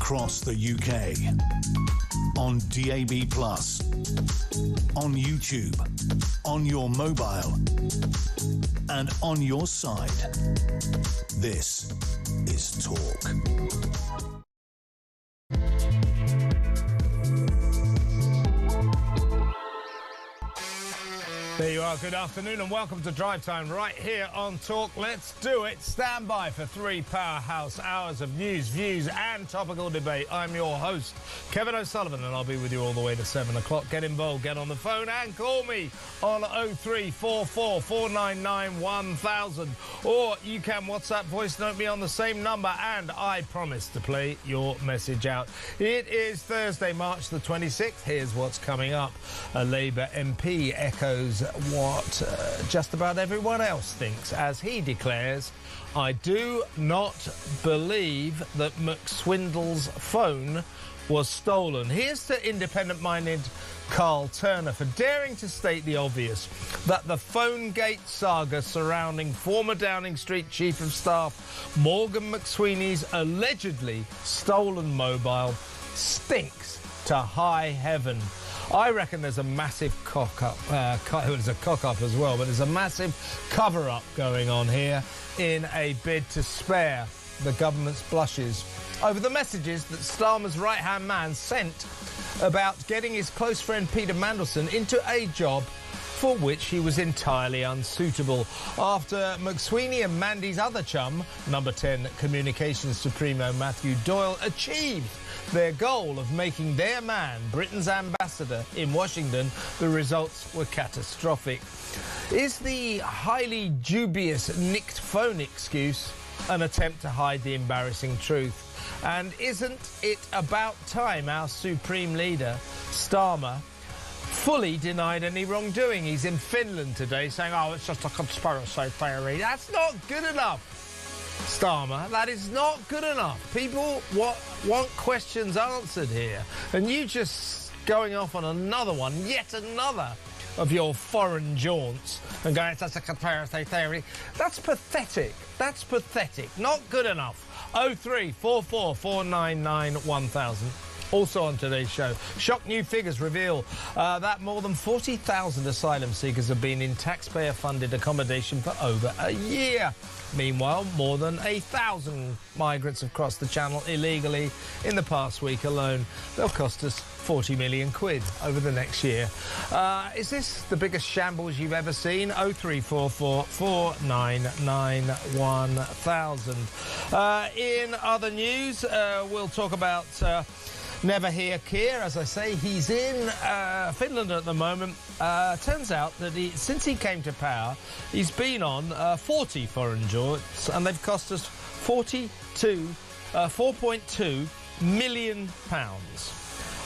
across the UK. On DAB+, on YouTube, on your mobile, and on your side. This is Talk. There you are. Good afternoon and welcome to Drive Time right here on Talk. Let's do it. Stand by for 3 powerhouse hours of news, views and topical debate. I'm your host, Kevin O'Sullivan, and I'll be with you all the way to 7 o'clock. Get involved, get on the phone and call me on 0344 499 1000. Or you can WhatsApp voice note me on the same number and I promise to play your message out. It is Thursday, March the 26th. Here's what's coming up. A Labour MP echoes what just about everyone else thinks as he declares, I do not believe that McSwindle's phone was stolen. Here's to independent-minded Carl Turner for daring to state the obvious, that the Phonegate saga surrounding former Downing Street Chief of Staff Morgan McSweeney's allegedly stolen mobile stinks to high heaven. I reckon there's a massive cock-up, there's a cock-up as well, but there's a massive cover-up going on here in a bid to spare the government's blushes over the messages that Starmer's right-hand man sent about getting his close friend Peter Mandelson into a job for which he was entirely unsuitable. After McSweeney and Mandy's other chum, number 10 Communications Supremo Matthew Doyle, achieved their goal of making their man Britain's ambassador in Washington, the results were catastrophic. Is the highly dubious nicked phone excuse an attempt to hide the embarrassing truth? And isn't it about time our supreme leader, Starmer, fully denied any wrongdoing? He's in Finland today saying, oh, it's just a conspiracy theory. That's not good enough, Starmer. That is not good enough. People want questions answered here. And you just going off on another one, yet another of your foreign jaunts and going, it's just a conspiracy theory. That's pathetic. That's pathetic. Not good enough. 0344 499 1000. Also on today's show, shock new figures reveal that more than 40,000 asylum seekers have been in taxpayer-funded accommodation for over a year. Meanwhile, more than 1,000 migrants have crossed the Channel illegally in the past week alone. They'll cost us 40 million quid over the next year. Is this the biggest shambles you've ever seen? 0344 499 1000. In other news, we'll talk about Never Hear Keir. As I say, he's in Finland at the moment. Turns out that since he came to power, he's been on 40 foreign jaunts, and they've cost us 4.2 million pounds.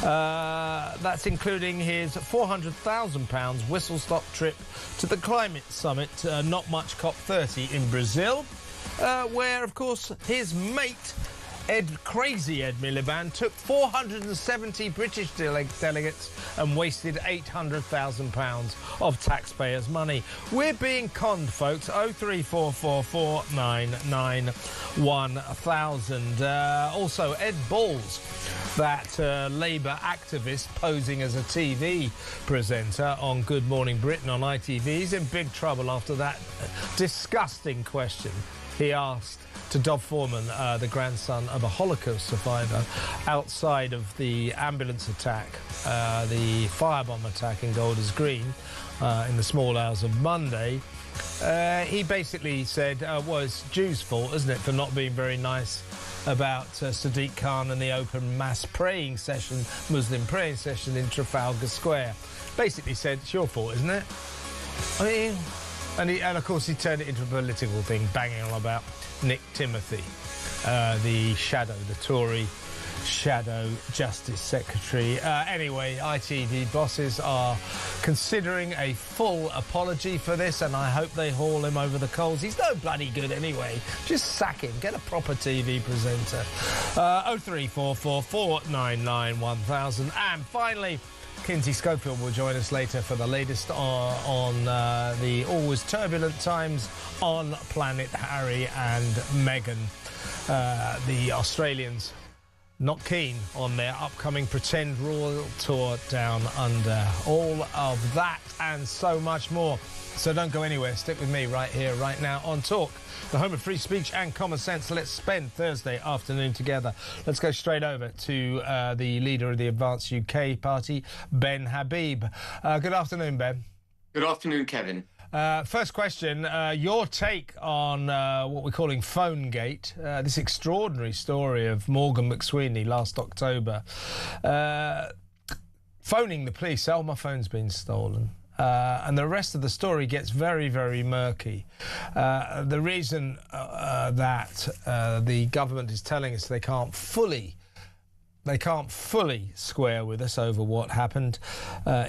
That's including his £400,000 whistle-stop trip to the climate summit, Not Much COP30 in Brazil, where, of course, his mate Crazy Ed Miliband took 470 British delegates and wasted £800,000 of taxpayers' money. We're being conned, folks. 0344 499 1000. Also, Ed Balls, that Labour activist posing as a TV presenter on Good Morning Britain on ITV. He's in big trouble after that disgusting question he asked to Dob Foreman, the grandson of a Holocaust survivor, outside of the ambulance attack, the firebomb attack in Golders Green in the small hours of Monday. He basically said, well, it's Jews' fault, isn't it, for not being very nice about Sadiq Khan and the open mass praying session, Muslim praying session in Trafalgar Square. Basically said, it's your fault, isn't it? I mean, and of course he turned it into a political thing, banging on about Nick Timothy, the Tory Shadow Justice Secretary. Anyway, ITV bosses are considering a full apology for this, and I hope they haul him over the coals. He's no bloody good anyway. Just sack him. Get a proper TV presenter. 0344 499 1000. And finally, Kinsey Schofield will join us later for the latest on the always turbulent times on Planet Harry and Meghan. The Australians not keen on their upcoming pretend royal tour down under. All of that and so much more. So don't go anywhere. Stick with me right here, right now on Talk, the home of free speech and common sense. Let's spend Thursday afternoon together. Let's go straight over to the leader of the Advance UK Party, Ben Habib. Good afternoon, Ben. Good afternoon, Kevin. First question, your take on what we're calling Phonegate, this extraordinary story of Morgan McSweeney last October, phoning the police, oh, my phone's been stolen. And the rest of the story gets very, very murky. The reason that the government is telling us they can't fully square with us over what happened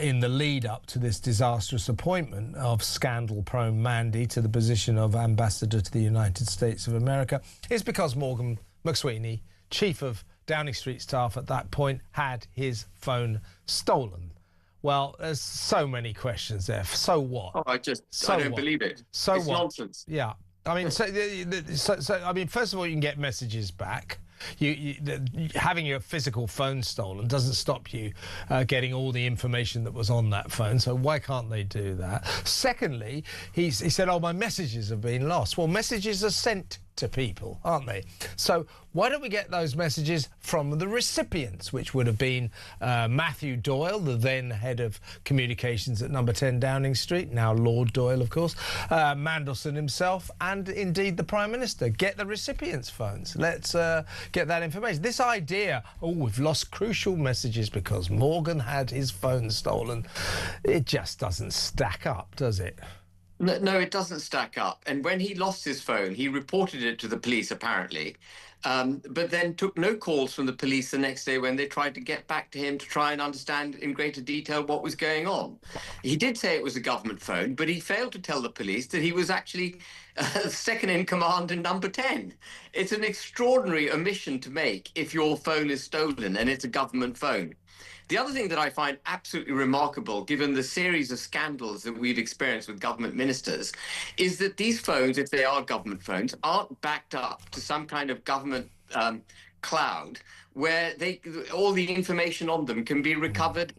in the lead up to this disastrous appointment of scandal-prone Mandy to the position of ambassador to the United States of America is because Morgan McSweeney, chief of Downing Street staff at that point, had his phone stolen. Well, there's so many questions there. So what? Oh, I don't believe it. So it's what? Nonsense. Yeah. I mean, I mean, first of all, you can get messages back. Having your physical phone stolen doesn't stop you getting all the information that was on that phone. So why can't they do that? Secondly, he said, oh, my messages have been lost. Well, messages are sent to people, aren't they? So why don't we get those messages from the recipients, which would have been Matthew Doyle, the then head of communications at number 10 Downing Street, now Lord Doyle, of course, Mandelson himself, and indeed the Prime Minister. Get the recipients' phones. Let's get that information. This idea, oh, we've lost crucial messages because Morgan had his phone stolen, it just doesn't stack up, does it? No, it doesn't stack up. And when he lost his phone, he reported it to the police, apparently, but then took no calls from the police the next day when they tried to get back to him to try and understand in greater detail what was going on. He did say it was a government phone, but he failed to tell the police that he was actually second in command in number 10. It's an extraordinary omission to make if your phone is stolen and it's a government phone. The other thing that I find absolutely remarkable, given the series of scandals that we've experienced with government ministers, is that these phones, if they are government phones, aren't backed up to some kind of government cloud where all the information on them can be recovered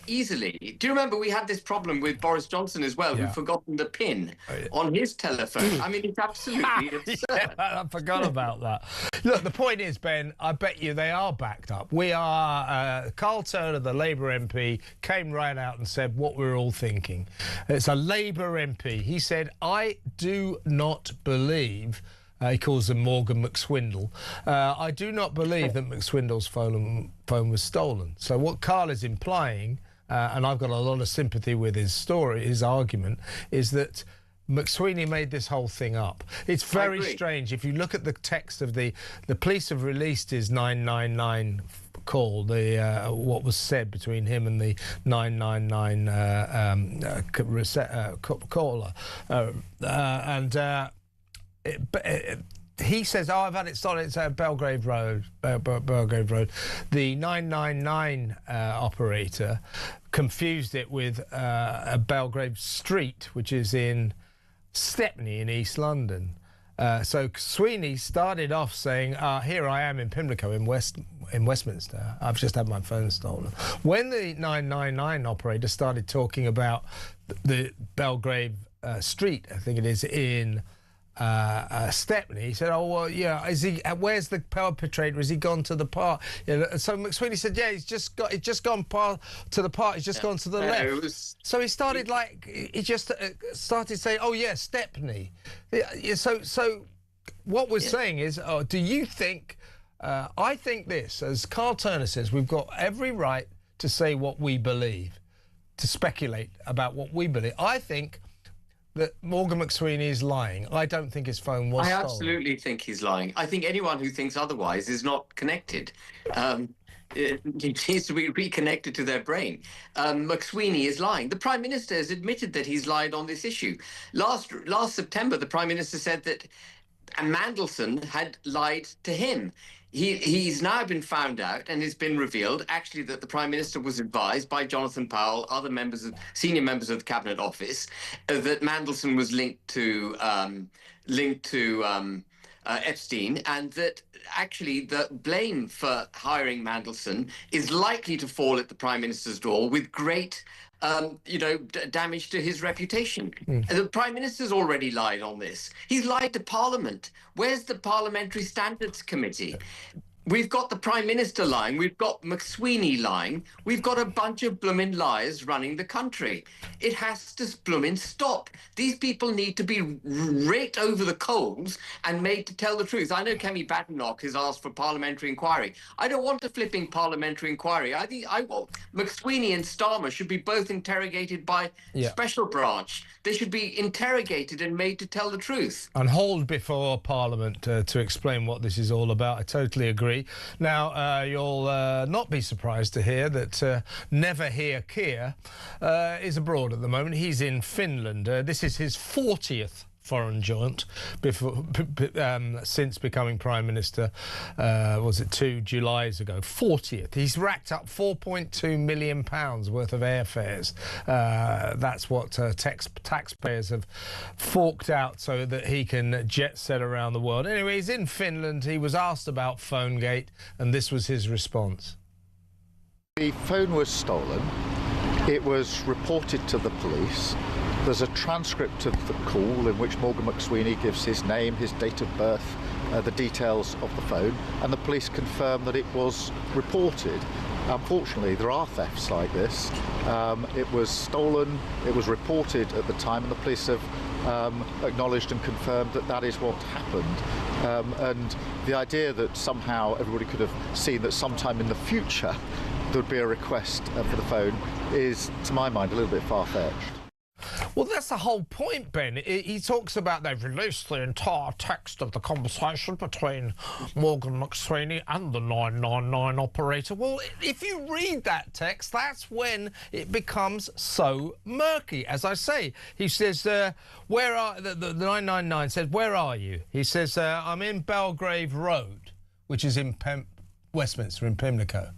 easily. Do you remember we had this problem with Boris Johnson as well, who'd forgotten the PIN on his telephone? I mean, it's absolutely absurd. Yeah, I forgot about that. Look, the point is, Ben, I bet you they are backed up. We are, Carl Turner, the Labour MP, came right out and said what we're all thinking. It's a Labour MP. He said, I do not believe... he calls them Morgan McSwindle. I do not believe that McSwindle's phone was stolen. So what Carl is implying, and I've got a lot of sympathy with his story, his argument, is that McSweeney made this whole thing up. It's very strange. If you look at the text of the police have released his 999 call, what was said between him and the 999 caller, he says, oh, I've had it stolen. It's Belgrave Road. Belgrave Road. The 999 operator confused it with Belgrave Street, which is in Stepney in East London. So Sweeney started off saying, here I am in Pimlico in Westminster. I've just had my phone stolen. When the 999 operator started talking about the Belgrave Street, I think it is, in Stepney, he said, oh, well, yeah, where's the perpetrator? Has he gone to the park? Yeah, so McSweeney said, yeah, he's just gone to the park, he's just gone to the left. So he started started saying, oh, yeah, Stepney. So what we're saying is, do you think, I think this, as Carl Turner says, we've got every right to say what we believe, to speculate about what we believe. I think that Morgan McSweeney is lying. I don't think his phone was stolen. I absolutely think he's lying. I think anyone who thinks otherwise is not connected. It needs to be reconnected to their brain. McSweeney is lying. The Prime Minister has admitted that he's lied on this issue. Last September, the Prime Minister said that Mandelson had lied to him. He's now been found out, and it's been revealed actually that the Prime Minister was advised by Jonathan Powell, other senior members of the Cabinet Office, that Mandelson was linked to Epstein, and that actually the blame for hiring Mandelson is likely to fall at the Prime Minister's door with great damage to his reputation. The Prime Minister's already lied on this. He's lied to Parliament. Where's the Parliamentary Standards Committee? We've got the Prime Minister lying. We've got McSweeney lying. We've got a bunch of bloomin' liars running the country. It has to bloomin' stop. These people need to be raked over the coals and made to tell the truth. I know Kavanagh has asked for parliamentary inquiry. I don't want a flipping parliamentary inquiry. I think McSweeney and Starmer should be both interrogated by special branch. They should be interrogated and made to tell the truth. And hold before Parliament to explain what this is all about. I totally agree. Now, you'll not be surprised to hear that Never Hear Keir is abroad at the moment. He's in Finland. This is his 40th foreign jaunt since becoming Prime Minister, was it 2 Julys ago? 40th. He's racked up £4.2 million worth of airfares. That's what taxpayers have forked out so that he can jet set around the world. Anyway, he's in Finland. He was asked about Phonegate, and this was his response. The phone was stolen. It was reported to the police. There's a transcript of the call in which Morgan McSweeney gives his name, his date of birth, the details of the phone, and the police confirm that it was reported. Unfortunately, there are thefts like this. It was stolen, it was reported at the time, and the police have acknowledged and confirmed that that is what happened. And the idea that somehow everybody could have seen that sometime in the future there would be a request for the phone is, to my mind, a little bit far-fetched. Well, that's the whole point, Ben. He talks about they've released the entire text of the conversation between Morgan McSweeney and the 999 operator. Well, if you read that text, that's when it becomes so murky. As I say, he says, where are... The 999 says, where are you? He says, I'm in Belgrave Road, which is in Westminster, in Pimlico.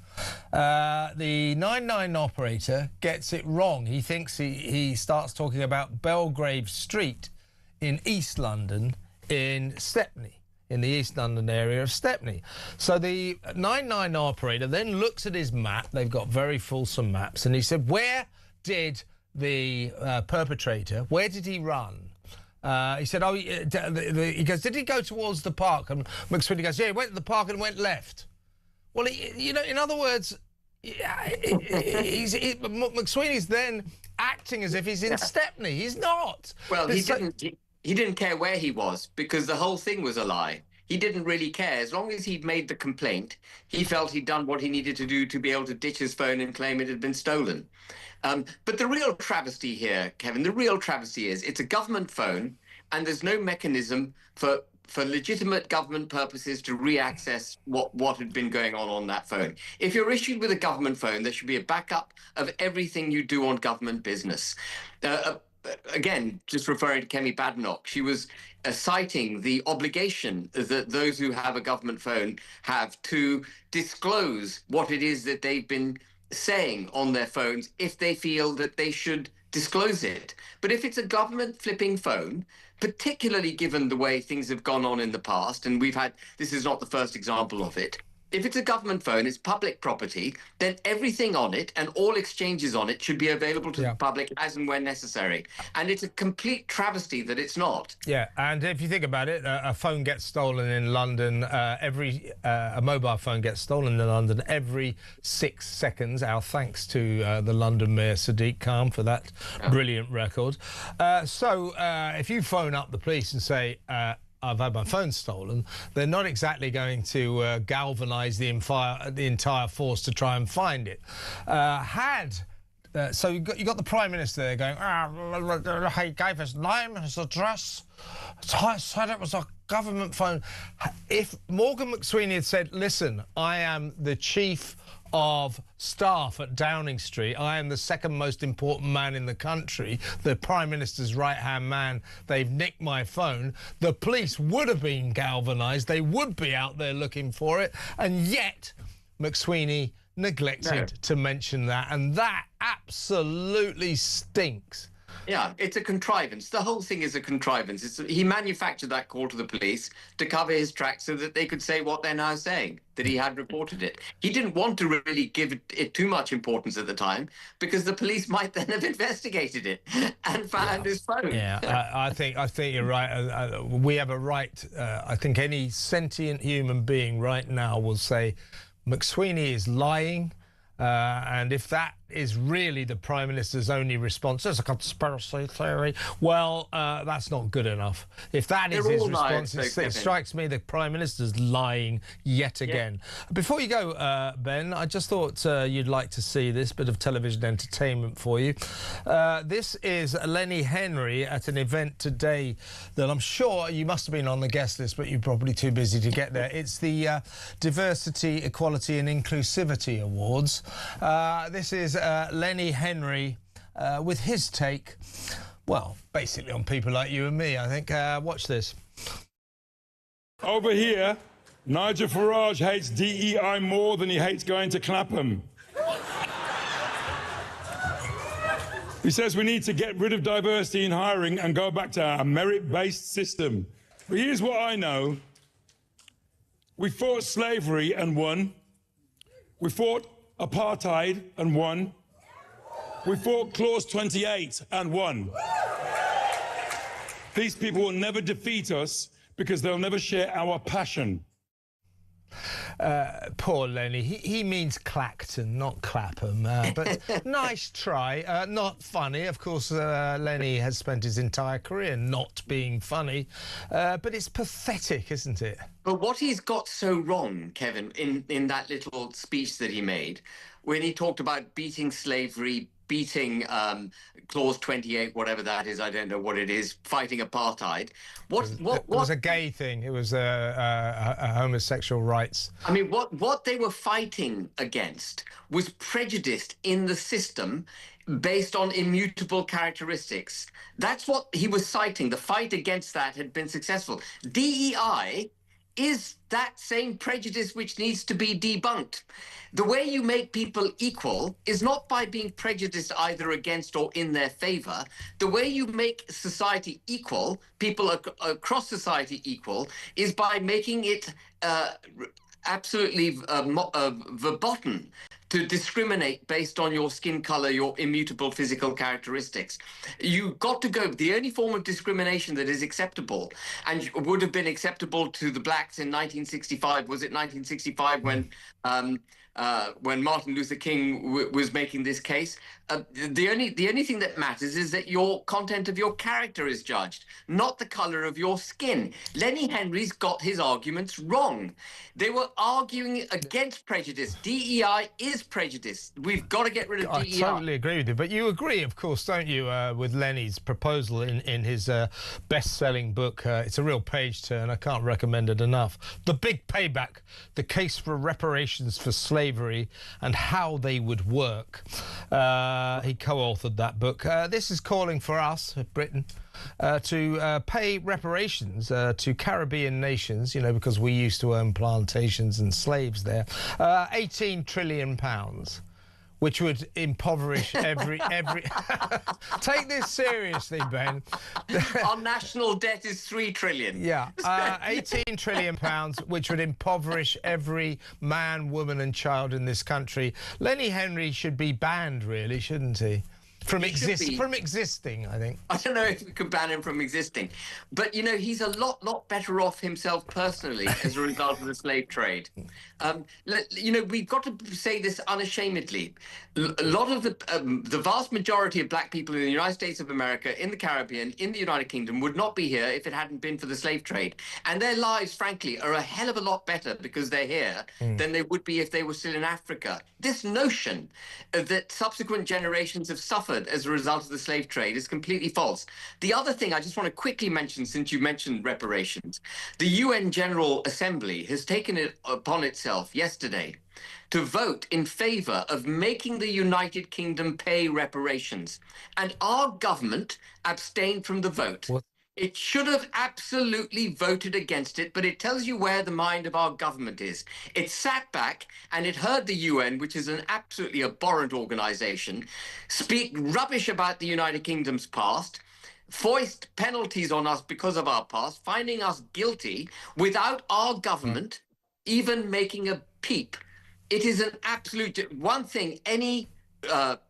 The 99 operator gets it wrong. He thinks he starts talking about Belgrave Street in East London in Stepney, in the East London area of Stepney. So the 99 operator then looks at his map. They've got very fulsome maps. And he said, where did the perpetrator, where did he run? He said, oh, he goes, did he go towards the park? And McSweeney goes, yeah, he went to the park and went left. Well, you know, in other words, McSweeney's then acting as if he's in Stepney. He's not. Well, he didn't care where he was because the whole thing was a lie. He didn't really care. As long as he'd made the complaint, he felt he'd done what he needed to do to be able to ditch his phone and claim it had been stolen. But the real travesty here, Kevin, the real travesty is it's a government phone and there's no mechanism for legitimate government purposes to re-access what had been going on that phone. If you're issued with a government phone, there should be a backup of everything you do on government business. Again, just referring to Kavanagh, she was citing the obligation that those who have a government phone have to disclose what it is that they've been saying on their phones if they feel that they should disclose it. But if it's a government flipping phone, particularly given the way things have gone on in the past, and this is not the first example of it, if it's a government phone, it's public property, then everything on it and all exchanges on it should be available to the public as and when necessary. And it's a complete travesty that it's not. Yeah, and if you think about it, a phone gets stolen in London, a mobile phone gets stolen in London every 6 seconds. Our thanks to the London Mayor, Sadiq Khan, for that brilliant record. So if you phone up the police and say, I've had my phone stolen, they're not exactly going to galvanise the entire force to try and find it. So you got the Prime Minister there going, he gave his name, his address. I said it was a government phone. If Morgan McSweeney had said, listen, I am the chief of staff at Downing Street, I am the second most important man in the country, the Prime Minister's right-hand man, they've nicked my phone, the police would have been galvanised, they would be out there looking for it, and yet McSweeney neglected to mention that, and that absolutely stinks. Yeah, it's a contrivance. The whole thing is a contrivance. He manufactured that call to the police to cover his tracks so that they could say what they're now saying, that he had reported it. He didn't want to really give it too much importance at the time because the police might then have investigated it and found his phone. Yeah, I think you're right. We have a right. I think any sentient human being right now will say McSweeney is lying. And if that is really the Prime Minister's only response, there's a conspiracy theory, well, that's not good enough. If that is his response, it strikes me the Prime Minister's lying yet again. Yeah. Before you go, Ben, I just thought you'd like to see this bit of television entertainment for you. This is Lenny Henry at an event today that I'm sure you must have been on the guest list, but you're probably too busy to get there. It's the Diversity, Equality and Inclusivity Awards. This is Lenny Henry with his take, well, basically on people like you and me, I think. Watch this. Over here, Nigel Farage hates DEI more than he hates going to Clapham. He says we need to get rid of diversity in hiring and go back to our merit-based system. But here's what I know. We fought slavery and won. We fought apartheid and won. We fought Clause 28 and won. These people will never defeat us because they'll never share our passion. Poor Lenny. He means Clacton, not Clapham. But nice try. Not funny. Of course, Lenny has spent his entire career not being funny. But it's pathetic, isn't it? But what he's got so wrong, Kevin, in that little speech that he made, when he talked about beating slavery, beating Clause 28, whatever that is, I don't know what it is, fighting apartheid. It was a gay thing. It was a homosexual rights. I mean, what they were fighting against was prejudice in the system based on immutable characteristics. That's what he was citing. The fight against that had been successful. DEI is that same prejudice which needs to be debunked. The way you make people equal is not by being prejudiced either against or in their favor. The way you make society equal, people across society equal, is by making it absolutely verboten to discriminate based on your skin color, your immutable physical characteristics. You've got to go, the only form of discrimination that is acceptable and would have been acceptable to the blacks in 1965, was it 1965 when Martin Luther King was making this case? The only thing that matters is that your content of your character is judged, not the color of your skin. Lenny Henry's got his arguments wrong. They were arguing against prejudice. DEI is prejudice. We've got to get rid of DEI. I totally agree with you. But you agree, of course, don't you, with Lenny's proposal in his best-selling book. It's a real page-turn. I can't recommend it enough. The Big Payback, the case for reparations for slavery and how they would work. He co-authored that book. This is calling for us, Britain, to pay reparations to Caribbean nations, you know, because we used to own plantations and slaves there, £18 trillion, which would impoverish every... Take this seriously, Ben. Our national debt is £3 trillion. Yeah, £18 trillion, which would impoverish every man, woman and child in this country. Lenny Henry should be banned, really, shouldn't he? From existing, I think. I don't know if we could ban him from existing. But, you know, he's a lot better off himself personally as a result of the slave trade. You know, we've got to say this unashamedly. A lot of the vast majority of black people in the United States of America, in the Caribbean, in the United Kingdom, would not be here if it hadn't been for the slave trade. And their lives, frankly, are a hell of a lot better because they're here than they would be if they were still in Africa. This notion that subsequent generations have suffered as a result of the slave trade is completely false. The other thing I just want to quickly mention, since you mentioned reparations, the UN General Assembly has taken it upon itself yesterday to vote in favour of making the United Kingdom pay reparations. And our government abstained from the vote. What? It should have absolutely voted against it, but it tells you where the mind of our government is. It sat back and it heard the UN, which is an absolutely abhorrent organization, speak rubbish about the United Kingdom's past, foist penalties on us because of our past, finding us guilty without our government even making a peep. It is an absolute one thing any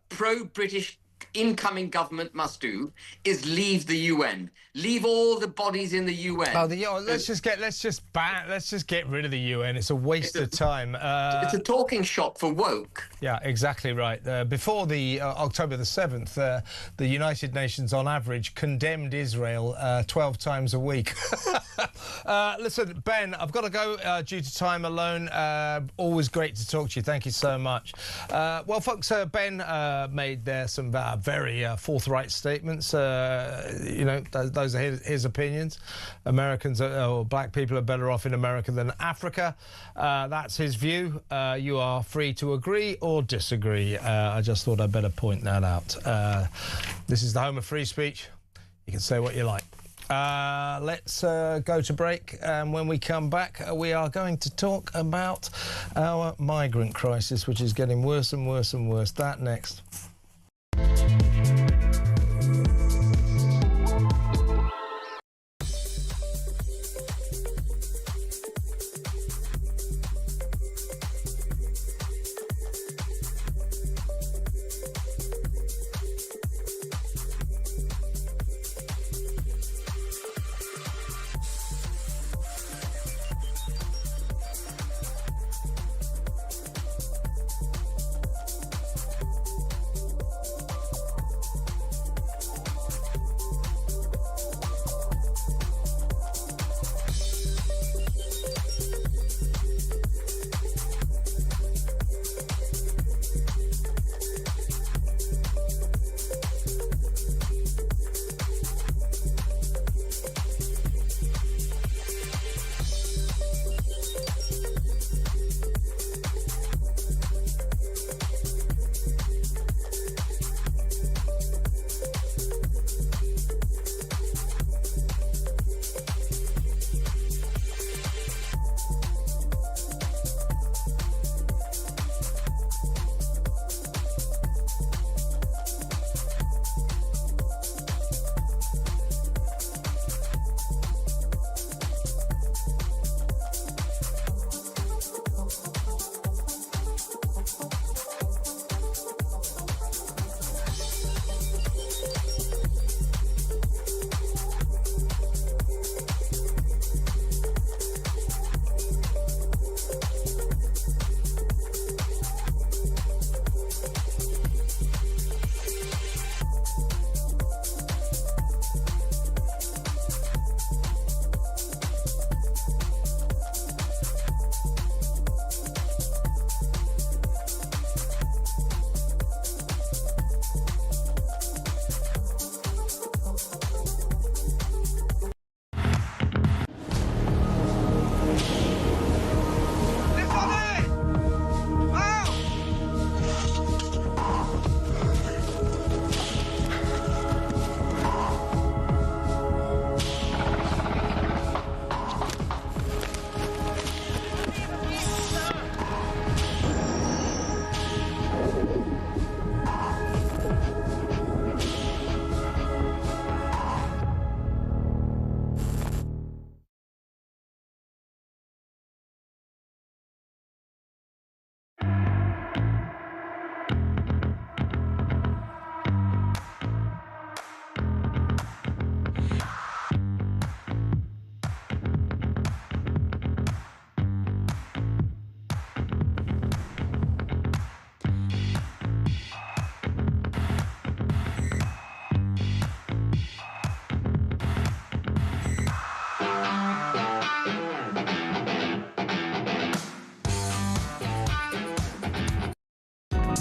pro-British incoming government must do is leave the UN, leave all the bodies in the UN. Oh, let's just get rid of the UN. It's a waste of time. It's a talking shop for woke. Yeah, exactly right. Before the October the 7th, the United Nations, on average, condemned Israel 12 times a week. Listen, Ben, I've got to go due to time alone. Always great to talk to you. Thank you so much. Well, folks, Ben made there some very forthright statements. You know, those are his opinions. Americans or black people are better off in America than Africa. That's his view. You are free to agree or disagree. I just thought I'd better point that out. This is the home of free speech. You can say what you like. Let's go to break, and when we come back, we are going to talk about our migrant crisis, which is getting worse and worse and worse. That next.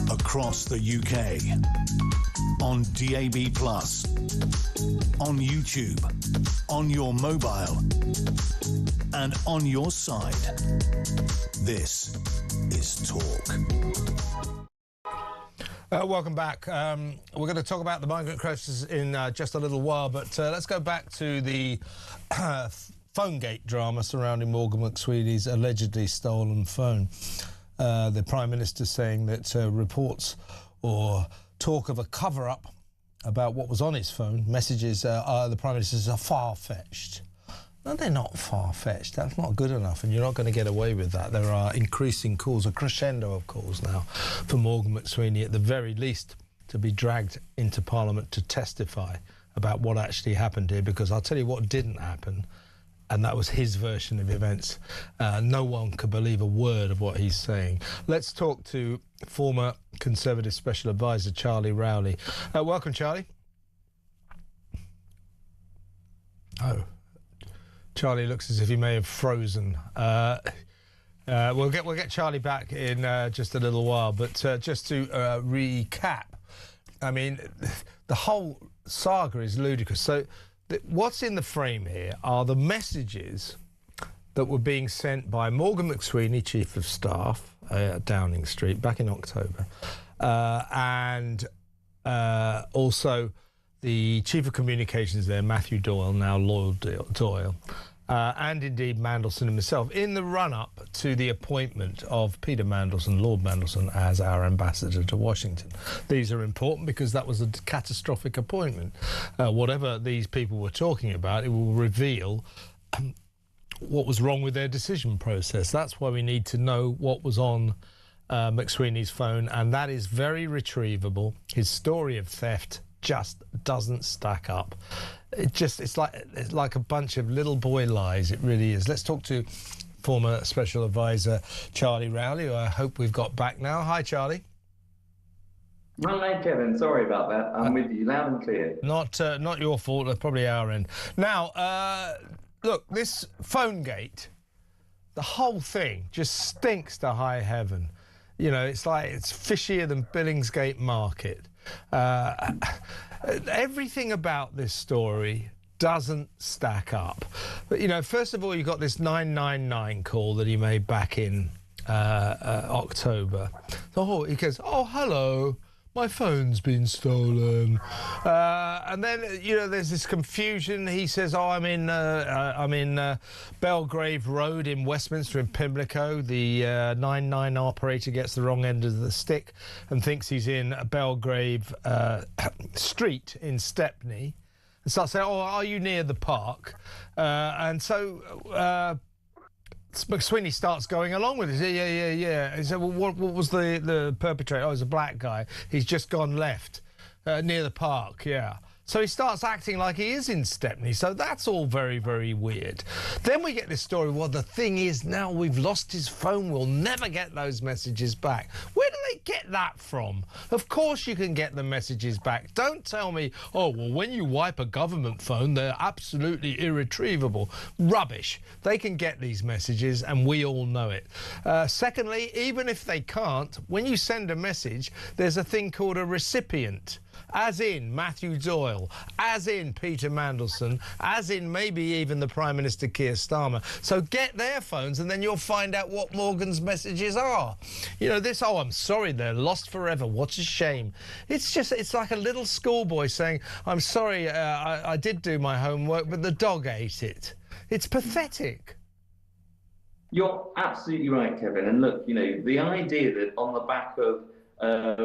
Across the UK, on DAB+, on YouTube, on your mobile, and on your side. This is Talk. Welcome back. We're going to talk about the migrant crisis in just a little while, but let's go back to the Phonegate drama surrounding Morgan McSweeney's allegedly stolen phone. The Prime Minister saying that reports or talk of a cover-up about what was on his phone, messages, the Prime Minister's are far-fetched. No, they're not far-fetched. That's not good enough, and you're not going to get away with that. There are increasing calls, a crescendo of calls now, for Morgan McSweeney, at the very least, to be dragged into Parliament to testify about what actually happened here, because I'll tell you what didn't happen, and that was his version of events. No one could believe a word of what he's saying. Let's talk to former Conservative Special Advisor Charlie Rowley. Welcome, Charlie. Oh. Charlie looks as if he may have frozen. We'll get Charlie back in just a little while, but just to recap, I mean, the whole saga is ludicrous. So what's in the frame here are the messages that were being sent by Morgan McSweeney, Chief of Staff, Downing Street, back in October, and also the Chief of Communications there, Matthew Doyle, now Lord Doyle, and indeed Mandelson himself, in the run-up to the appointment of Peter Mandelson, Lord Mandelson, as our ambassador to Washington. These are important because that was a catastrophic appointment. Whatever these people were talking about, it will reveal what was wrong with their decision process. That's why we need to know what was on McSweeney's phone, and that is very retrievable. His story of theft just doesn't stack up. It's like a bunch of little boy lies. It really is. Let's talk to former Special Advisor Charlie Rowley, who I hope we've got back now. Hi, Charlie. Hi, Kevin. Sorry about that. I'm with you loud and clear. Not your fault. Probably our end. Now, look, this Phonegate, the whole thing just stinks to high heaven. You know, it's like it's fishier than Billingsgate Market. Everything about this story doesn't stack up. But, you know, first of all, you got this 999 call that he made back in October. So he goes, "Oh, hello, my phone's been stolen," and then, you know, there's this confusion. He says, "Oh, I'm in Belgrave Road in Westminster in Pimlico." The 99 operator gets the wrong end of the stick and thinks he's in Belgrave Street in Stepney, and starts saying, "Oh, are you near the park?" And so McSweeney starts going along with it. Yeah. He said, "Well, what was the perpetrator?" "Oh, it was a black guy. He's just gone left near the park." Yeah. So he starts acting like he is in Stepney. So that's all very, very weird. Then we get this story. Well, the thing is, now we've lost his phone. We'll never get those messages back. Where do they get that from? Of course you can get the messages back. Don't tell me, "Oh, well, when you wipe a government phone, they're absolutely irretrievable." Rubbish. They can get these messages, and we all know it. Secondly, even if they can't, when you send a message, there's a thing called a recipient. As in Matthew Doyle, as in Peter Mandelson, as in maybe even the Prime Minister Keir Starmer. So get their phones and then you'll find out what Morgan's messages are. You know, this, "Oh, I'm sorry, they're lost forever. What a shame." It's like a little schoolboy saying, "I'm sorry, I did do my homework, but the dog ate it." It's pathetic. You're absolutely right, Kevin. And look, you know, the idea that on the back of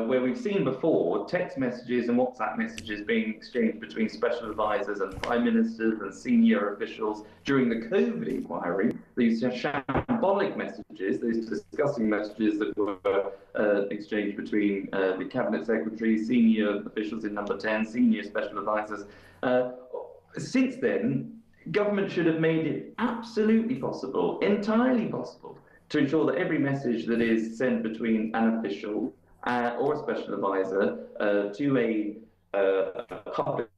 where we've seen before text messages and WhatsApp messages being exchanged between special advisors and prime ministers and senior officials during the COVID inquiry, these shambolic messages, these disgusting messages that were exchanged between the cabinet secretary, senior officials in number 10, senior special advisors. Since then, government should have made it absolutely possible, entirely possible, to ensure that every message that is sent between an official or a special advisor to a public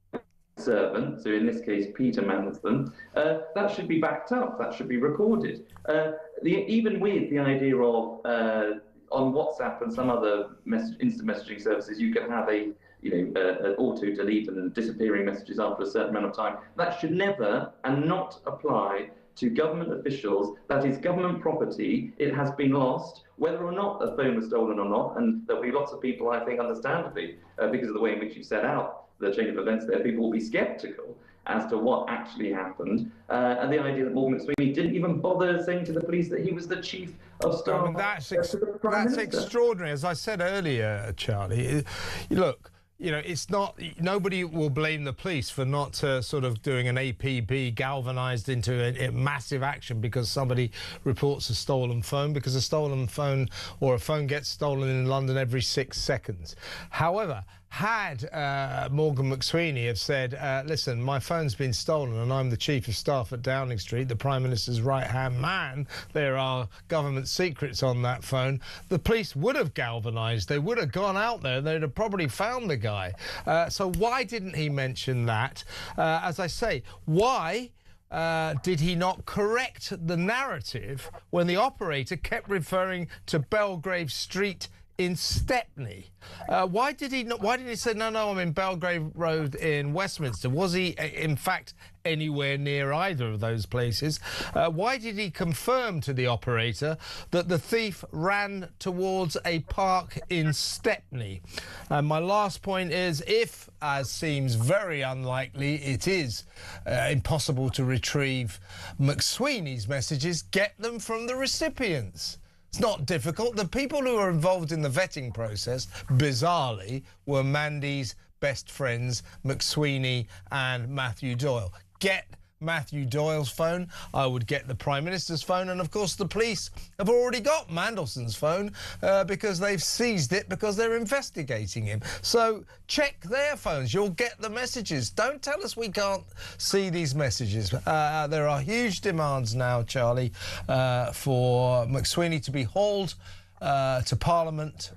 servant, so in this case Peter Mandelson, that should be backed up, that should be recorded. Even with the idea of on WhatsApp and some other instant messaging services, you can have an auto-delete and disappearing messages after a certain amount of time. That should never and not apply to government officials that is government property, it has been lost, whether or not the phone was stolen or not. And there'll be lots of people, I think, understandably, because of the way in which you set out the chain of events there, people will be sceptical as to what actually happened. And the idea that Morgan McSweeney didn't even bother saying to the police that he was the chief of staff. I mean, that's extraordinary. As I said earlier, Charlie, look, you know, it's not, nobody will blame the police for not sort of doing an APB galvanised into a massive action because somebody reports a stolen phone, because a stolen phone or a phone gets stolen in London every 6 seconds. However, had Morgan McSweeney have said, listen, my phone's been stolen and I'm the chief of staff at Downing Street, the Prime Minister's right-hand man, there are government secrets on that phone, the police would have galvanised. They would have gone out there, they'd have probably found the guy. So why didn't he mention that? As I say, why did he not correct the narrative when the operator kept referring to Belgrave Street in Stepney? Why did he not? Why did he say no? I'm in Belgrave Road in Westminster? Was he in fact anywhere near either of those places? Why did he confirm to the operator that the thief ran towards a park in Stepney? And my last point is, if, as seems very unlikely, it is impossible to retrieve McSweeney's messages, get them from the recipients. It's not difficult. The people who are involved in the vetting process, bizarrely, were Mandy's best friends, McSweeney and Matthew Doyle. Get Matthew Doyle's phone, I would get the Prime Minister's phone, and of course the police have already got Mandelson's phone because they've seized it because they're investigating him. So check their phones, you'll get the messages. Don't tell us we can't see these messages. There are huge demands now, Charlie, for McSweeney to be hauled to Parliament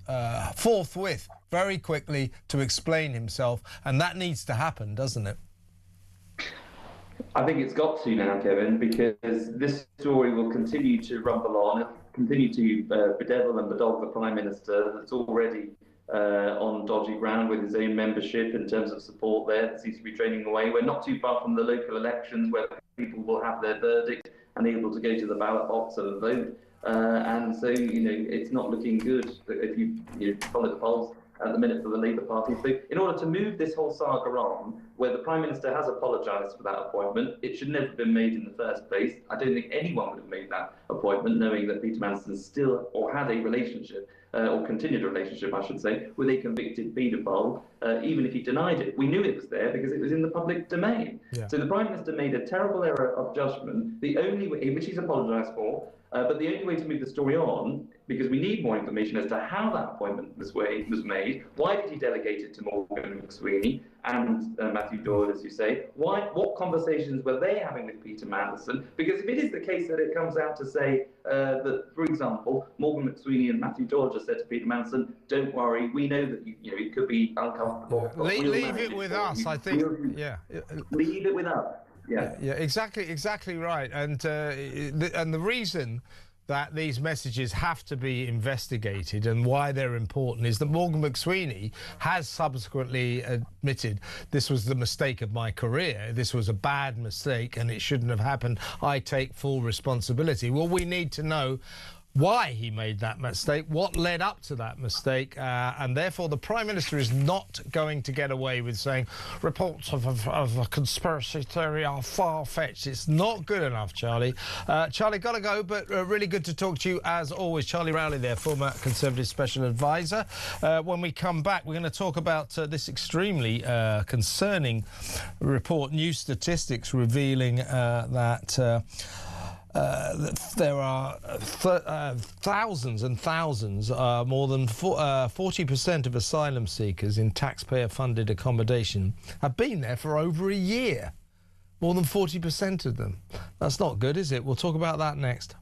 forthwith, very quickly, to explain himself, and that needs to happen, doesn't it? I think it's got to now, Kevin, because this story will continue to rumble on, continue to bedevil and bedog the Prime Minister that's already on dodgy ground with his own membership in terms of support there that seems to be draining away. We're not too far from the local elections where people will have their verdict and able to go to the ballot box and vote. And so, you know, it's not looking good if you follow the polls at the minute for the Labour Party. So in order to move this whole saga on, where the Prime Minister has apologised for that appointment, it should never have been made in the first place. I don't think anyone would have made that appointment knowing that Peter Mandelson still, or had a relationship, or continued a relationship, I should say, with a convicted paedophile, even if he denied it. We knew it was there because it was in the public domain. Yeah. So the Prime Minister made a terrible error of judgment, the only way, which he's apologised for, but the only way to move the story on, because we need more information as to how that appointment was made, why did he delegate it to Morgan McSweeney and Matthew Doyle, as you say, what conversations were they having with Peter Mandelson? Because if it is the case that it comes out to say that, for example, Morgan McSweeney and Matthew Doyle just said to Peter Mandelson, don't worry, we know that it could be uncomfortable. Leave it with us, I think. Yeah. Leave it with us. Yeah, exactly right. And the reason that these messages have to be investigated and why they're important is that Morgan McSweeney has subsequently admitted this was the mistake of my career. This was a bad mistake and it shouldn't have happened. I take full responsibility. Well, we need to know why he made that mistake, what led up to that mistake, and therefore the Prime Minister is not going to get away with saying reports of a conspiracy theory are far-fetched. It's not good enough, Charlie. Charlie, got to go, but really good to talk to you as always. Charlie Rowley there, former Conservative Special Advisor. When we come back, we're going to talk about this extremely concerning report, new statistics revealing that there are thousands and thousands, more than 40% of asylum seekers in taxpayer-funded accommodation have been there for over a year. More than 40% of them. That's not good, is it? We'll talk about that next.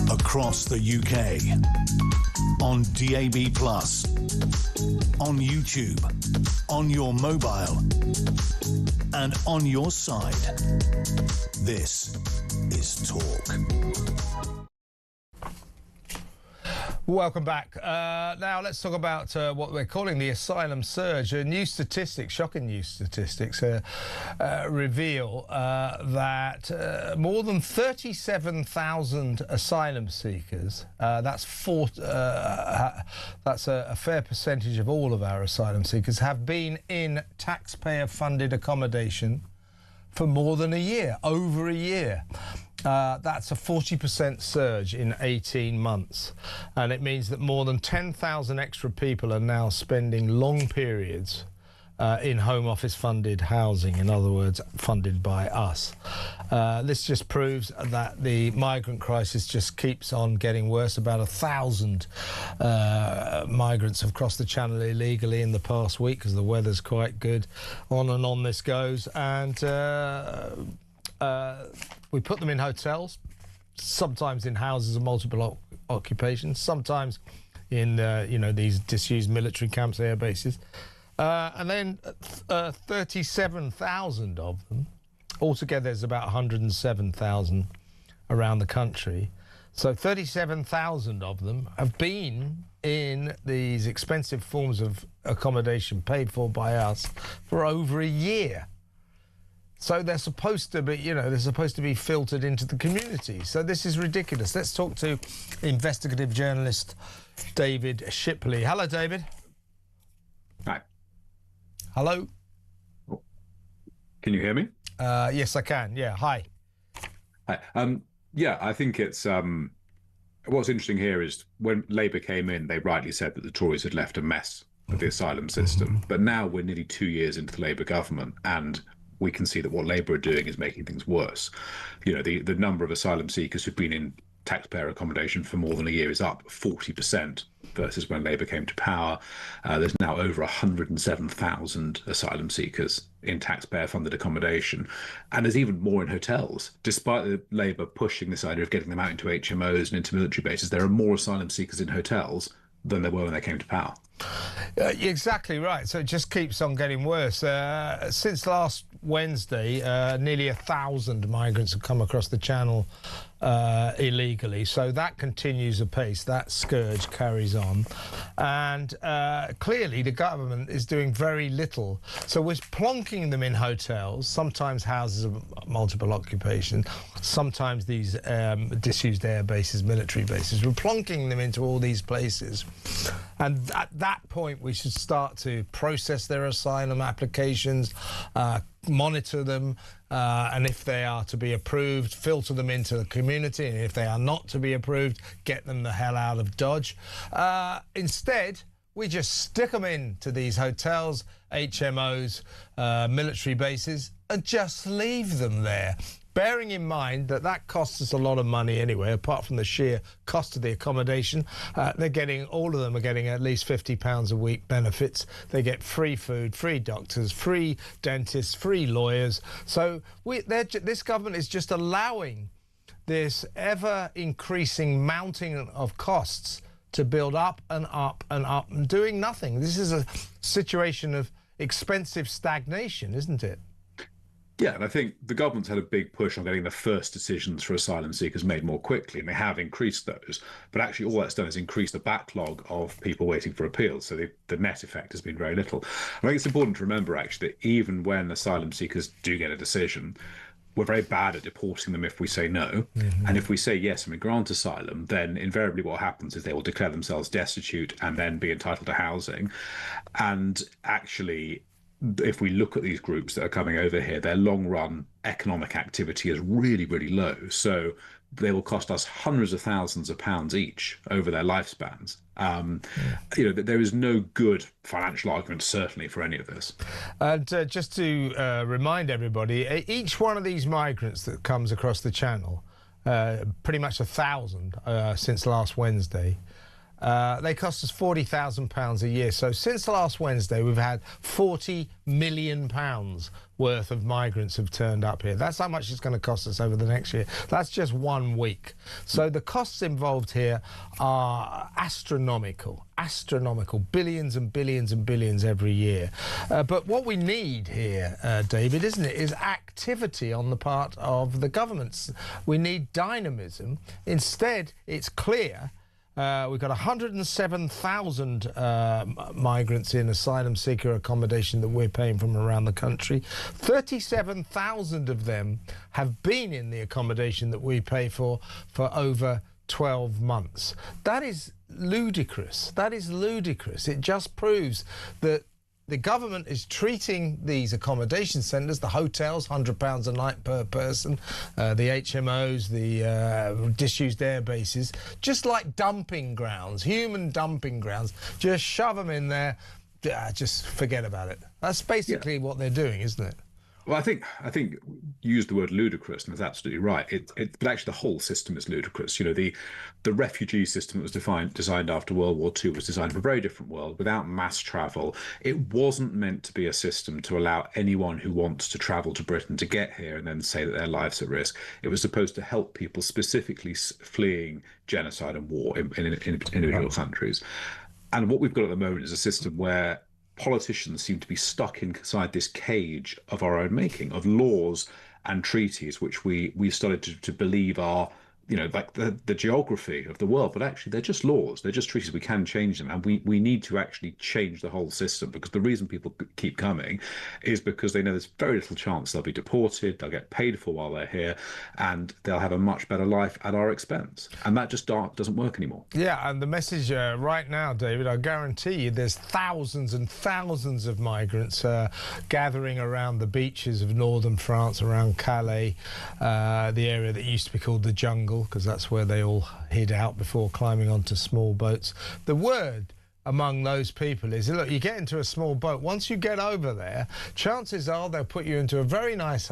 across the UK, on DAB+, on YouTube, on your mobile, and on your side. This is Talk. Welcome back. Now let's talk about what we're calling the asylum surge. New statistics, shocking new statistics, reveal that more than 37,000 asylum seekers, that's a fair percentage of all of our asylum seekers, have been in taxpayer-funded accommodation for more than a year, over a year. That's a 40% surge in 18 months. And it means that more than 10,000 extra people are now spending long periods in Home Office funded housing, in other words, funded by us. This just proves that the migrant crisis just keeps on getting worse. About 1,000 migrants have crossed the Channel illegally in the past week because the weather's quite good. On and on this goes. And we put them in hotels, sometimes in houses of multiple occupations, sometimes in these disused military camps, air bases. And then 37,000 of them, altogether there's about 107,000 around the country. So 37,000 of them have been in these expensive forms of accommodation paid for by us for over a year. So they're supposed to be, they're supposed to be filtered into the community. So this is ridiculous. Let's talk to investigative journalist David Shipley. Hello, David. Hi. Hello. Can you hear me? Yes, I can. Yeah. Hi. Hi. Yeah, I think it's what's interesting here is when Labour came in, they rightly said that the Tories had left a mess with the asylum system. But now we're nearly 2 years into the Labour government, and we can see that what Labour are doing is making things worse. The number of asylum seekers who've been in taxpayer accommodation for more than a year is up 40% versus when Labour came to power. There's now over 107,000 asylum seekers in taxpayer-funded accommodation, and there's even more in hotels. Despite the Labour pushing this idea of getting them out into HMOs and into military bases, there are more asylum seekers in hotels than there were when they came to power. Exactly right. So it just keeps on getting worse. Since last Wednesday, nearly 1,000 migrants have come across the Channel illegally. So that continues apace. That scourge carries on. And clearly the government is doing very little. So we're plonking them in hotels, sometimes houses of multiple occupation, sometimes these disused air bases, military bases. We're plonking them into all these places. And at that point, we should start to process their asylum applications, monitor them, and if they are to be approved, filter them into the community, and if they are not to be approved, get them the hell out of Dodge. Instead, we just stick them into these hotels, HMOs, military bases, and just leave them there. Bearing in mind that that costs us a lot of money anyway, apart from the sheer cost of the accommodation. All of them are getting at least £50 a week benefits. They get free food, free doctors, free dentists, free lawyers. So this government is just allowing this ever-increasing mounting of costs to build up and up and up and doing nothing. This is a situation of expensive stagnation, isn't it? Yeah, and I think the government's had a big push on getting the first decisions for asylum seekers made more quickly, and they have increased those. But actually all that's done is increase the backlog of people waiting for appeals, so the net effect has been very little. I think it's important to remember, actually, that even when asylum seekers do get a decision, we're very bad at deporting them if we say no. And if we say yes and we grant asylum, then invariably what happens is they will declare themselves destitute and then be entitled to housing. And actually, if we look at these groups that are coming over here, their long-run economic activity is really, really low. So they will cost us hundreds of thousands of pounds each over their lifespans. There is no good financial argument, certainly, for any of this. And just to remind everybody, each one of these migrants that comes across the Channel, pretty much 1,000 since last Wednesday, They cost us £40,000 a year. So since last Wednesday, we've had £40 million worth of migrants have turned up here. That's how much it's going to cost us over the next year. That's just 1 week. So the costs involved here are astronomical, billions and billions and billions every year. But what we need here, David, isn't it, is activity on the part of the governments. We need dynamism. Instead, it's clear we've got 107,000 migrants in asylum seeker accommodation that we're paying from around the country. 37,000 of them have been in the accommodation that we pay for over 12 months. That is ludicrous. That is ludicrous. It just proves that the government is treating these accommodation centres, the hotels, £100 a night per person, the HMOs, the disused air bases, just like dumping grounds, human dumping grounds. Just shove them in there, just forget about it. That's basically what they're doing, isn't it? Well, I think you used the word ludicrous, and that's absolutely right. But actually, the whole system is ludicrous. You know, the refugee system that was designed after World War II was designed for a very different world, without mass travel. It wasn't meant to be a system to allow anyone who wants to travel to Britain to get here and then say that their life's at risk. It was supposed to help people specifically fleeing genocide and war in individual countries. And what we've got at the moment is a system where politicians seem to be stuck inside this cage of our own making, of laws and treaties which we started to believe are, you know, like the geography of the world, but actually they're just laws, they're just treaties. We can change them, and we need to actually change the whole system, because the reason people keep coming is because they know there's very little chance they'll be deported, they'll get paid for while they're here, and they'll have a much better life at our expense, and that just doesn't work anymore. Yeah, and the message right now, David, I guarantee you there's thousands and thousands of migrants gathering around the beaches of northern France, around Calais, the area that used to be called the jungle, because that's where they all hid out before climbing onto small boats. The word among those people is, look, you get into a small boat, once you get over there, chances are they'll put you into a very nice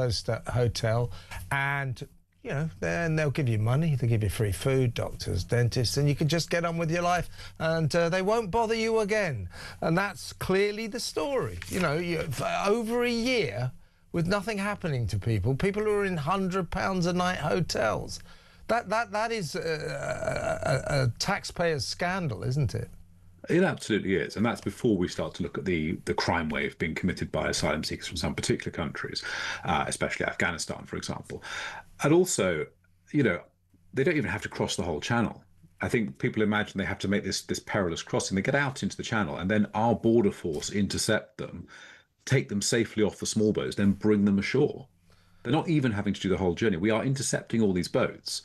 hotel, and you know, then they'll give you money, they'll give you free food, doctors, dentists, and you can just get on with your life, and they won't bother you again. And that's clearly the story. You know, for over a year with nothing happening to people who are in £100 a night hotels. That is a taxpayer's scandal, isn't it? It absolutely is, and that's before we start to look at the crime wave being committed by asylum seekers from some particular countries, especially Afghanistan, for example. And also, you know, they don't even have to cross the whole channel. I think people imagine they have to make this perilous crossing. They get out into the channel, and then our border force intercept them, take them safely off the small boats, then bring them ashore. They're not even having to do the whole journey. We are intercepting all these boats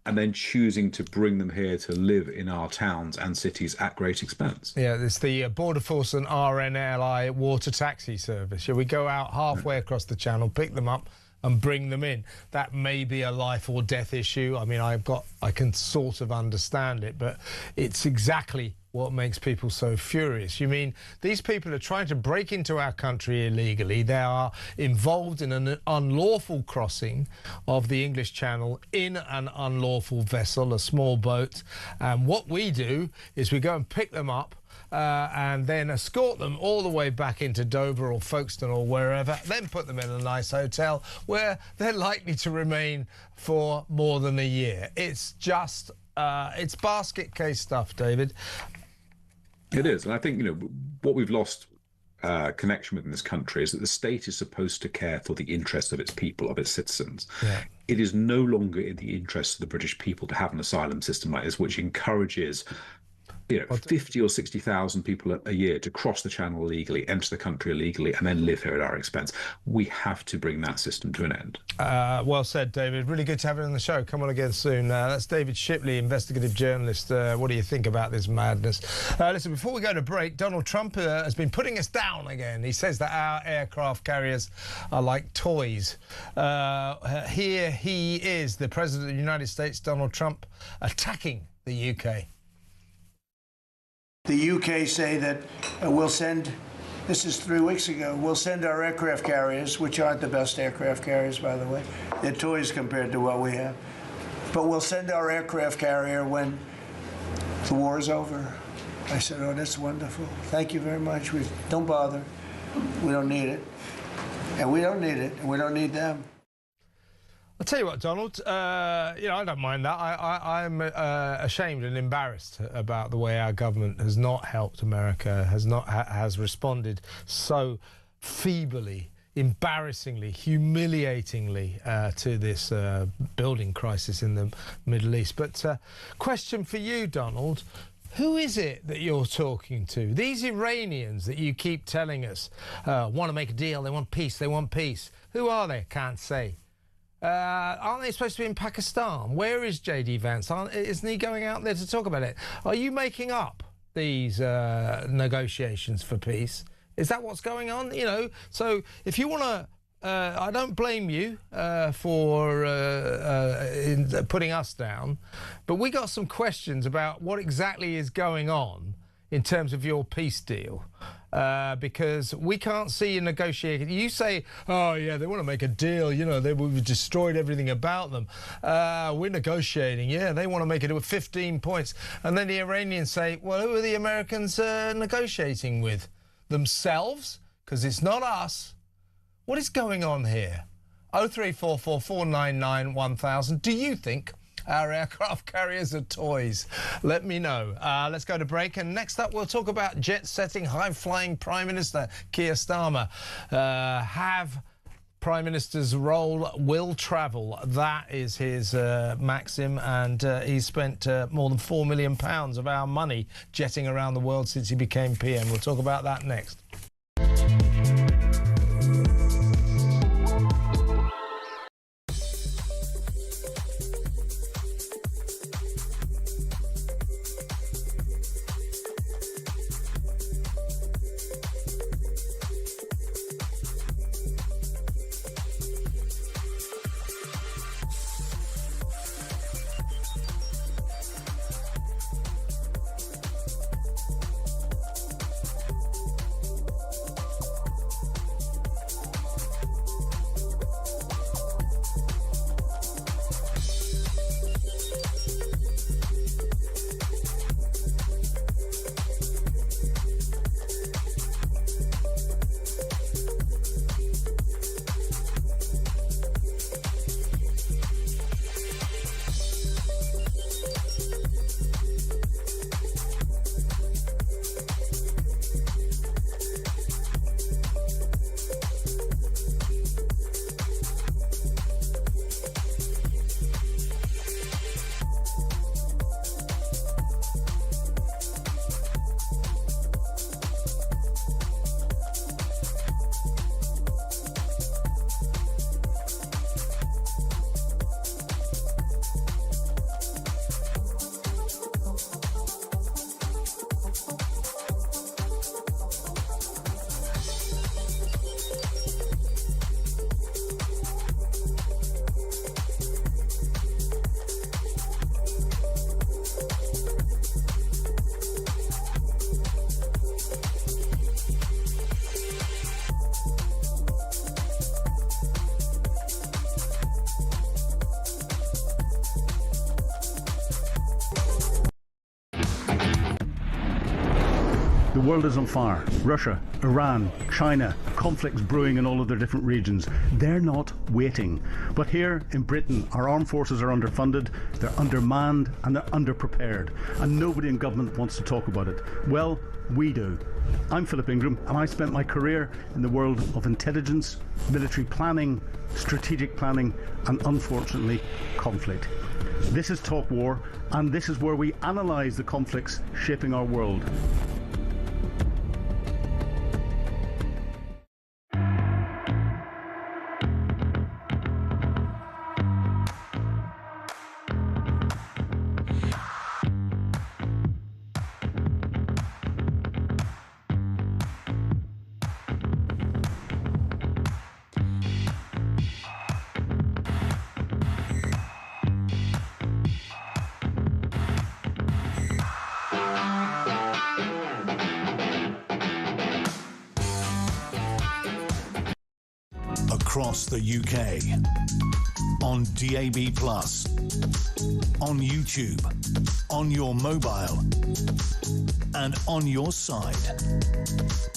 and then choosing to bring them here to live in our towns and cities at great expense. Yeah, it's the Border Force and RNLI water taxi service. Yeah, we go out halfway across the channel, pick them up and bring them in. That may be a life or death issue. I mean, I can sort of understand it, but it's exactly what makes people so furious. You mean these people are trying to break into our country illegally. They are involved in an unlawful crossing of the English Channel in an unlawful vessel, a small boat. And what we do is we go and pick them up and then escort them all the way back into Dover or Folkestone or wherever, then put them in a nice hotel where they're likely to remain for more than a year. It's just, it's basket case stuff, David. It is, and I think, you know, what we've lost connection with in this country is that the state is supposed to care for the interests of its people, of its citizens. Yeah. It is no longer in the interest of the British people to have an asylum system like this, which encourages, you know, 50 or 60,000 people a year to cross the channel illegally, enter the country illegally, and then live here at our expense. We have to bring that system to an end. Well said, David. Really good to have you on the show. Come on again soon. That's David Shipley, investigative journalist. What do you think about this madness? Listen, before we go to break, Donald Trump has been putting us down again. He says that our aircraft carriers are like toys. Here he is, the President of the United States, Donald Trump, attacking the UK. The UK say that we'll send, this is 3 weeks ago, we'll send our aircraft carriers, which aren't the best aircraft carriers, by the way. They're toys compared to what we have. But we'll send our aircraft carrier when the war is over. I said, oh, that's wonderful. Thank you very much. Don't bother. We don't need it. And we don't need it, and we don't need them. I'll tell you what, Donald, I don't mind that. I'm ashamed and embarrassed about the way our government has not helped America, has responded so feebly, embarrassingly, humiliatingly to this building crisis in the Middle East. But question for you, Donald. Who is it that you're talking to? These Iranians that you keep telling us want to make a deal, they want peace, they want peace. Who are they? Can't say. Aren't they supposed to be in Pakistan? Where is J.D. Vance? Isn't he going out there to talk about it? Are you making up these negotiations for peace? Is that what's going on? You know, so if you want to... I don't blame you for putting us down, but we got some questions about what exactly is going on in terms of your peace deal, because we can't see you negotiating. You say, oh yeah, they want to make a deal, you know, we've destroyed everything about them. We're negotiating, yeah, they want to make it with 15 points. And then the Iranians say, well, who are the Americans negotiating with? Themselves? Because it's not us. What is going on here? 0344 499 1000. Do you think our aircraft carriers are toys? Let me know. Let's go to break. And next up, we'll talk about jet-setting, high-flying Prime Minister Keir Starmer. Have Prime Minister's role will travel. That is his maxim. And he's spent more than £4 million of our money jetting around the world since he became PM. We'll talk about that next. The world is on fire. Russia, Iran, China, conflicts brewing in all of their different regions. They're not waiting. But here in Britain, our armed forces are underfunded, they're undermanned, and they're underprepared. And nobody in government wants to talk about it. Well, we do. I'm Philip Ingram, and I spent my career in the world of intelligence, military planning, strategic planning, and unfortunately, conflict. This is Talk War, and this is where we analyse the conflicts shaping our world. Across the UK on DAB+, on YouTube, on your mobile, and on your side.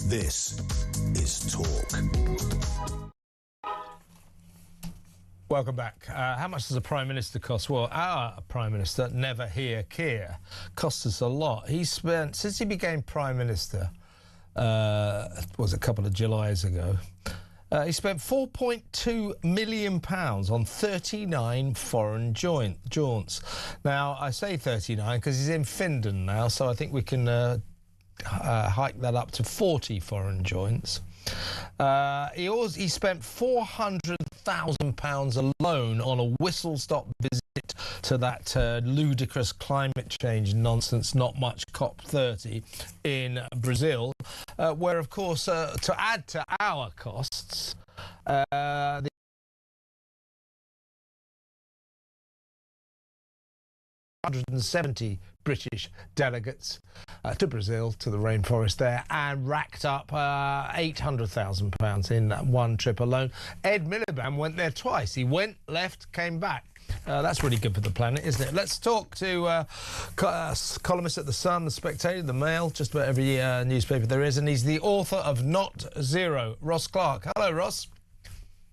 This is Talk. Welcome back. How much does a Prime Minister cost? Well, our Prime Minister, Never Hear Keir, cost us a lot. He spent, since he became Prime Minister, was a couple of Julys ago, he spent £4.2 million on 39 foreign jaunts. Now, I say 39 because he's in Finland now, so I think we can hike that up to 40 foreign jaunts. He spent £400,000 alone on a whistle-stop visit to that ludicrous climate change nonsense, not much COP30 in Brazil, where, of course, to add to our costs, the 170 British delegates to Brazil, to the rainforest there, and racked up £800,000 in one trip alone. Ed Miliband went there twice. He went, left, came back. That's really good for the planet, isn't it? Let's talk to columnist at The Sun, The Spectator, The Mail, just about every newspaper there is, and he's the author of Not Zero, Ross Clark. Hello, Ross.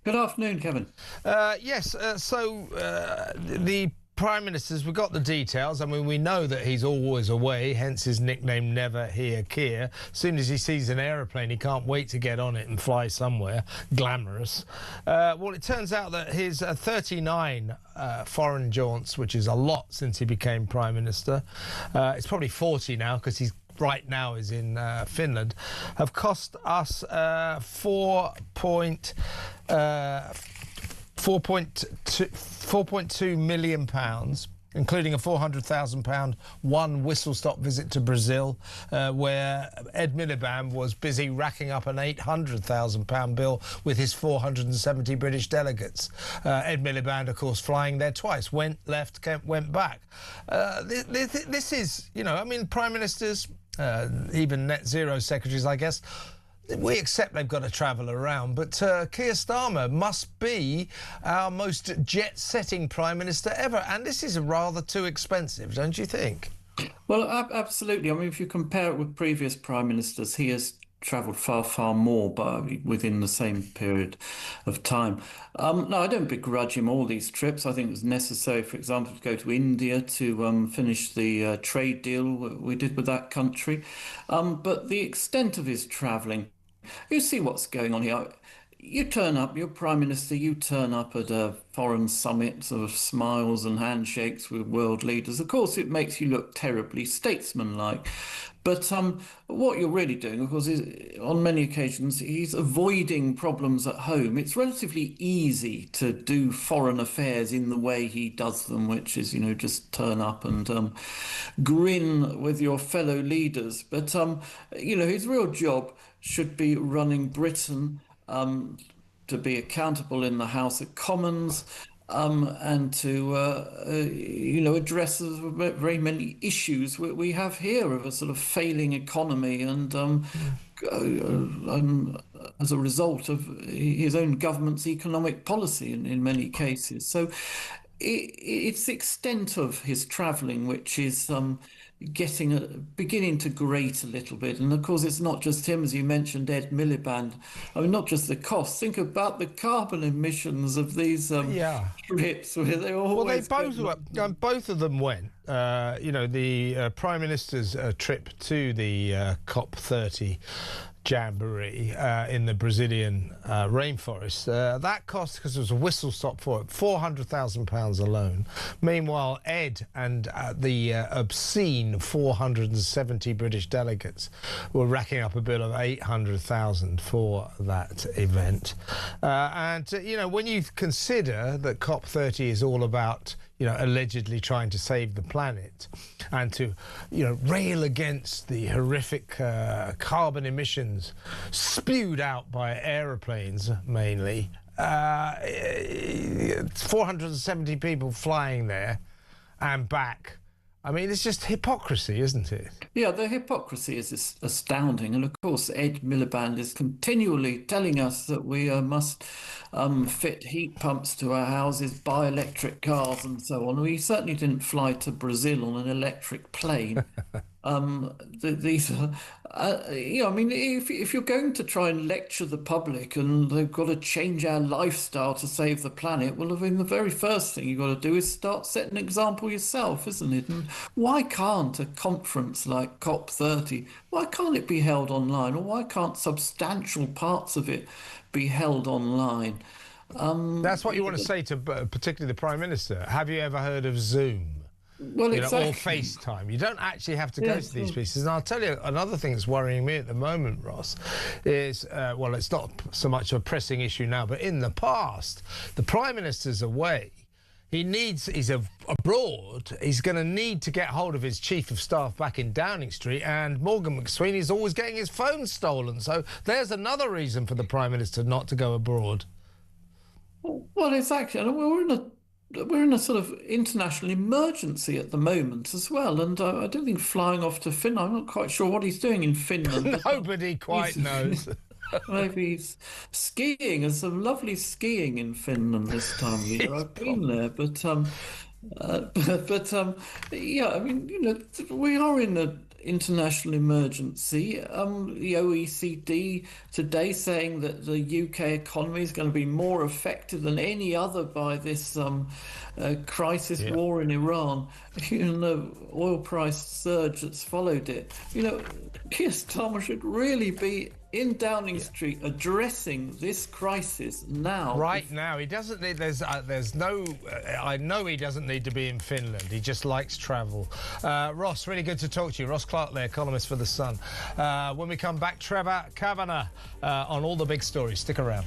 Good afternoon, Kevin. Yes, the Prime Minister's, we've got the details. I mean, we know that he's always away, hence his nickname Never Hear Keir. As soon as he sees an aeroplane, he can't wait to get on it and fly somewhere glamorous. Well, it turns out that his 39 foreign jaunts, which is a lot since he became Prime Minister, it's probably 40 now because he's right now is in Finland, have cost us £4.2 million, including a £400,000 one whistle-stop visit to Brazil, where Ed Miliband was busy racking up an £800,000 bill with his 470 British delegates. Ed Miliband, of course, flying there twice, went, left, went back. This is, you know, I mean, Prime Ministers, even net zero secretaries, I guess, we accept they've got to travel around, but Keir Starmer must be our most jet-setting Prime Minister ever, and this is rather too expensive, don't you think? Well, absolutely. I mean, if you compare it with previous Prime Ministers, he has travelled far, far more, but within the same period of time. No, I don't begrudge him all these trips. I think it was necessary, for example, to go to India to finish the trade deal we did with that country. But the extent of his travelling, you see what's going on here. You turn up, you're Prime Minister, you turn up at a foreign summit, sort of smiles and handshakes with world leaders. Of course, it makes you look terribly statesmanlike. But what you're really doing, of course, is on many occasions, he's avoiding problems at home. It's relatively easy to do foreign affairs in the way he does them, which is, you know, just turn up and grin with your fellow leaders. But, you know, his real job should be running Britain, to be accountable in the House of Commons, and to, you know, address very many issues we have here of a sort of failing economy and as a result of his own government's economic policy in many cases. So it's the extent of his travelling which is beginning to grate a little bit. And of course, it's not just him, as you mentioned, Ed Miliband. I mean, not just the cost. Think about the carbon emissions of these trips, where they always. Well, both of them went. You know, the Prime Minister's trip to the COP30 jamboree in the Brazilian rainforest. That cost, because there was a whistle stop for it, £400,000 alone. Meanwhile, Ed and the obscene 470 British delegates were racking up a bill of £800,000 for that event. And, you know, when you consider that COP30 is all about, you know, allegedly trying to save the planet and to, you know, rail against the horrific carbon emissions spewed out by aeroplanes mainly. 470 people flying there and back I mean, it's just hypocrisy, isn't it? Yeah, the hypocrisy is astounding. And of course, Ed Miliband is continually telling us that we must fit heat pumps to our houses, buy electric cars and so on. We certainly didn't fly to Brazil on an electric plane. These are, I mean, if you're going to try and lecture the public and they've got to change our lifestyle to save the planet, well, I mean, the very first thing you've got to do is start setting an example yourself, isn't it? And why can't a conference like COP30, why can't it be held online? Or why can't substantial parts of it be held online? That's what you want to say to particularly the Prime Minister. Have you ever heard of Zoom? Well, exactly. Or FaceTime. You don't actually have to go to these pieces. And I'll tell you, another thing that's worrying me at the moment, Ross, is, well, it's not so much a pressing issue now, but in the past, the Prime Minister's away. He's abroad. He's going to need to get hold of his Chief of Staff back in Downing Street, and Morgan McSweeney's always getting his phone stolen. So there's another reason for the Prime Minister not to go abroad. Well, exactly. We're in a sort of international emergency at the moment as well, and I don't think flying off to Finland, I'm not quite sure what he's doing in Finland. Nobody quite knows. Maybe he's skiing. There's some lovely skiing in Finland this time of year. I've been there, but yeah, I mean, you know, we are in an international emergency. The OECD today saying that the UK economy is going to be more affected than any other by this crisis, war in Iran. You know, oil price surge that's followed it. You know, Keir Starmer should really be in Downing Street addressing this crisis now. Right now. He doesn't need, there's no, I know he doesn't need to be in Finland. He just likes travel. Ross, really good to talk to you. Ross Clark there, columnist for The Sun. When we come back, Trevor, Kavanagh on all the big stories. Stick around.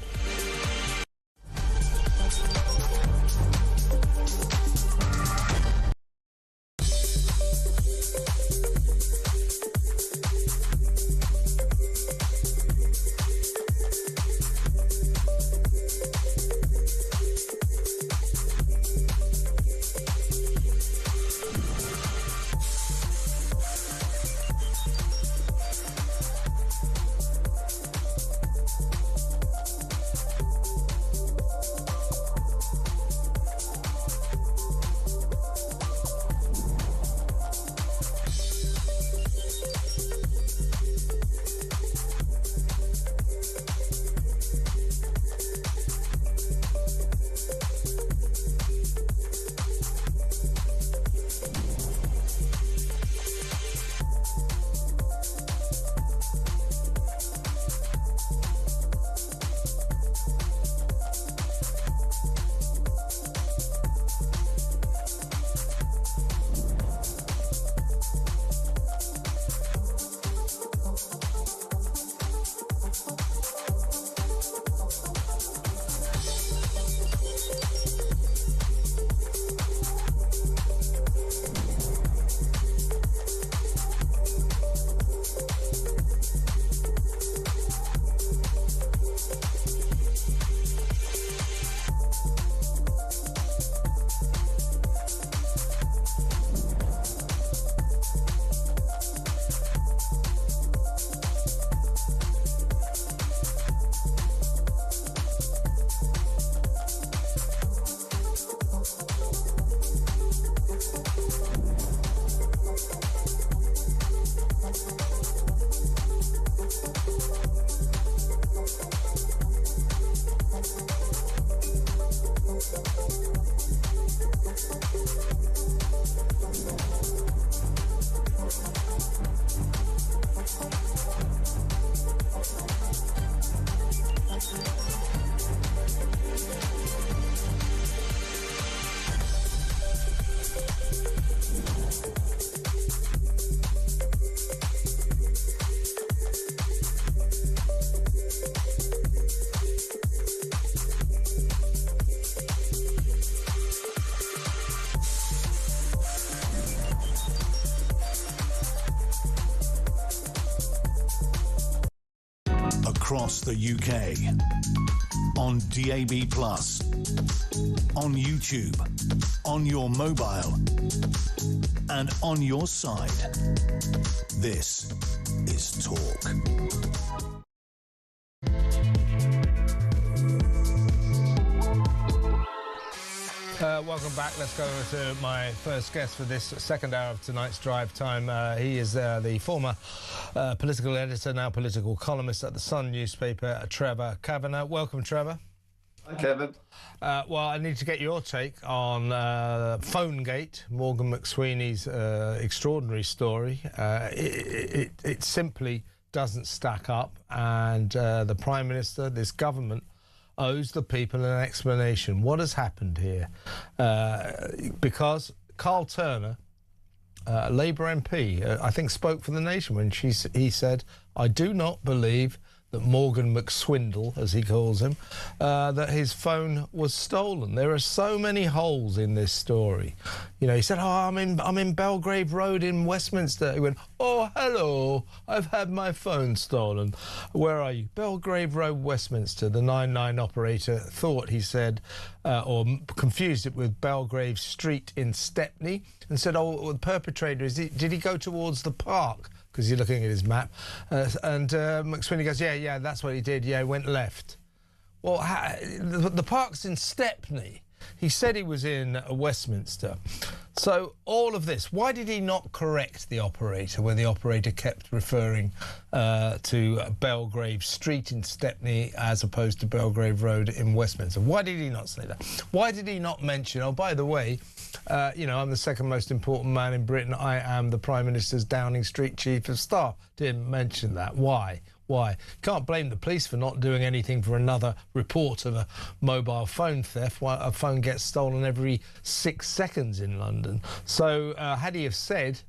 across the UK, on DAB+, on YouTube, on your mobile, and on your side. This is Talk. Welcome back. Let's go to my first guest for this second hour of tonight's drive time. He is the former political editor, now political columnist at the Sun newspaper, Trevor Kavanagh. Welcome, Trevor. Hi, Kevin. Well, I need to get your take on Phonegate, Morgan McSweeney's extraordinary story. It simply doesn't stack up, and the Prime Minister, this government, owes the people an explanation. What has happened here? Because Carl Turner, Labour MP, I think spoke for the nation when he said, "I do not believe that Morgan McSwindle, as he calls him, that his phone was stolen." There are so many holes in this story. You know, he said, "Oh, I'm in Belgrave Road in Westminster." He went, "Oh, hello, I've had my phone stolen." "Where are you?" "Belgrave Road, Westminster." The 99 operator thought he said, or confused it with Belgrave Street in Stepney, and said, "Oh, the perpetrator, did he go towards the park?" Because you're looking at his map. And McSweeney goes, yeah, that's what he did. Yeah, he went left. Well, the park's in Stepney. He said he was in Westminster. So all of this, why did he not correct the operator when the operator kept referring to Belgrave Street in Stepney as opposed to Belgrave Road in Westminster? Why did he not say that? Why did he not mention, oh, by the way, you know, I'm the second most important man in Britain. I am the Prime Minister's Downing Street Chief of Staff. Didn't mention that. Why? Can't blame the police for not doing anything for another report of a mobile phone theft. A phone gets stolen every 6 seconds in London. So had he have said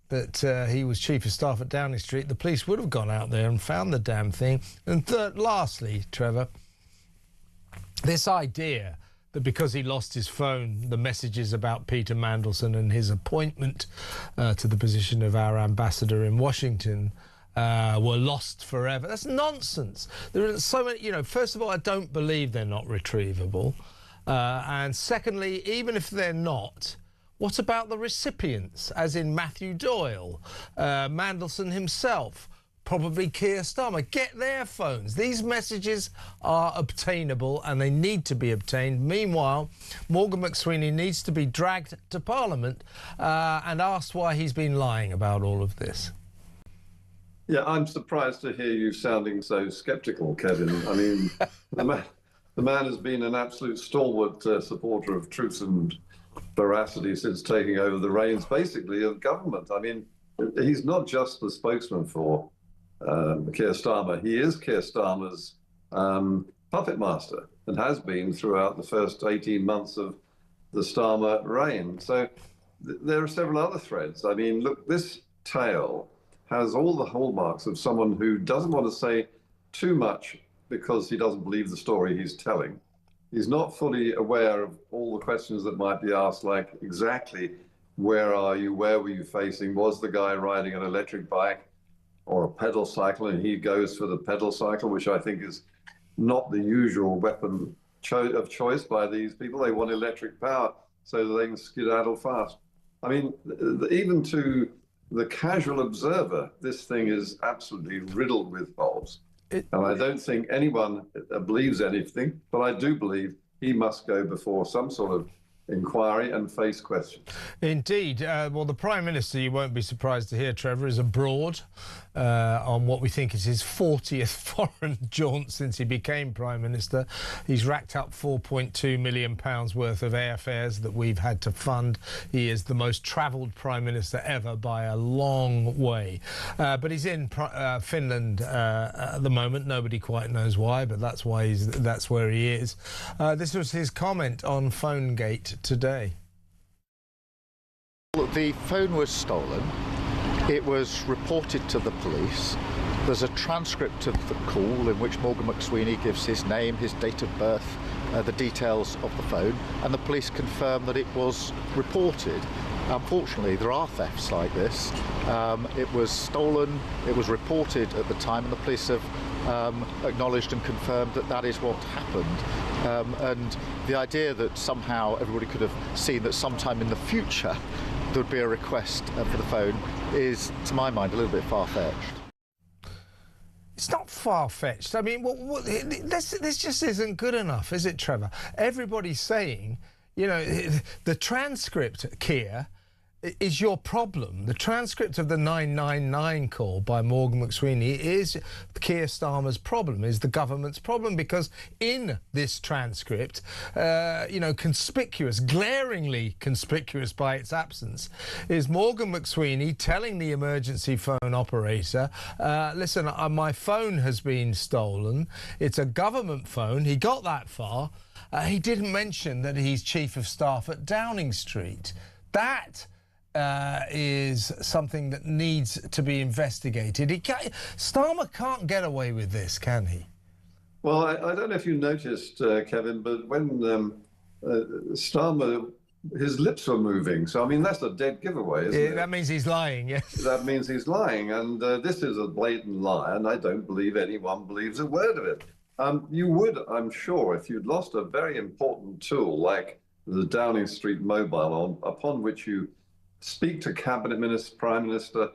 that he was Chief of Staff at Downing Street, the police would have gone out there and found the damn thing. And lastly, Trevor, this idea that because he lost his phone, the messages about Peter Mandelson and his appointment to the position of our ambassador in Washington were lost forever. That's nonsense. There are so many, you know, first of all, I don't believe they're not retrievable. And secondly, even if they're not, what about the recipients, as in Matthew Doyle, Mandelson himself, probably Keir Starmer? Get their phones. These messages are obtainable and they need to be obtained. Meanwhile, Morgan McSweeney needs to be dragged to Parliament and asked why he's been lying about all of this. Yeah, I'm surprised to hear you sounding so sceptical, Kevin. I mean, the man has been an absolute stalwart supporter of truth and veracity since taking over the reins, basically, of government. I mean, he's not just the spokesman for Keir Starmer. He is Keir Starmer's puppet master and has been throughout the first 18 months of the Starmer reign. So there are several other threads. I mean, look, this tale has all the hallmarks of someone who doesn't want to say too much because he doesn't believe the story he's telling. He's not fully aware of all the questions that might be asked, like exactly where are you, where were you facing, was the guy riding an electric bike or a pedal cycle, and he goes for the pedal cycle, which I think is not the usual weapon of choice by these people. They want electric power so that they can skedaddle fast. I mean, even to the casual observer, this thing is absolutely riddled with holes. And I don't think anyone believes anything, but I do believe he must go before some sort of inquiry and face questions. Indeed. Well, the Prime Minister, you won't be surprised to hear, Trevor, is abroad on what we think is his 40th foreign jaunt since he became Prime Minister. He's racked up £4.2 million worth of airfares that we've had to fund. He is the most travelled Prime Minister ever by a long way. But he's in Finland at the moment. Nobody quite knows why, but that's where he is. This was his comment on Phonegate today. The phone was stolen. It was reported to the police. There's a transcript of the call in which Morgan McSweeney gives his name, his date of birth, the details of the phone, and the police confirm that it was reported. Unfortunately, there are thefts like this. It was stolen, it was reported at the time, and the police have acknowledged and confirmed that that is what happened. And the idea that somehow everybody could have seen that sometime in the future there would be a request for the phone is, to my mind, a little bit far-fetched. It's not far-fetched. I mean, this just isn't good enough, is it, Trevor? Everybody's saying, you know, the transcript, Keir, is your problem. The transcript of the 999 call by Morgan McSweeney is Keir Starmer's problem, is the government's problem, because in this transcript, you know, conspicuous, glaringly conspicuous by its absence, is Morgan McSweeney telling the emergency phone operator, listen, my phone has been stolen. It's a government phone. He got that far. He didn't mention that he's chief of staff at Downing Street. That is something that needs to be investigated. Starmer can't get away with this, can he? Well, I don't know if you noticed, Kevin, but when Starmer, his lips were moving. So, I mean, that's a dead giveaway, isn't it? That means he's lying, yes. That means he's lying. And this is a blatant lie, and I don't believe anyone believes a word of it. You would, I'm sure, if you'd lost a very important tool like the Downing Street mobile upon which you speak to cabinet minister, prime minister,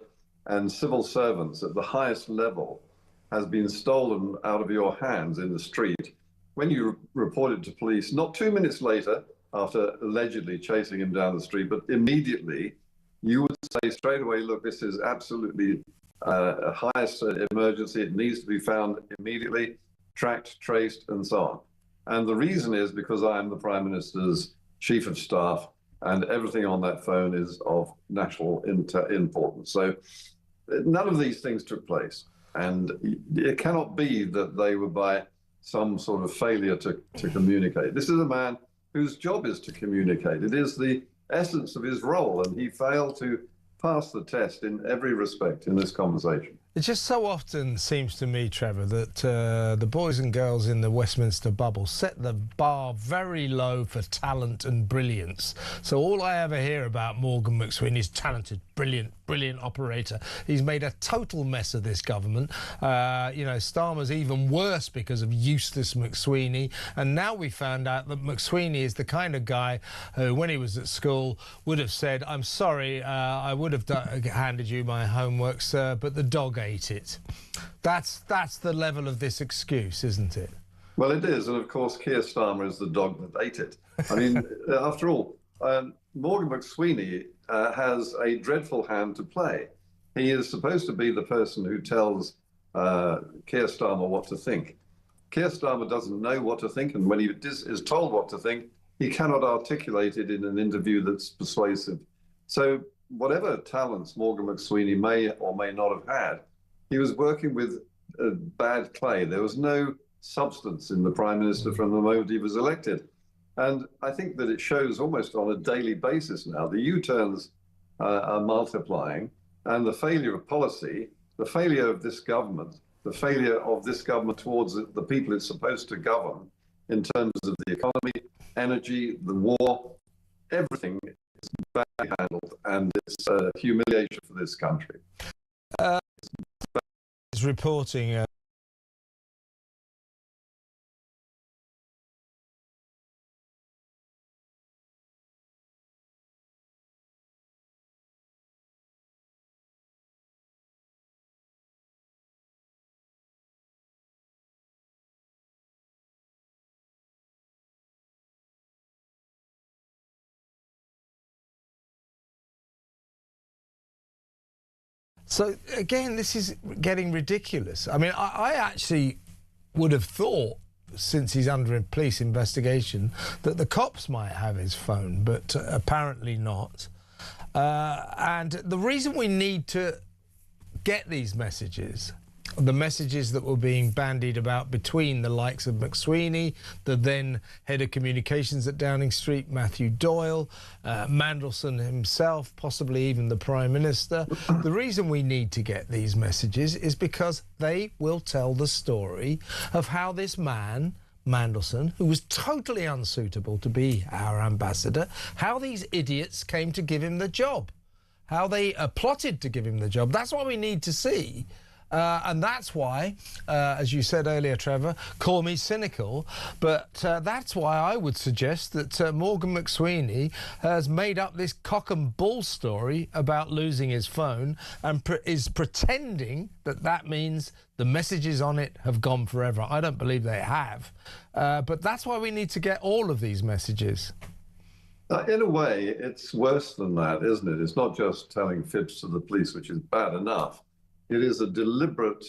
and civil servants at the highest level, has been stolen out of your hands in the street. When you reported to police, not 2 minutes later, after allegedly chasing him down the street, but immediately, you would say straight away, look, this is absolutely a highest emergency. It needs to be found immediately, tracked, traced, and so on. And the reason is because I am the Prime Minister's Chief of Staff, and everything on that phone is of national importance. So none of these things took place. And it cannot be that they were by some sort of failure to communicate. This is a man whose job is to communicate. It is the essence of his role, and he failed to pass the test in every respect in this conversation. It just so often seems to me, Trevor, that the boys and girls in the Westminster bubble set the bar very low for talent and brilliance. So all I ever hear about Morgan McSweeney is talented, brilliant operator. He's made a total mess of this government. You know, Starmer's even worse because of useless McSweeney. And now we found out that McSweeney is the kind of guy who, when he was at school, would have said, I'm sorry, I would have handed you my homework, sir, but the dog ate it. That's the level of this excuse, isn't it? Well, it is. And of course, Keir Starmer is the dog that ate it. I mean, after all, Morgan McSweeney has a dreadful hand to play. He is supposed to be the person who tells Keir Starmer what to think. Keir Starmer doesn't know what to think, and when he is told what to think, he cannot articulate it in an interview that's persuasive. So whatever talents Morgan McSweeney may or may not have had, he was working with bad clay. There was no substance in the Prime Minister from the moment he was elected. And I think that it shows almost on a daily basis now. The U-turns are multiplying, and the failure of policy, the failure of this government, the failure of this government towards the people it's supposed to govern in terms of the economy, energy, the war, everything is badly handled, and it's a humiliation for this country. Is reporting so again, this is getting ridiculous. I mean, I actually would have thought, since he's under a police investigation, that the cops might have his phone, but apparently not. And the reason we need to get these messages, the messages that were being bandied about between the likes of McSweeney, the then head of communications at Downing Street, Matthew Doyle, Mandelson himself, possibly even the Prime Minister. The reason we need to get these messages is because they will tell the story of how this man, Mandelson, who was totally unsuitable to be our ambassador, how these idiots came to give him the job, how they plotted to give him the job. That's what we need to see. And that's why, as you said earlier, Trevor, call me cynical, but that's why I would suggest that Morgan McSweeney has made up this cock and bull story about losing his phone and is pretending that that means the messages on it have gone forever. I don't believe they have, but that's why we need to get all of these messages. In a way, it's worse than that, isn't it? It's not just telling fibs to the police, which is bad enough. It is a deliberate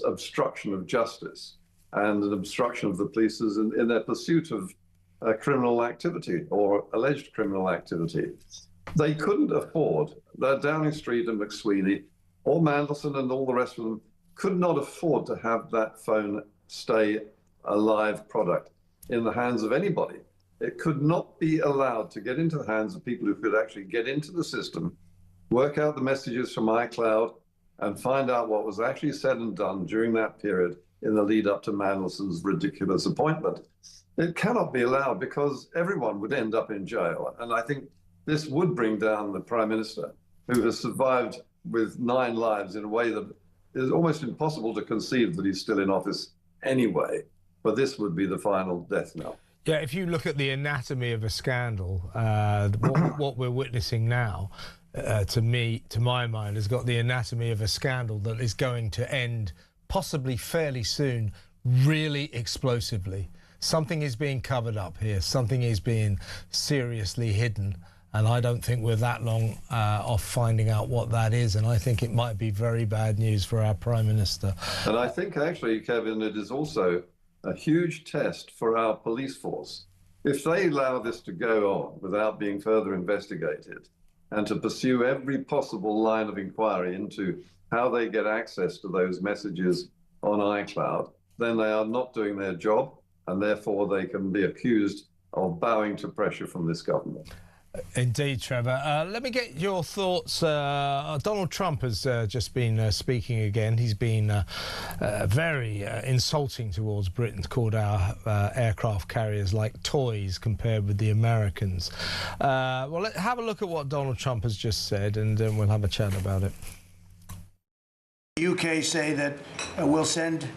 obstruction of justice and an obstruction of the police in their pursuit of criminal activity or alleged criminal activity. They couldn't afford, Downing Street and McSweeney, or Mandelson and all the rest of them, could not afford to have that phone stay a live product in the hands of anybody. It could not be allowed to get into the hands of people who could actually get into the system, work out the messages from iCloud, and find out what was actually said and done during that period in the lead up to Mandelson's ridiculous appointment. It cannot be allowed because everyone would end up in jail. And I think this would bring down the Prime Minister, who has survived with 9 lives in a way that is almost impossible to conceive that he's still in office anyway. But this would be the final death knell. Yeah, if you look at the anatomy of a scandal, what we're witnessing now, to my mind, has got the anatomy of a scandal that is going to end possibly fairly soon, really explosively. Something is being covered up here. Something is being seriously hidden. And I don't think we're that long off finding out what that is. And I think it might be very bad news for our Prime Minister. And I think actually, Kevin, it is also a huge test for our police force. If they allow this to go on without being further investigated, and to pursue every possible line of inquiry into how they get access to those messages on iCloud, then they are not doing their job, and therefore they can be accused of bowing to pressure from this government. Indeed, Trevor. Let me get your thoughts. Donald Trump has just been speaking again. He's been very insulting towards Britain, called our aircraft carriers like toys compared with the Americans. Well, let's have a look at what Donald Trump has just said, and then we'll have a chat about it. The UK say that we'll send,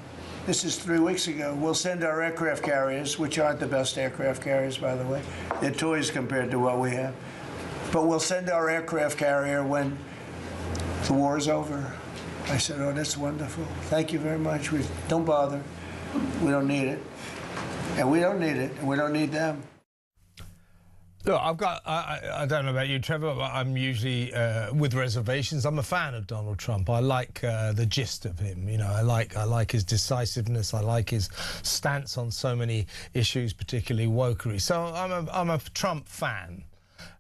this is 3 weeks ago, we'll send our aircraft carriers, which aren't the best aircraft carriers, by the way. They're toys compared to what we have. But we'll send our aircraft carrier when the war is over. I said, oh, that's wonderful. Thank you very much. Don't bother. We don't need it. And we don't need it, and we don't need them. Look, I don't know about you, Trevor, but I'm usually with reservations. I'm a fan of Donald Trump. I like the gist of him. You know, I like his decisiveness. I like his stance on so many issues, particularly wokery. So I'm a Trump fan.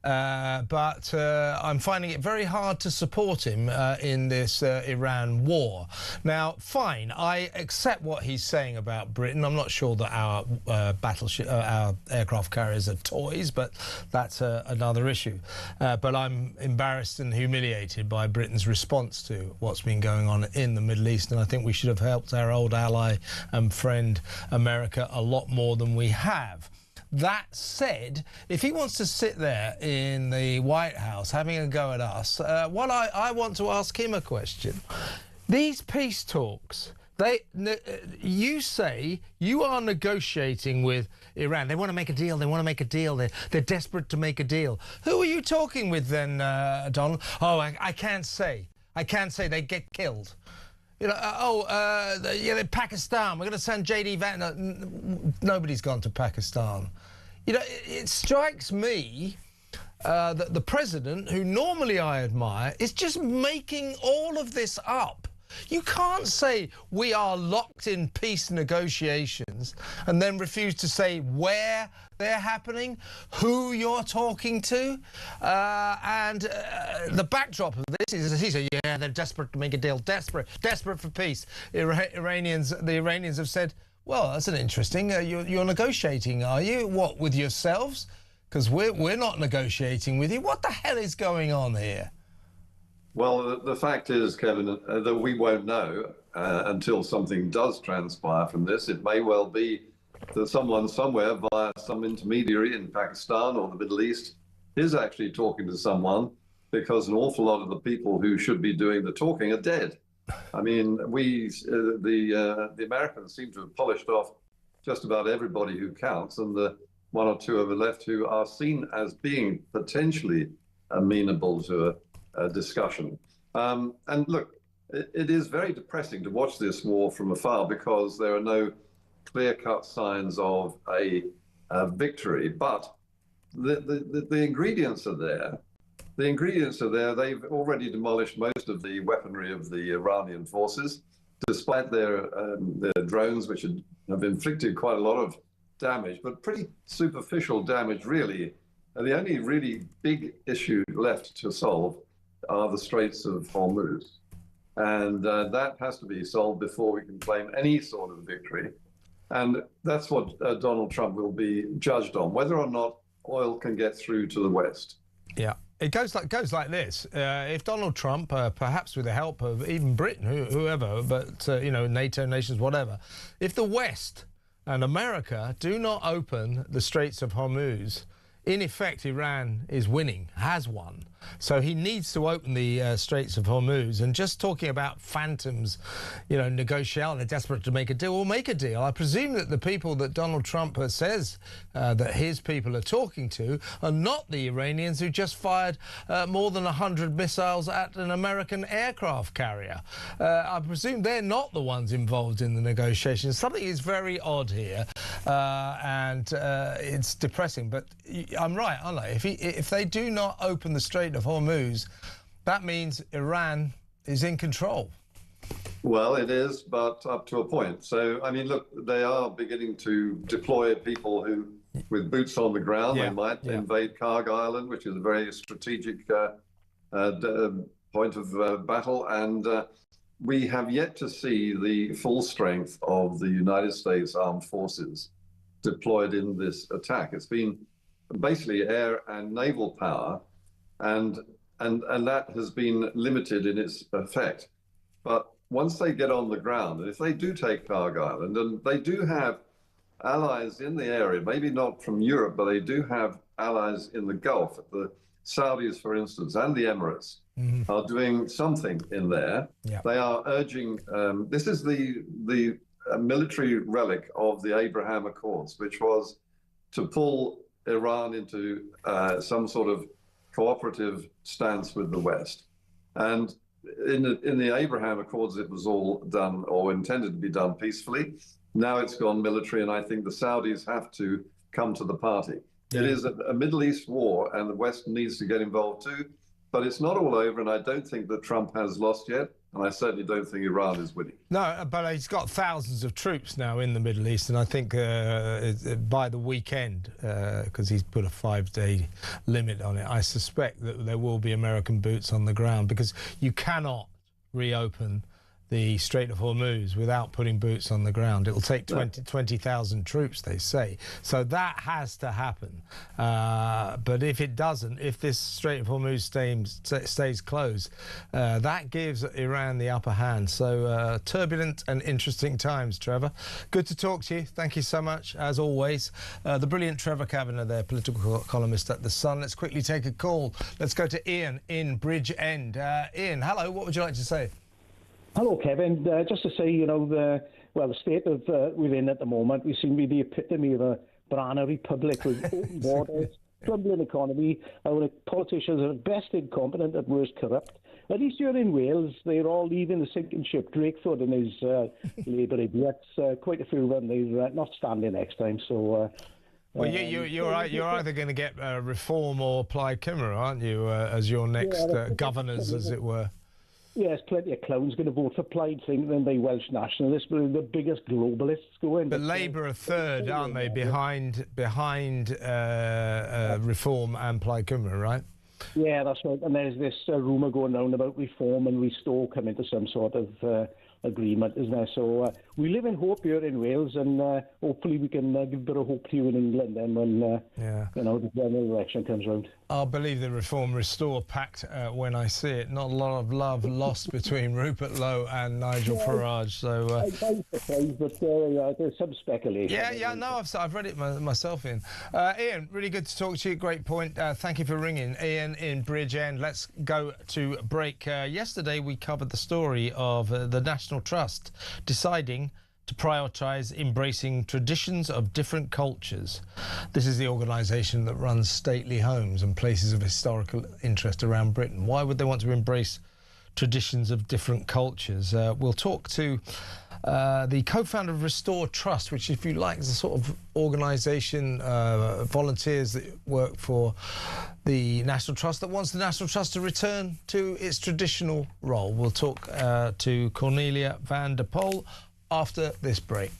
But I'm finding it very hard to support him in this Iran war. Now, fine, I accept what he's saying about Britain. I'm not sure that our our aircraft carriers are toys, but that's another issue. But I'm embarrassed and humiliated by Britain's response to what's been going on in the Middle East, and I think we should have helped our old ally and friend America a lot more than we have. That said, if he wants to sit there in the White House having a go at us, I want to ask him a question. These peace talks, you say you are negotiating with Iran. They want to make a deal. They want to make a deal. They're desperate to make a deal. Who are you talking with then, Donald? Oh, I can't say. I can't say. They get killed. You know, Pakistan, we're going to send J.D. Vance. Nobody's gone to Pakistan. You know, it strikes me that the president, who normally I admire, is just making all of this up. You can't say we are locked in peace negotiations and then refuse to say where they're happening, who you're talking to, and the backdrop of this is he said, yeah, they're desperate to make a deal, desperate for peace. The Iranians have said, well, that's an interesting. You're negotiating, are you? What, with yourselves? Because we're not negotiating with you. What the hell is going on here? Well, the fact is, Kevin, that we won't know until something does transpire from this. It may well be that someone somewhere via some intermediary in Pakistan or the Middle East is actually talking to someone, because an awful lot of the people who should be doing the talking are dead. I mean, the Americans seem to have polished off just about everybody who counts, and the one or two of the left who are seen as being potentially amenable to a discussion. And look, it is very depressing to watch this war from afar because there are no clear-cut signs of a victory, but the ingredients are there. The ingredients are there. They've already demolished most of the weaponry of the Iranian forces, despite their drones, which have inflicted quite a lot of damage, but pretty superficial damage, really. And the only really big issue left to solve are the Straits of Hormuz. And that has to be solved before we can claim any sort of victory. And that's what Donald Trump will be judged on, whether or not oil can get through to the West. Yeah. It goes like this. If Donald Trump, perhaps with the help of even Britain, whoever, but, you know, NATO nations, whatever, if the West and America do not open the Straits of Hormuz, in effect, Iran is winning, has won. So he needs to open the Straits of Hormuz. And just talking about phantoms, you know, negotiating, they're desperate to make a deal. Well, make a deal. I presume that the people that Donald Trump says that his people are talking to are not the Iranians who just fired more than 100 missiles at an American aircraft carrier. I presume they're not the ones involved in the negotiations. Something is very odd here, and it's depressing. But I'm right, aren't I? If they do not open the Strait of Hormuz, that means Iran is in control. Well, it is, but up to a point. So, I mean, look, they are beginning to deploy people who, with boots on the ground, they might invade Karg Island, which is a very strategic point of battle. And we have yet to see the full strength of the United States Armed Forces deployed in this attack. It's been basically air and naval power, and that has been limited in its effect. But once they get on the ground, and if they do take Karg Island, and they do have allies in the area, maybe not from Europe, but they do have allies in the Gulf. The Saudis, for instance, and the Emirates are doing something in there. Yeah. They are urging, this is the military relic of the Abraham Accords, which was to pull Iran into some sort of cooperative stance with the West. And in the Abraham Accords, it was all done or intended to be done peacefully. Now it's gone military, and I think the Saudis have to come to the party. Yeah. It is a Middle East war, and the West needs to get involved too. But it's not all over, and I don't think that Trump has lost yet. And I certainly don't think Iran is winning. No, but he's got thousands of troops now in the Middle East, and I think by the weekend, because he's put a 5-day limit on it, I suspect that there will be American boots on the ground, because you cannot reopen the Strait of Hormuz without putting boots on the ground. It'll take 20,000 troops, they say. So that has to happen. But if it doesn't, if this Strait of Hormuz stays closed, that gives Iran the upper hand. So turbulent and interesting times, Trevor. Good to talk to you. Thank you so much, as always. The brilliant Trevor Kavanagh there, political columnist at The Sun. Let's quickly take a call. Let's go to Ian in Bridgend. Ian, hello. What would you like to say? Hello, Kevin. Just to say, you know, the state of we're in at the moment, we seem to be the epitome of a banana republic with open borders, crumbling economy. Our politicians are at best incompetent, at worst corrupt. At least you're in Wales. They're all leaving the sinking ship. Drakeford and his Labour idiots, quite a few of them, they're not standing next time. So. Well, you're either going to get Reform or Plaid Cymru, aren't you, as your next governors, as it were? Yes, plenty of clowns going to vote for Plaid, thinking they're Welsh nationalists, but they're the biggest globalists going. But Labour are third, aren't they, behind Reform and Plaid Cymru, right? Yeah, that's right. And there's this rumour going around about Reform and Restore coming to some sort of agreement, isn't there? So we live in hope here in Wales, and hopefully we can give a bit of hope to you in England then when the general election comes round. I'll believe the Reform Restore Pact when I see it. Not a lot of love lost between Rupert Lowe and Nigel Farage. So I'm surprised, but there's some speculation. No, I've read it myself, Ian. Ian, really good to talk to you. Great point. Thank you for ringing. Ian in Bridgend. Let's go to break. Yesterday we covered the story of the National Trust deciding to prioritise embracing traditions of different cultures. This is the organisation that runs stately homes and places of historical interest around Britain. Why would they want to embrace traditions of different cultures? We'll talk to the co-founder of Restore Trust, which, if you like, is a sort of organisation, volunteers that work for the National Trust, that wants the National Trust to return to its traditional role. We'll talk to Cornelia van der Pol after this break.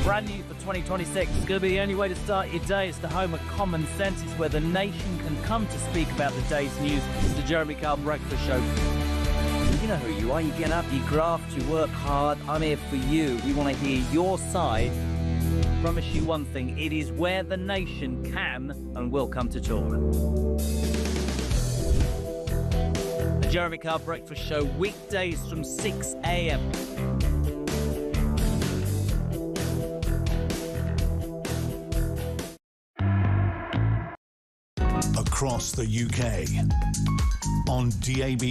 Brand new for 2026. It's going to be the only way to start your day. It's the home of common sense. It's where the nation can come to speak about the day's news. It's the Jeremy Kyle Breakfast Show. You know who you are. You get up, you graft, you work hard. I'm here for you. We want to hear your side. I promise you one thing. It is where the nation can and will come to talk. The Jeremy Kyle Breakfast Show, weekdays from 6 a.m. Across the UK, on DAB+,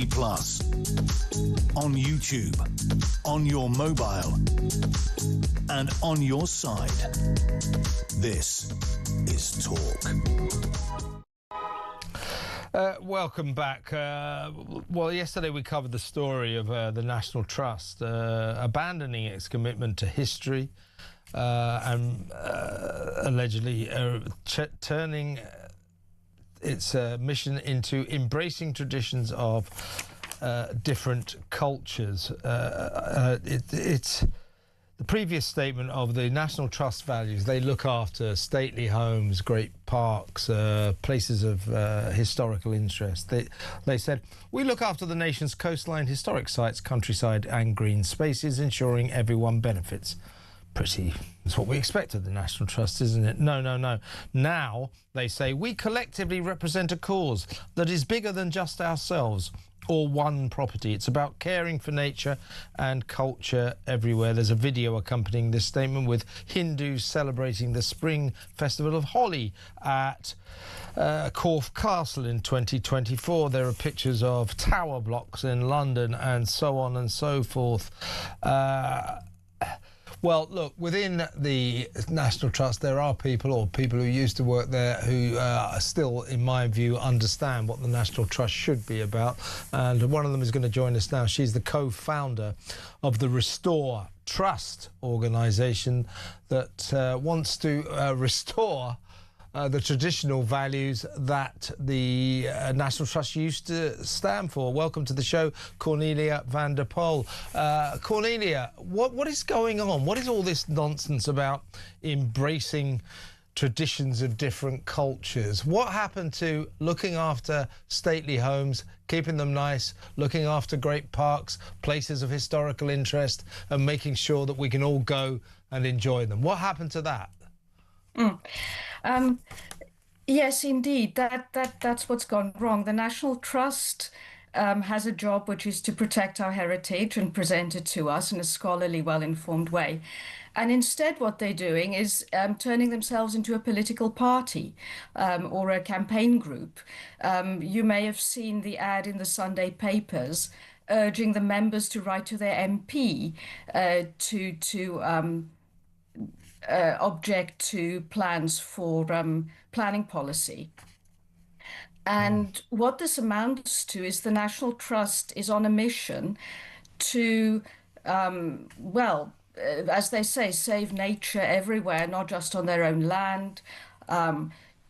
on YouTube, on your mobile, and on your side. This is Talk. Welcome back. Well, yesterday we covered the story of the National Trust abandoning its commitment to history and allegedly turning its mission into embracing traditions of different cultures. It's the previous statement of the National Trust values. They look after stately homes, great parks, places of historical interest. They said, we look after the nation's coastline, historic sites, countryside and green spaces, ensuring everyone benefits. It's what we expect of the National Trust, isn't it? No. Now, they say, we collectively represent a cause that is bigger than just ourselves. or one property. It's about caring for nature and culture everywhere. There's a video accompanying this statement with Hindus celebrating the Spring Festival of Holi at Corfe Castle in 2024. There are pictures of tower blocks in London and so on and so forth. Well, look, within the National Trust, there are people, or people who used to work there, who still, in my view, understand what the National Trust should be about. And one of them is going to join us now. She's the co-founder of the Restore Trust organisation that wants to restore the traditional values that the National Trust used to stand for. Welcome to the show, Cornelia van der Pol. Cornelia, what is going on? What is all this nonsense about embracing traditions of different cultures? What happened to looking after stately homes, keeping them nice, looking after great parks, places of historical interest, and making sure that we can all go and enjoy them? What happened to that? Yes, indeed. That's what's gone wrong. The National Trust has a job which is to protect our heritage and present it to us in a scholarly, well-informed way. And instead what they're doing is turning themselves into a political party or a campaign group. You may have seen the ad in the Sunday papers urging the members to write to their MP to object to plans for planning policy. And what this amounts to is the National Trust is on a mission to, as they say, save nature everywhere, not just on their own land,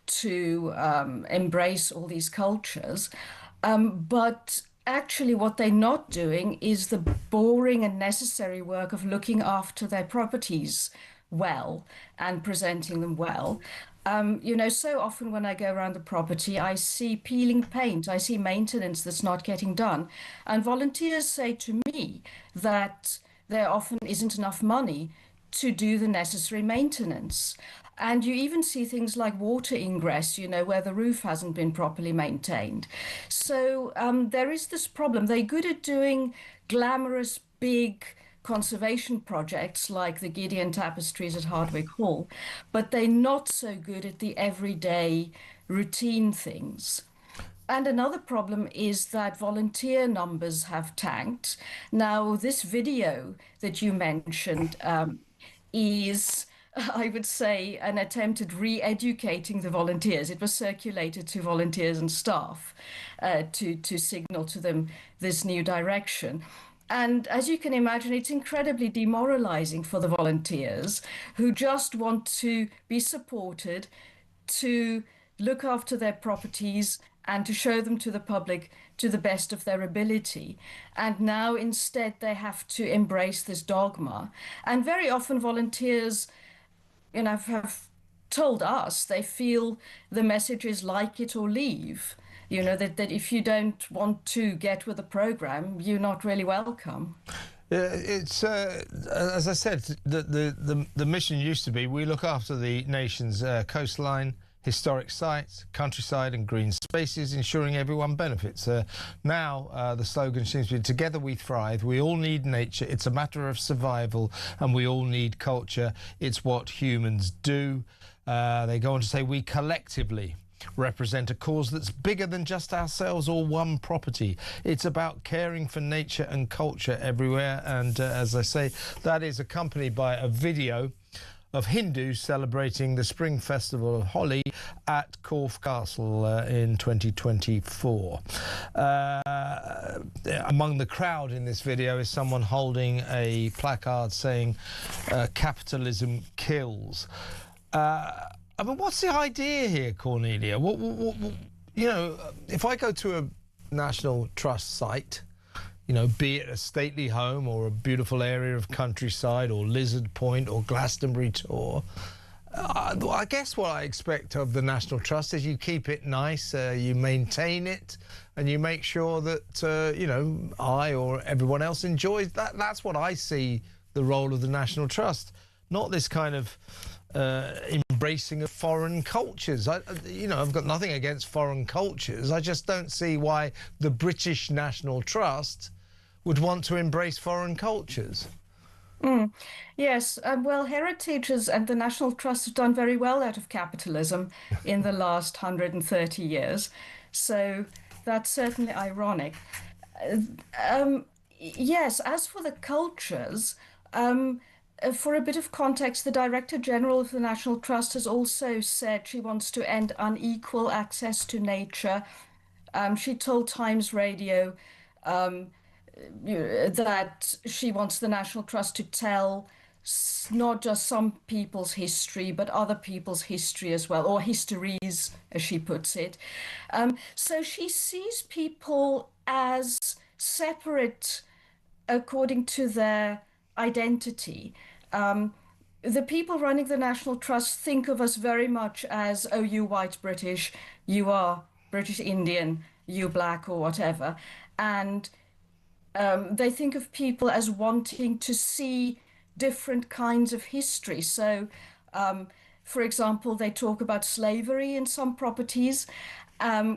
to embrace all these cultures. But actually what they're not doing is the boring and necessary work of looking after their properties well and presenting them well. You know, so often when I go around the property, I see peeling paint, I see maintenance that's not getting done. And volunteers say to me that there often isn't enough money to do the necessary maintenance. And you even see things like water ingress, you know, where the roof hasn't been properly maintained. So there is this problem. They're good at doing glamorous, big conservation projects like the Gideon Tapestries at Hardwick Hall, but they're not so good at the everyday routine things. And another problem is that volunteer numbers have tanked. Now, this video that you mentioned is, I would say, an attempt at re-educating the volunteers. It was circulated to volunteers and staff to signal to them this new direction. And as you can imagine, it's incredibly demoralizing for the volunteers who just want to be supported, to look after their properties and to show them to the public to the best of their ability. And now instead they have to embrace this dogma. And very often volunteers, you know, have told us they feel the message is like it or leave. You know, that if you don't want to get with the program, you're not really welcome. It's, as I said, the mission used to be we look after the nation's coastline, historic sites, countryside and green spaces, ensuring everyone benefits. Now the slogan seems to be together we thrive, we all need nature, it's a matter of survival, and we all need culture, it's what humans do. They go on to say we collectively represent a cause that's bigger than just ourselves or one property. It's about caring for nature and culture everywhere. And as I say, that is accompanied by a video of Hindus celebrating the Spring Festival of Holi at Corfe Castle in 2024. Among the crowd in this video is someone holding a placard saying, capitalism kills. I mean, what's the idea here, Cornelia? What, you know, if I go to a National Trust site, you know, be it a stately home or a beautiful area of countryside or Lizard Point or Glastonbury Tor, I guess what I expect of the National Trust is you keep it nice, you maintain it, and you make sure that, you know, I or everyone else enjoys that. That's what I see the role of the National Trust, not this kind of embracing of foreign cultures. I've got nothing against foreign cultures. I just don't see why the British National Trust would want to embrace foreign cultures. Yes, well, Heritages and the National Trust have done very well out of capitalism in the last 130 years. So that's certainly ironic. Yes, as for the cultures, for a bit of context, the Director General of the National Trust has also said she wants to end unequal access to nature. She told Times Radio that she wants the National Trust to tell not just some people's history, but other people's history as well, or histories, as she puts it. So she sees people as separate according to their identity. The people running the National Trust think of us very much as, oh, you white British, you are British Indian, you black or whatever. And they think of people as wanting to see different kinds of history. So, for example, they talk about slavery in some properties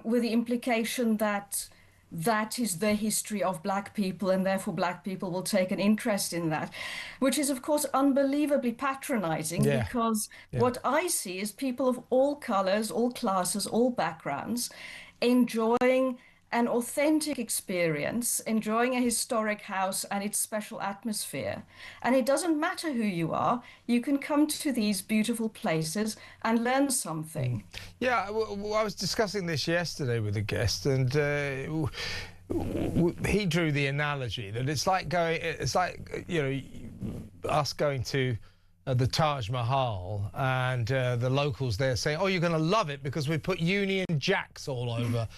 with the implication that that is the history of black people and therefore black people will take an interest in that, which is, of course, unbelievably patronizing because what I see is people of all colors, all classes, all backgrounds enjoying an authentic experience, enjoying a historic house and its special atmosphere. And it doesn't matter who you are, you can come to these beautiful places and learn something. Yeah, I was discussing this yesterday with a guest, and he drew the analogy that it's like us going to the Taj Mahal and the locals there saying, oh, you're going to love it because we put Union Jacks all over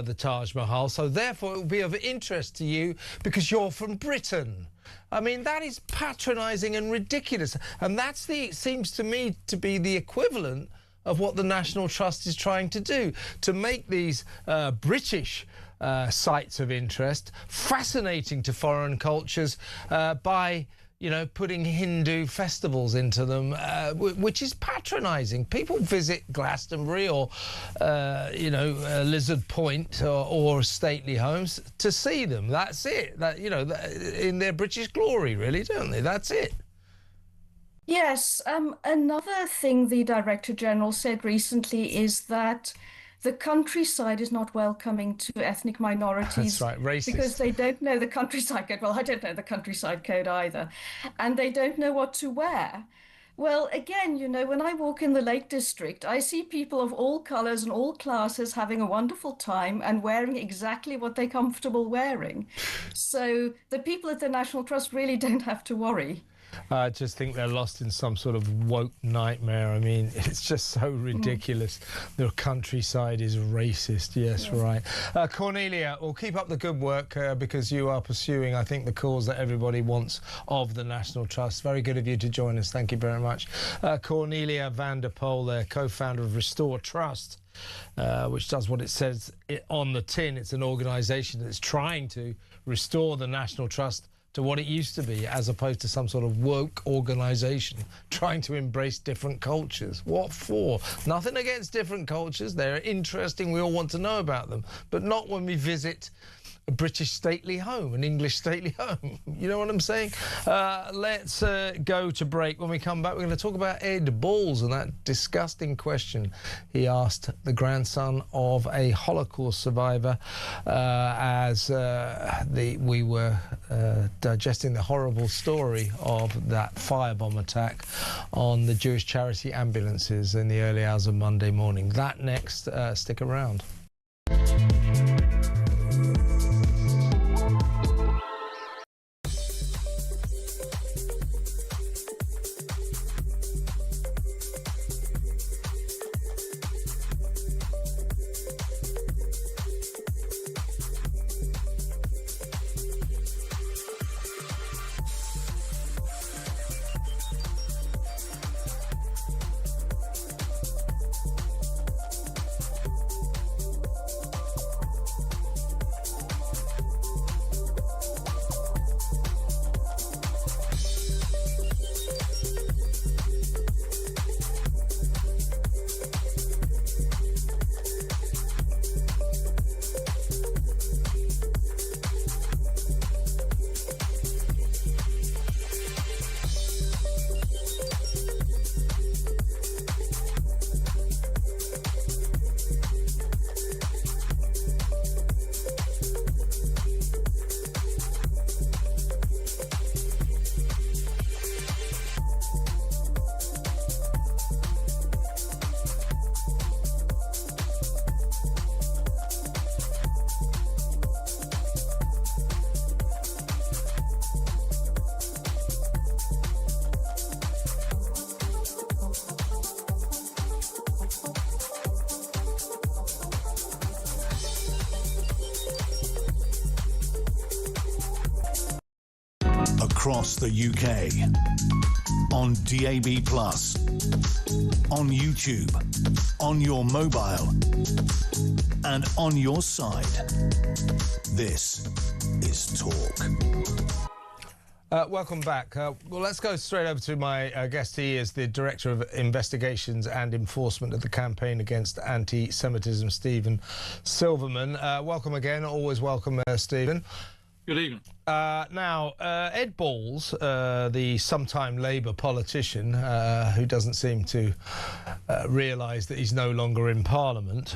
the Taj Mahal, so therefore it will be of interest to you because you're from Britain. I mean, that is patronising and ridiculous, and that's seems to me to be the equivalent of what the National Trust is trying to do, to make these British sites of interest fascinating to foreign cultures by putting Hindu festivals into them, which is patronising. People visit Glastonbury or, Lizard Point or stately homes to see them. That's it. In their British glory, really, don't they? That's it. Yes. Another thing the Director General said recently is that the countryside is not welcoming to ethnic minorities. That's right, racist. Because they don't know the countryside code. Well, I don't know the countryside code either. And they don't know what to wear. Well, again, when I walk in the Lake District, I see people of all colours and all classes having a wonderful time and wearing exactly what they're comfortable wearing. So the people at the National Trust really don't have to worry. I just think they're lost in some sort of woke nightmare. I mean, it's just so ridiculous. The countryside is racist. Yes, right. Cornelia, well, keep up the good work because you are pursuing, I think, the cause that everybody wants of the National Trust. Very good of you to join us. Thank you very much. Cornelia van der Pol, co-founder of Restore Trust, which does what it says on the tin. It's an organisation that's trying to restore the National Trust to what it used to be, as opposed to some sort of woke organisation trying to embrace different cultures. What for? Nothing against different cultures. They're interesting. We all want to know about them. But not when we visit a British stately home, an English stately home. You know what I'm saying? Let's go to break. When we come back, we're going to talk about Ed Balls and that disgusting question he asked the grandson of a Holocaust survivor as we were digesting the horrible story of that firebomb attack on the Jewish charity ambulances in the early hours of Monday morning. That next. Stick around. across the UK. On DAB+, on YouTube, on your mobile, and on your side. This is Talk. Welcome back. Well, let's go straight over to my guest. He is the Director of Investigations and Enforcement of the Campaign Against Anti-Semitism, Stephen Silverman. Welcome again. Always welcome, Stephen. Good evening. Now, Ed Balls, the sometime Labour politician who doesn't seem to realise that he's no longer in Parliament,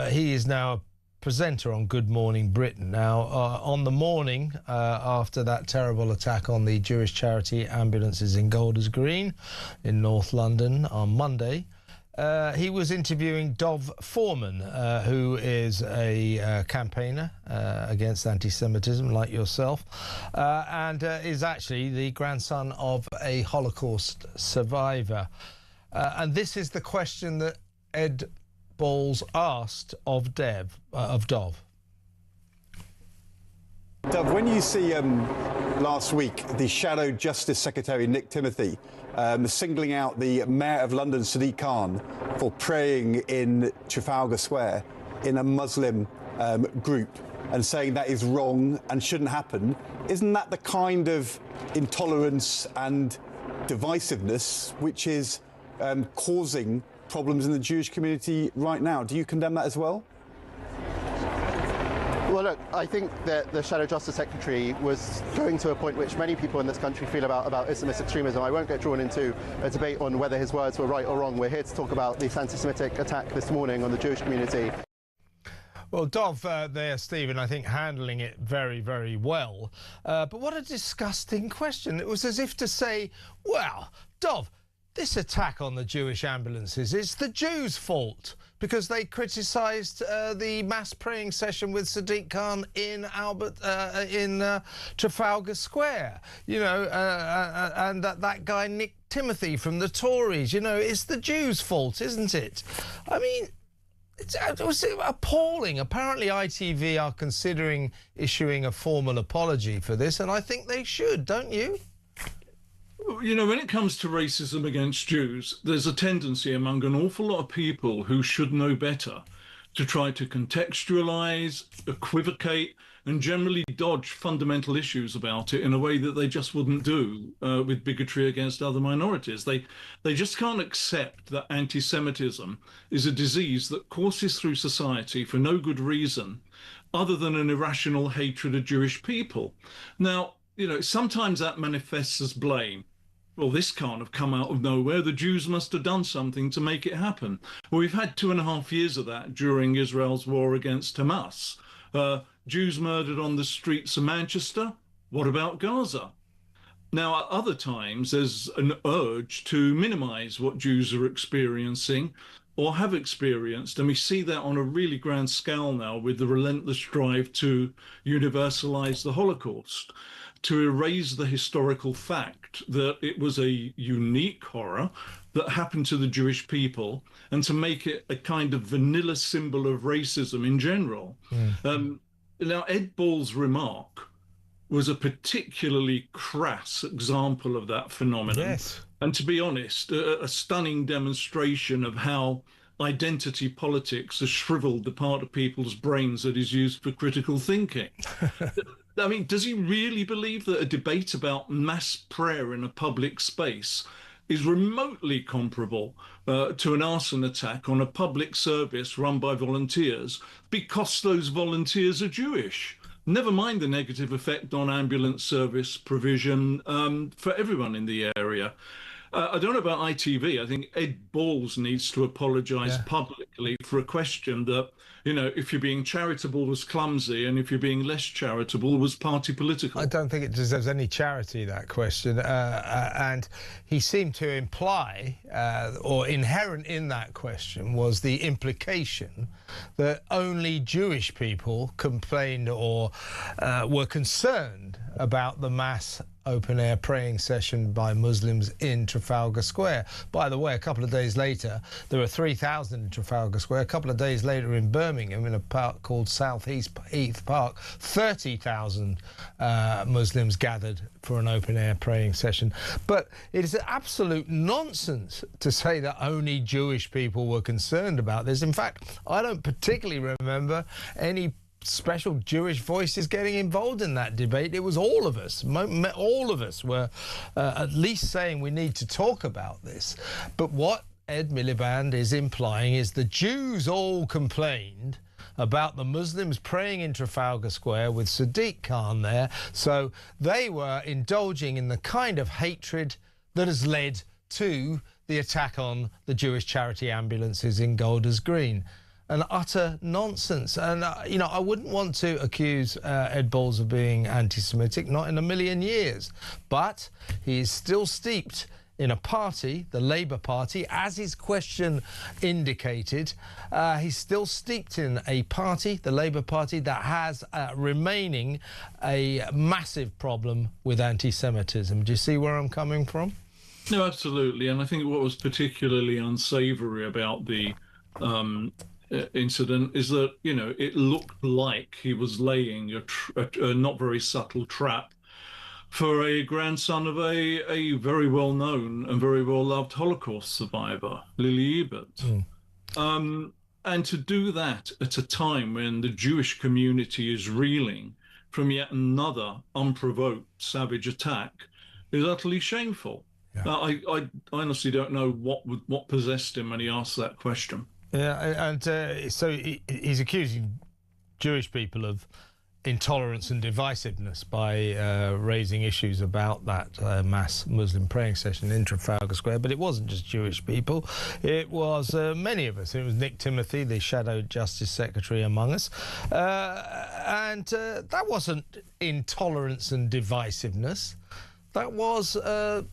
he is now a presenter on Good Morning Britain. Now, on the morning after that terrible attack on the Jewish charity ambulances in Golders Green in North London on Monday, he was interviewing Dov Foreman, who is a campaigner against anti-Semitism, like yourself, and is actually the grandson of a Holocaust survivor. And this is the question that Ed Balls asked of Dov. Dov, when you see last week the Shadow Justice Secretary Nick Timothy singling out the Mayor of London, Sadiq Khan, for praying in Trafalgar Square in a Muslim group and saying that is wrong and shouldn't happen, isn't that the kind of intolerance and divisiveness which is causing problems in the Jewish community right now? Do you condemn that as well? Well, look, I think that the Shadow Justice Secretary was going to a point which many people in this country feel about Islamist extremism. I won't get drawn into a debate on whether his words were right or wrong. We're here to talk about this anti-Semitic attack this morning on the Jewish community. Well, Dov there, Stephen, I think handling it very, very well. But what a disgusting question. It was as if to say, well, Dov, this attack on the Jewish ambulances is the Jews' fault because they criticised the mass praying session with Sadiq Khan in Trafalgar Square, you know, and that guy Nick Timothy from the Tories, you know, it's the Jews' fault, isn't it? I mean, it was appalling. Apparently ITV are considering issuing a formal apology for this, and I think they should, don't you? You know, when it comes to racism against Jews, there's a tendency among an awful lot of people who should know better to try to contextualise, equivocate, and generally dodge fundamental issues about it in a way that they just wouldn't do with bigotry against other minorities. They just can't accept that anti-Semitism is a disease that courses through society for no good reason other than an irrational hatred of Jewish people. Now, you know, sometimes that manifests as blame. Well, this can't have come out of nowhere. The Jews must have done something to make it happen. Well, we've had 2.5 years of that during Israel's war against Hamas. Jews murdered on the streets of Manchester. What about Gaza? Now, at other times, there's an urge to minimise what Jews are experiencing or have experienced. And we see that on a really grand scale now with the relentless drive to universalise the Holocaust, to erase the historical fact that it was a unique horror that happened to the Jewish people and to make it a kind of vanilla symbol of racism in general. Now, Ed Balls' remark was a particularly crass example of that phenomenon. Yes. And to be honest, a stunning demonstration of how identity politics has shriveled the part of people's brains that is used for critical thinking. I mean, does he really believe that a debate about mass prayer in a public space is remotely comparable to an arson attack on a public service run by volunteers because those volunteers are Jewish? Never mind the negative effect on ambulance service provision for everyone in the area. I don't know about ITV. I think Ed Balls needs to apologise publicly for a question that, you know, if you're being charitable was clumsy and if you're being less charitable was party political. I don't think it deserves any charity, that question. And he seemed to imply, or inherent in that question, was the implication that only Jewish people complained or were concerned about the mass open-air praying session by Muslims in Trafalgar Square. By the way, a couple of days later, there were 3,000 in Trafalgar Square. A couple of days later in Birmingham, in a park called South Heath Park, 30,000 Muslims gathered for an open-air praying session. But it is absolute nonsense to say that only Jewish people were concerned about this. In fact, I don't particularly remember any special Jewish voices getting involved in that debate. It was all of us. All of us were at least saying we need to talk about this. But what Ed Miliband is implying is the Jews all complained about the Muslims praying in Trafalgar Square with Sadiq Khan there, so they were indulging in the kind of hatred that has led to the attack on the Jewish charity ambulances in Golders Green. An utter nonsense. And, you know, I wouldn't want to accuse Ed Balls of being anti-Semitic, not in a million years. But he is still steeped in a party, the Labour Party, as his question indicated. He's still steeped in a party, the Labour Party, that has remaining a massive problem with anti-Semitism. Do you see where I'm coming from? No, absolutely. And I think what was particularly unsavoury about the incident is that, you know, it looked like he was laying a not very subtle trap for a grandson of a very well-known and very well-loved Holocaust survivor, Lily Ebert. And to do that at a time when the Jewish community is reeling from yet another unprovoked savage attack is utterly shameful. Yeah. I honestly don't know what possessed him when he asked that question. Yeah, and so he's accusing Jewish people of intolerance and divisiveness by raising issues about that mass Muslim praying session in Trafalgar Square. But it wasn't just Jewish people. It was many of us. It was Nick Timothy, the Shadow Justice Secretary among us. And that wasn't intolerance and divisiveness. That was a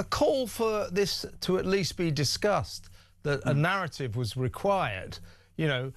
call for this to at least be discussed, that a narrative was required. You know,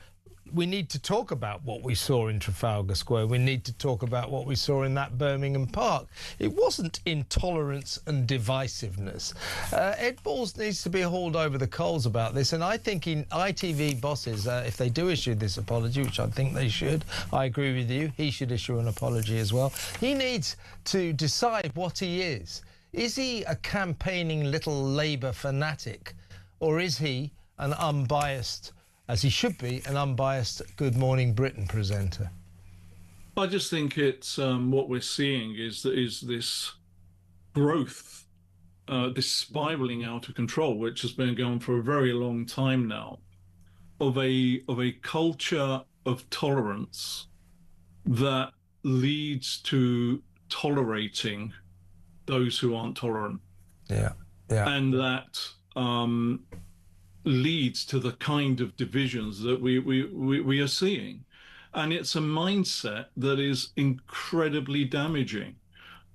we need to talk about what we saw in Trafalgar Square. We need to talk about what we saw in that Birmingham Park. It wasn't intolerance and divisiveness. Ed Balls needs to be hauled over the coals about this, and I think ITV bosses, if they do issue this apology, which I think they should, I agree with you, he should issue an apology as well. He needs to decide what he is. Is he a campaigning little Labour fanatic, or is he an unbiased, as he should be, an unbiased Good Morning Britain presenter? I just think it's what we're seeing is this growth, this spiraling out of control, which has been going for a very long time now, of a culture of tolerance that leads to tolerating those who aren't tolerant. Yeah. And that leads to the kind of divisions that we are seeing. And it's a mindset that is incredibly damaging.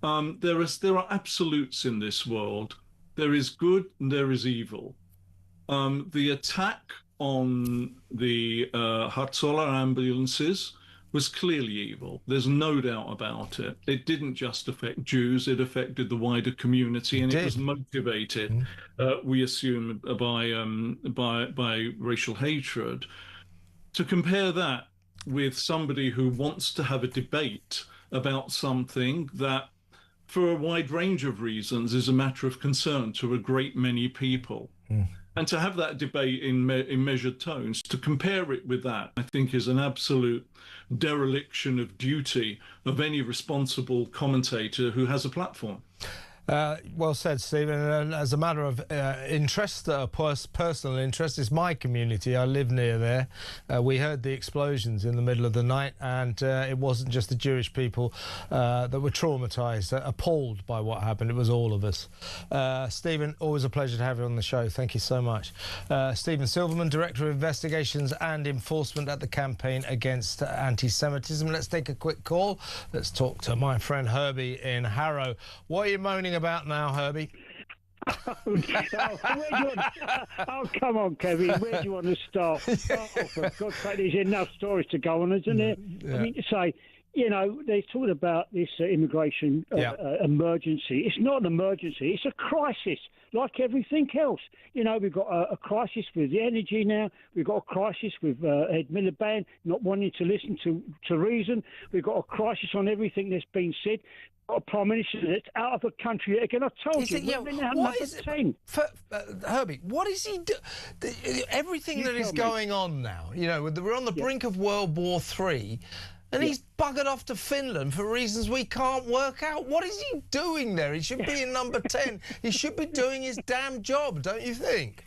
There are absolutes in this world. There is good and there is evil. The attack on the Hatzola ambulances was clearly evil. There's no doubt about it. It didn't just affect Jews, it affected the wider community, and it was motivated, we assume, by racial hatred. To compare that with somebody who wants to have a debate about something that, for a wide range of reasons, is a matter of concern to a great many people. And to have that debate in measured tones, to compare it with that, I think is an absolute dereliction of duty of any responsible commentator who has a platform. Well said, Stephen. And as a matter of interest, personal interest, it's my community. I live near there. We heard the explosions in the middle of the night, and it wasn't just the Jewish people that were traumatised, appalled by what happened. It was all of us. Stephen, always a pleasure to have you on the show. Thank you so much. Stephen Silverman, Director of Investigations and Enforcement at the Campaign Against Anti-Semitism. Let's take a quick call. Let's talk to my friend Herbie in Harrow. What are you moaning about now, Herbie? Oh, come on, Kevin. Where do you want to start? Oh, for God's sake, there's enough stories to go on, isn't there? I mean, to say, you know, they're talking about this immigration emergency. It's not an emergency. It's a crisis, like everything else. You know, we've got a crisis with the energy now. We've got a crisis with Ed Miliband not wanting to listen to reason. We've got a crisis on everything that's been said. A Prime Minister that's out of the country again. I told you, we're now number 10. Herbie, what is he doing? Everything that is going on now, you know, we're on the brink of World War III, and he's buggered off to Finland for reasons we can't work out. What is he doing there? He should be in number 10. He should be doing his damn job, don't you think?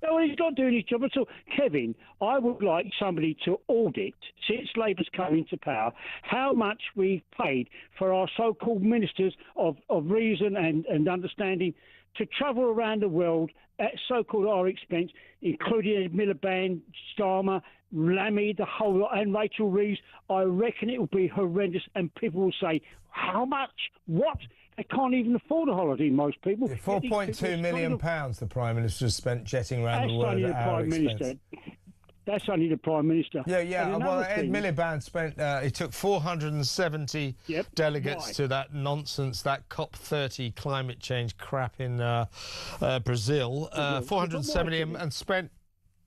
No, he's not doing his job at all. Kevin, I would like somebody to audit, since Labour's come into power, how much we've paid for our so-called ministers of reason and understanding to travel around the world at so-called our expense, including Miliband, Starmer, Lammy, the whole lot, and Rachel Reeves. I reckon it will be horrendous, and people will say, how much? What? They can't even afford a holiday, most people. £4.2 million the Prime Minister spent jetting around the world at our expense. That's only the Prime Minister. Yeah. Well, Ed Miliband spent, he took 470 delegates to that nonsense, that COP30 climate change crap in Brazil. 470 and spent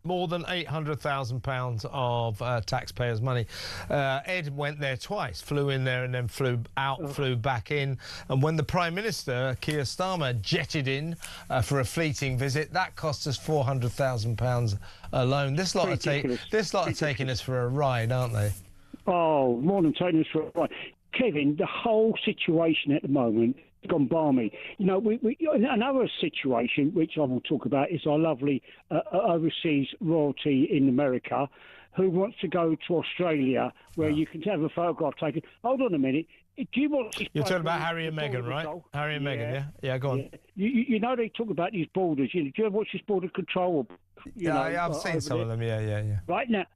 more than £800,000 of taxpayers' money. Ed went there twice, flew in there and then flew back in. And when the Prime Minister, Keir Starmer, jetted in for a fleeting visit, that cost us £400,000 alone. This lot are taking us for a ride, aren't they? Oh, more than taking us for a ride. Kevin, the whole situation at the moment gone balmy. You know, another situation which I will talk about is our lovely overseas royalty in America who wants to go to Australia where you can have a photograph taken. Hold on a minute. Do you want to You're talking about Harry and Meghan, right? Harry and Meghan, yeah? Yeah, go on. Yeah. You know they talk about these borders. Do you ever watch this border control? I've seen some of them, yeah. Right now,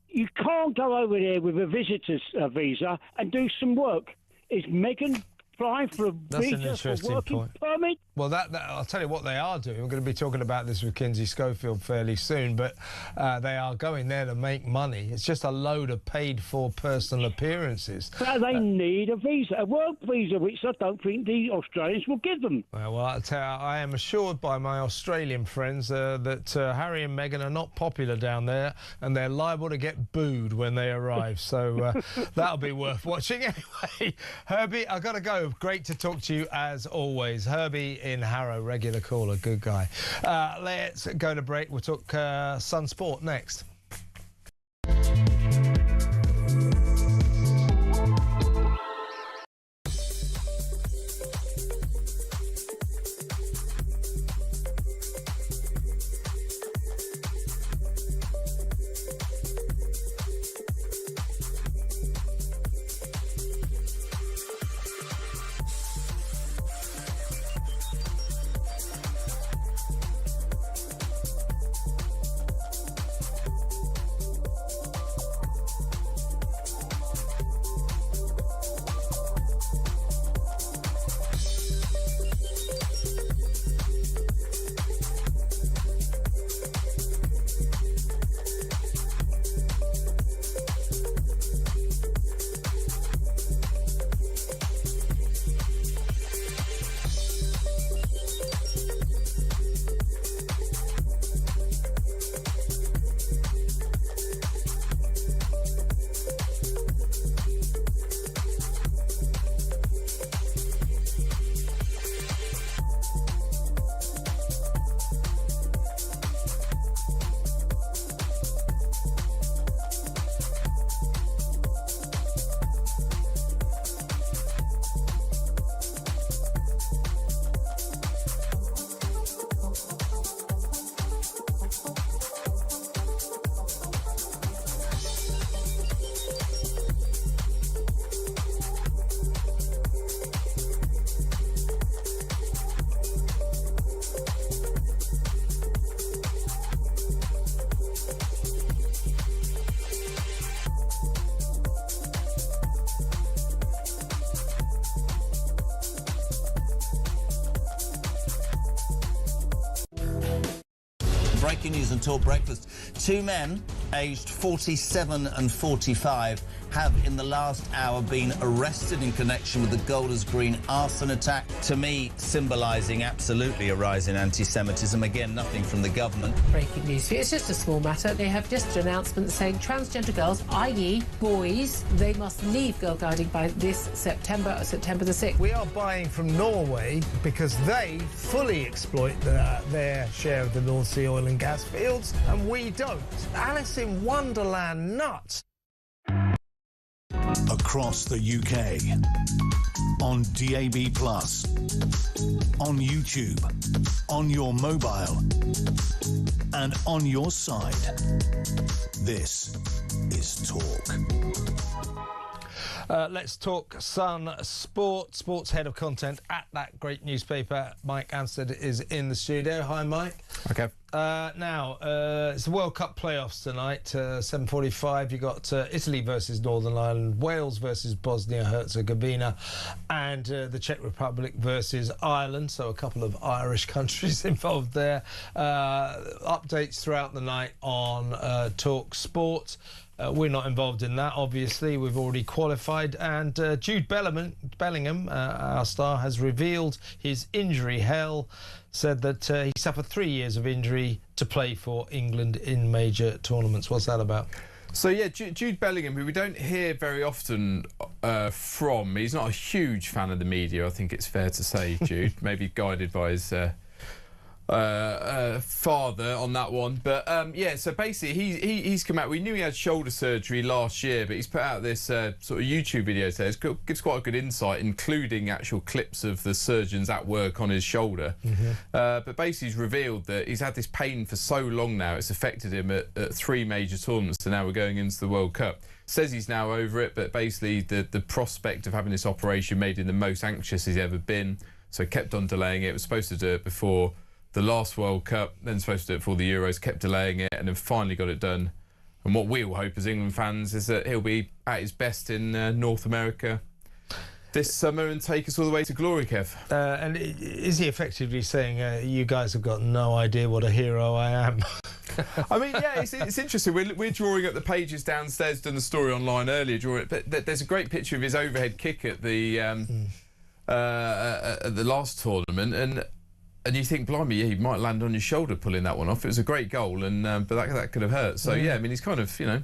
you can't go over there with a visitor's visa and do some work. Is Meghan applying for a visa for working permit? Well, I'll tell you what they are doing. We're going to be talking about this with Kinsey Schofield fairly soon, but they are going there to make money. It's just a load of paid-for personal appearances. But they need a visa, a work visa, which I don't think the Australians will give them. Well, I'll tell you, I am assured by my Australian friends that Harry and Meghan are not popular down there, and they're liable to get booed when they arrive. So that'll be worth watching anyway. Herbie, I've got to go. Great to talk to you as always. Herbie in Harrow, regular caller, good guy. Let's go to break. We'll talk Sun Sport next. Breaking news and Talk Breakfast. Two men aged 47 and 45 have in the last hour been arrested in connection with the Golders Green arson attack. To me, symbolising absolutely a rise in anti-Semitism. Again, nothing from the government. Breaking news for you. It's just a small matter. They have just an announcement saying transgender girls, i.e. boys, they must leave Girl Guiding by this September the 6th. We are buying from Norway because they fully exploit their share of the North Sea oil and gas fields, and we don't. Alice in Wonderland nuts. Across the UK, on DAB+, on YouTube, on your mobile, and on your side. This is Talk. Let's talk Sun Sport. Sports head of content at that great newspaper, Mike Anstead, is in the studio. Hi, Mike. Okay. Now, it's the World Cup playoffs tonight, 7:45. You've got Italy versus Northern Ireland, Wales versus Bosnia-Herzegovina, and the Czech Republic versus Ireland. So a couple of Irish countries involved there. Updates throughout the night on Talk Sport. We're not involved in that, obviously. We've already qualified. And Jude Bellingham, our star, has revealed his injury hell, said that he suffered 3 years of injury to play for England in major tournaments. What's that about? So, yeah, Jude Bellingham, who we don't hear very often from. He's not a huge fan of the media, I think it's fair to say, Jude. Maybe guided by his father on that one, but yeah, so basically he's come out. We knew he had shoulder surgery last year, but he's put out this sort of YouTube video today. It gives quite a good insight, including actual clips of the surgeons at work on his shoulder. But basically he's revealed that he's had this pain for so long now, it's affected him at 3 major tournaments, so now we're going into the World Cup. Says he's now over it, but basically the prospect of having this operation made him the most anxious he's ever been, so he kept on delaying it. Was supposed to do it before the last World Cup, then supposed to do it for the Euros, kept delaying it, and then finally got it done. And what we all hope as England fans is that he'll be at his best in North America this summer and take us all the way to glory, Kev. And is he effectively saying, you guys have got no idea what a hero I am? I mean, yeah, it's interesting. We're drawing up the pages downstairs, done the story online earlier, but there's a great picture of his overhead kick at the last tournament, and you think, blimey, yeah, he might land on your shoulder pulling that one off. It was a great goal, and but that could have hurt. So yeah, I mean, he's kind of, you know,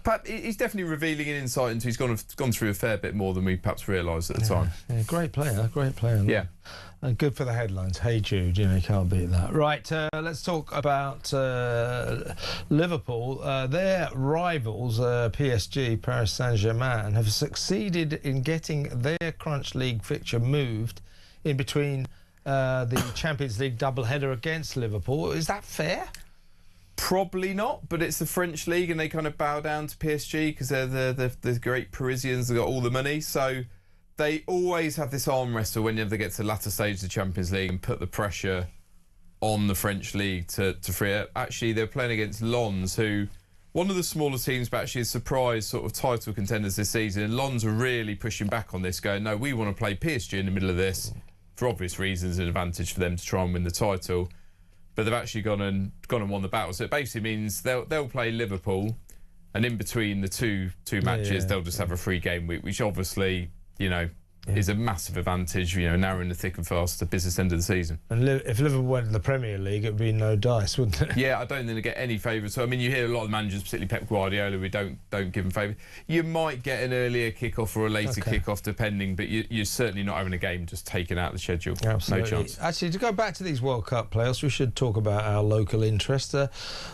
perhaps he's definitely revealing an insight into he's gone through a fair bit more than we perhaps realised at the time. Yeah, great player. Yeah. And good for the headlines. Hey Jude, you know, you can't beat that. Right, let's talk about Liverpool. Their rivals, PSG, Paris Saint-Germain, have succeeded in getting their Crunch League fixture moved in between the Champions League doubleheader against Liverpool. Is that fair? Probably not, but it's the French league and they kind of bow down to PSG because they're the great Parisians. They've got all the money, so they always have this arm wrestle whenever they get to the latter stage of the Champions League and put the pressure on the French league to free it. Actually, they're playing against Lens, who one of the smaller teams, but actually a surprise sort of title contenders this season. And Lens are really pushing back on this, going, no, we want to play PSG in the middle of this. For obvious reasons, an advantage for them to try and win the title, but they've actually gone and won the battle. So it basically means they'll play Liverpool, and in between the two matches, they'll just have a free game week, which obviously, you know, is a massive advantage. You know, now we're in the thick and fast, the business end of the season. And if Liverpool went to the Premier League, it'd be no dice, wouldn't it? Yeah, I don't think they get any favours. So I mean, you hear a lot of managers, particularly Pep Guardiola, we don't give them favours. You might get an earlier kick-off or a later kick-off, depending, but you're certainly not having a game just taken out of the schedule. Absolutely. No chance. Actually, to go back to these World Cup playoffs, we should talk about our local interest.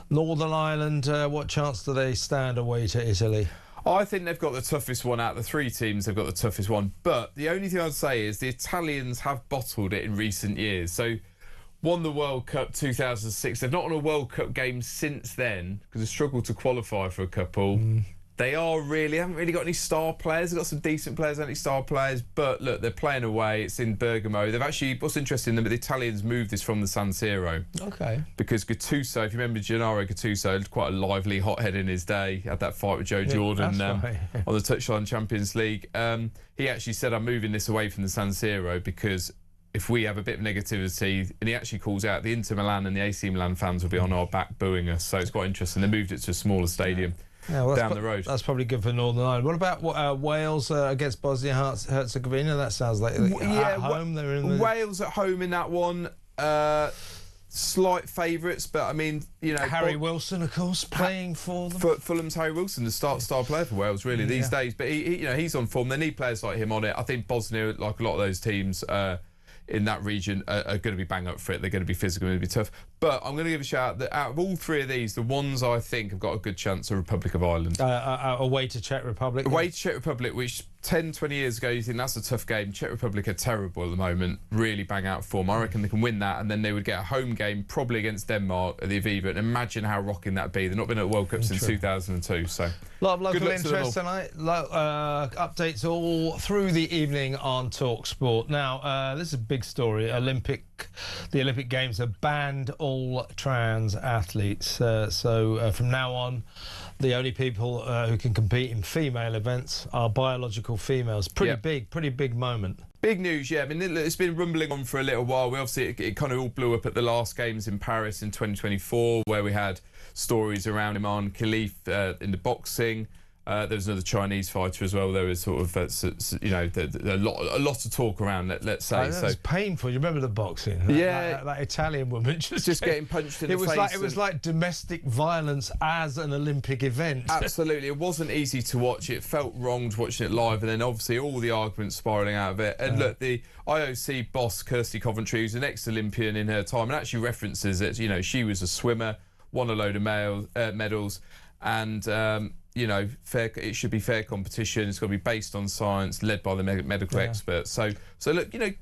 Northern Ireland, what chance do they stand away to Italy? I think they've got the toughest one out of the 3 teams. They've got the toughest one. But the only thing I'd say is the Italians have bottled it in recent years. So, won the World Cup 2006. They've not won a World Cup game since then because they've struggled to qualify for a couple. They haven't really got any star players. They've got some decent players, any star players. But look, they're playing away. It's in Bergamo. They've actually, what's interesting, the Italians moved this from the San Siro. Okay. Because Gattuso, if you remember Gennaro Gattuso, quite a lively hothead in his day, had that fight with Joe Jordan on the Touchline Champions League. He actually said, I'm moving this away from the San Siro because if we have a bit of negativity, and he actually calls out the Inter Milan and the AC Milan fans will be on our back booing us. So it's quite interesting. They moved it to a smaller stadium. down the road. That's probably good for Northern Ireland. What about Wales against Bosnia-Herzegovina? That sounds like at home. They're in Wales at home in that one. Slight favourites, but I mean, Harry Wilson, of course, playing for them. Fulham's Harry Wilson, the star player for Wales, really these days. But he's on form. They need players like him on it. I think Bosnia, like a lot of those teams in that region, are going to be bang up for it. They're going to be physical, going to be tough. But I'm going to give a shout out that out of all three of these, the ones I think have got a good chance are Republic of Ireland. Away to Czech Republic. Away to Czech Republic, which 10, 20 years ago, you think that's a tough game. Czech Republic are terrible at the moment, really bang out form. I reckon they can win that, and then they would get a home game, probably against Denmark at the Aviva. And imagine how rocking that'd be. They've not been at the World Cup since 2002. So, a lot of local interest tonight. Updates all through the evening on Talk Sport. Now, this is a big story. The Olympic Games have banned all trans athletes. So from now on, the only people who can compete in female events are biological females. Pretty big moment. Big news, yeah. I mean, it's been rumbling on for a little while. It kind of all blew up at the last Games in Paris in 2024, where we had stories around Iman Khalif in the boxing. There was another Chinese fighter as well. There was sort of, a lot of talk around, let's say. That was painful. You remember the boxing? That Italian woman just getting punched in the face. It was like domestic violence as an Olympic event. Absolutely. It wasn't easy to watch. It felt wrong to watching it live, and then obviously all the arguments spiralling out of it. And look, the IOC boss, Kirsty Coventry, who's an ex-Olympian in her time, and actually references it. She was a swimmer, won a load of medals, and it should be fair competition. It's got to be based on science, led by the medical experts. So look, the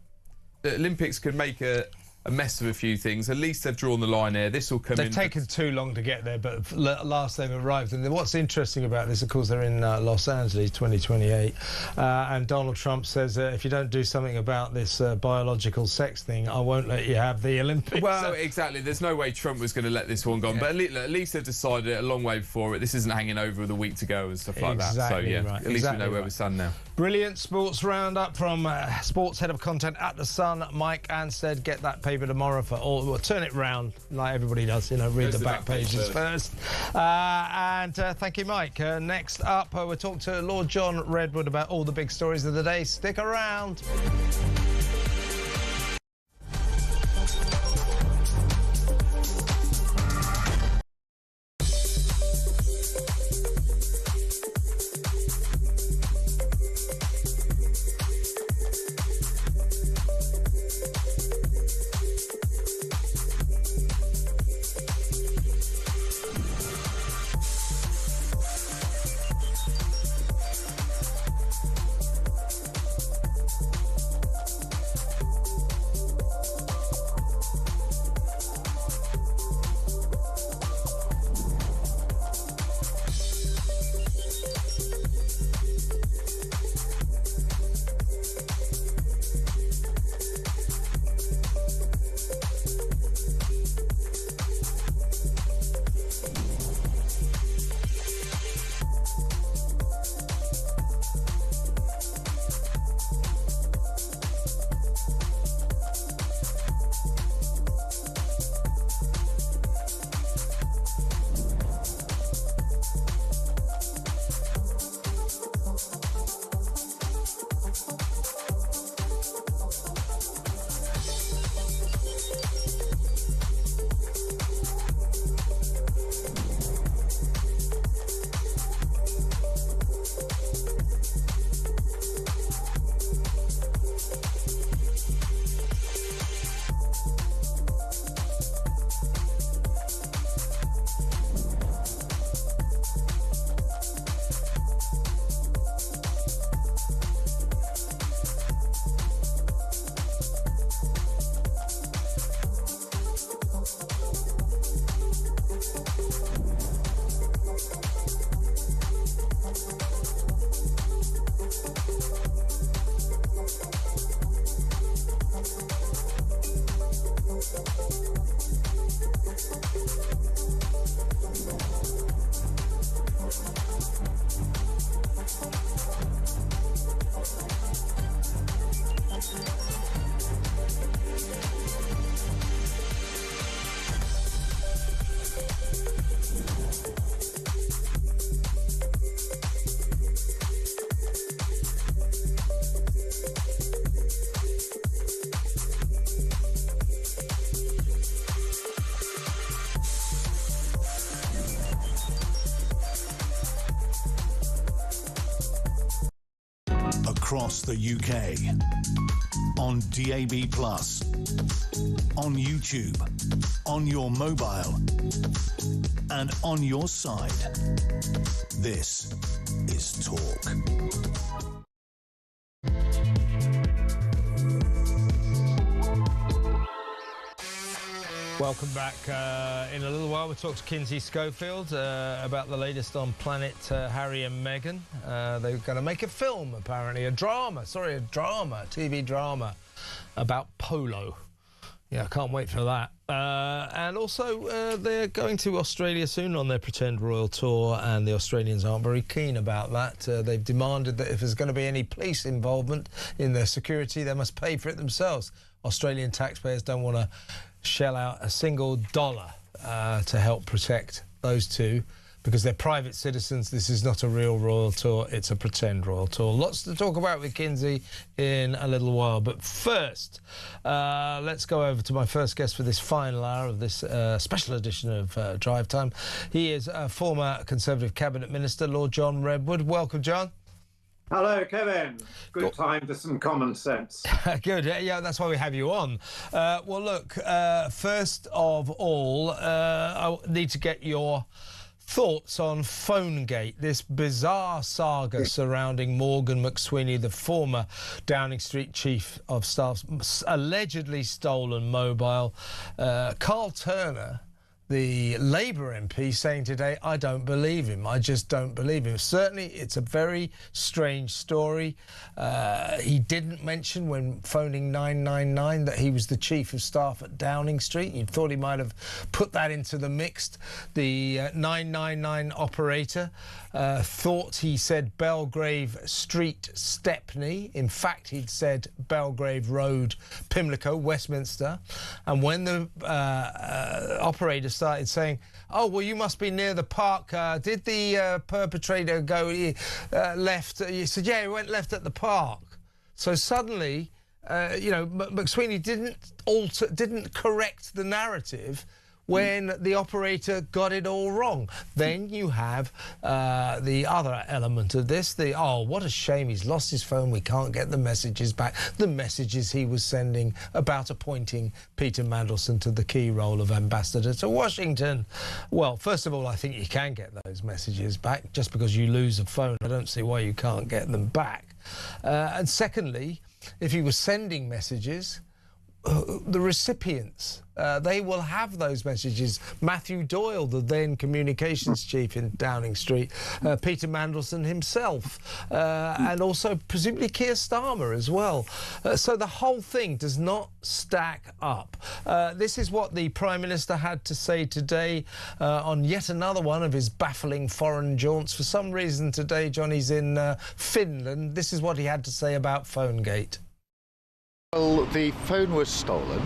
Olympics could make a mess of a few things. At least they've drawn the line here. This will come in. They've taken too long to get there, but last they've arrived. And what's interesting about this, of course, they're in Los Angeles 2028. And Donald Trump says, if you don't do something about this biological sex thing, I won't let you have the Olympics. Well, exactly. There's no way Trump was going to let this one go on. But at least they've decided it a long way before it. This isn't hanging over with a week to go and stuff like that. So, at least we know where we stand now. Brilliant sports roundup from sports head of content at The Sun, Mike Anstead. Get that paper tomorrow for all. We'll turn it round like everybody does. Read the back pages first. And thank you, Mike. Next up, we'll talk to Lord John Redwood about all the big stories of the day. Stick around. across the UK. On DAB+, on YouTube, on your mobile, and on your side. This is Talk. Welcome back. In a little while, we'll talk to Kinsey Schofield about the latest on Planet Harry and Meghan. They're going to make a film, apparently, a TV drama about Polo. Yeah, I can't wait for that. And also, they're going to Australia soon on their Pretend Royal Tour, and the Australians aren't very keen about that. They've demanded that if there's going to be any police involvement in their security, they must pay for it themselves. Australian taxpayers don't want to shell out a single dollar to help protect those two because they're private citizens. This is not a real royal tour, it's a pretend royal tour. Lots to talk about with Kinsey in a little while, but first let's go over to my first guest for this final hour of this special edition of Drive Time. He is a former Conservative Cabinet Minister, Lord John Redwood. Welcome, John. Hello, Kevin. Good time for some common sense. Good. Yeah, that's why we have you on. Well, look, first of all, I need to get your thoughts on Phonegate, this bizarre saga surrounding Morgan McSweeney, the former Downing Street Chief of Staff's allegedly stolen mobile. Carl Turner, the Labour MP, saying today, I don't believe him. I just don't believe him. Certainly, it's a very strange story. He didn't mention when phoning 999 that he was the Chief of Staff at Downing Street. You thought he might have put that into the mix. The 999 operator thought he said Belgrave Street, Stepney. In fact, he'd said Belgrave Road, Pimlico, Westminster. And when the operator started saying, oh, well, you must be near the park. Did the perpetrator go left? He said, yeah, he went left at the park. So suddenly, you know, McSweeney didn't correct the narrative when the operator got it all wrong. Then you have the other element of this, oh, what a shame he's lost his phone, we can't get the messages back. The messages he was sending about appointing Peter Mandelson to the key role of ambassador to Washington. Well, first of all, I think you can get those messages back. Just because you lose a phone, I don't see why you can't get them back. And secondly, if he was sending messages, the recipients, they will have those messages. Matthew Doyle, the then communications chief in Downing Street, Peter Mandelson himself, and also presumably Keir Starmer as well. So the whole thing does not stack up. This is what the Prime Minister had to say today on yet another one of his baffling foreign jaunts. For some reason today, Johnny's in Finland. This is what he had to say about Phonegate. Well, the phone was stolen.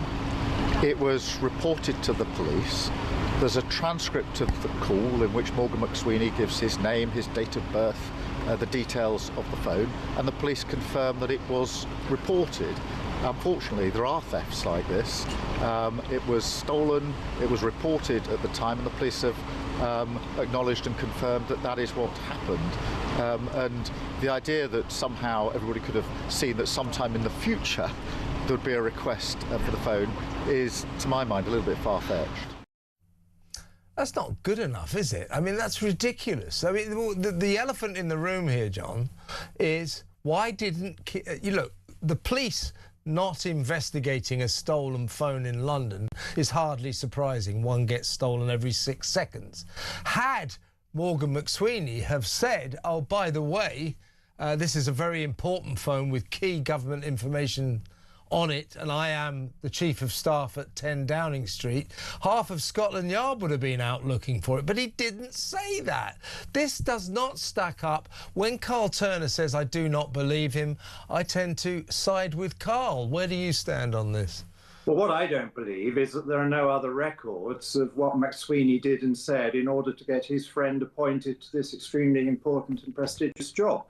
It was reported to the police. There's a transcript of the call in which Morgan McSweeney gives his name, his date of birth, the details of the phone, and the police confirm that it was reported. Unfortunately, there are thefts like this. It was stolen, it was reported at the time, and the police have acknowledged and confirmed that that is what happened. And the idea that somehow everybody could have seen that sometime in the future there would be a request for the phone is, to my mind, a little bit far-fetched. That's not good enough, is it? I mean, that's ridiculous. I mean, the elephant in the room here, John, is why didn't... You look, the police not investigating a stolen phone in London is hardly surprising. One gets stolen every 6 seconds. Had Morgan McSweeney have said, oh, by the way, this is a very important phone with key government information on it, and I am the Chief of Staff at 10 Downing Street, half of Scotland Yard would have been out looking for it, but he didn't say that. This does not stack up. When Carl Turner says, I do not believe him, I tend to side with Carl. Where do you stand on this? Well, what I don't believe is that there are no other records of what McSweeney did and said in order to get his friend appointed to this extremely important and prestigious job.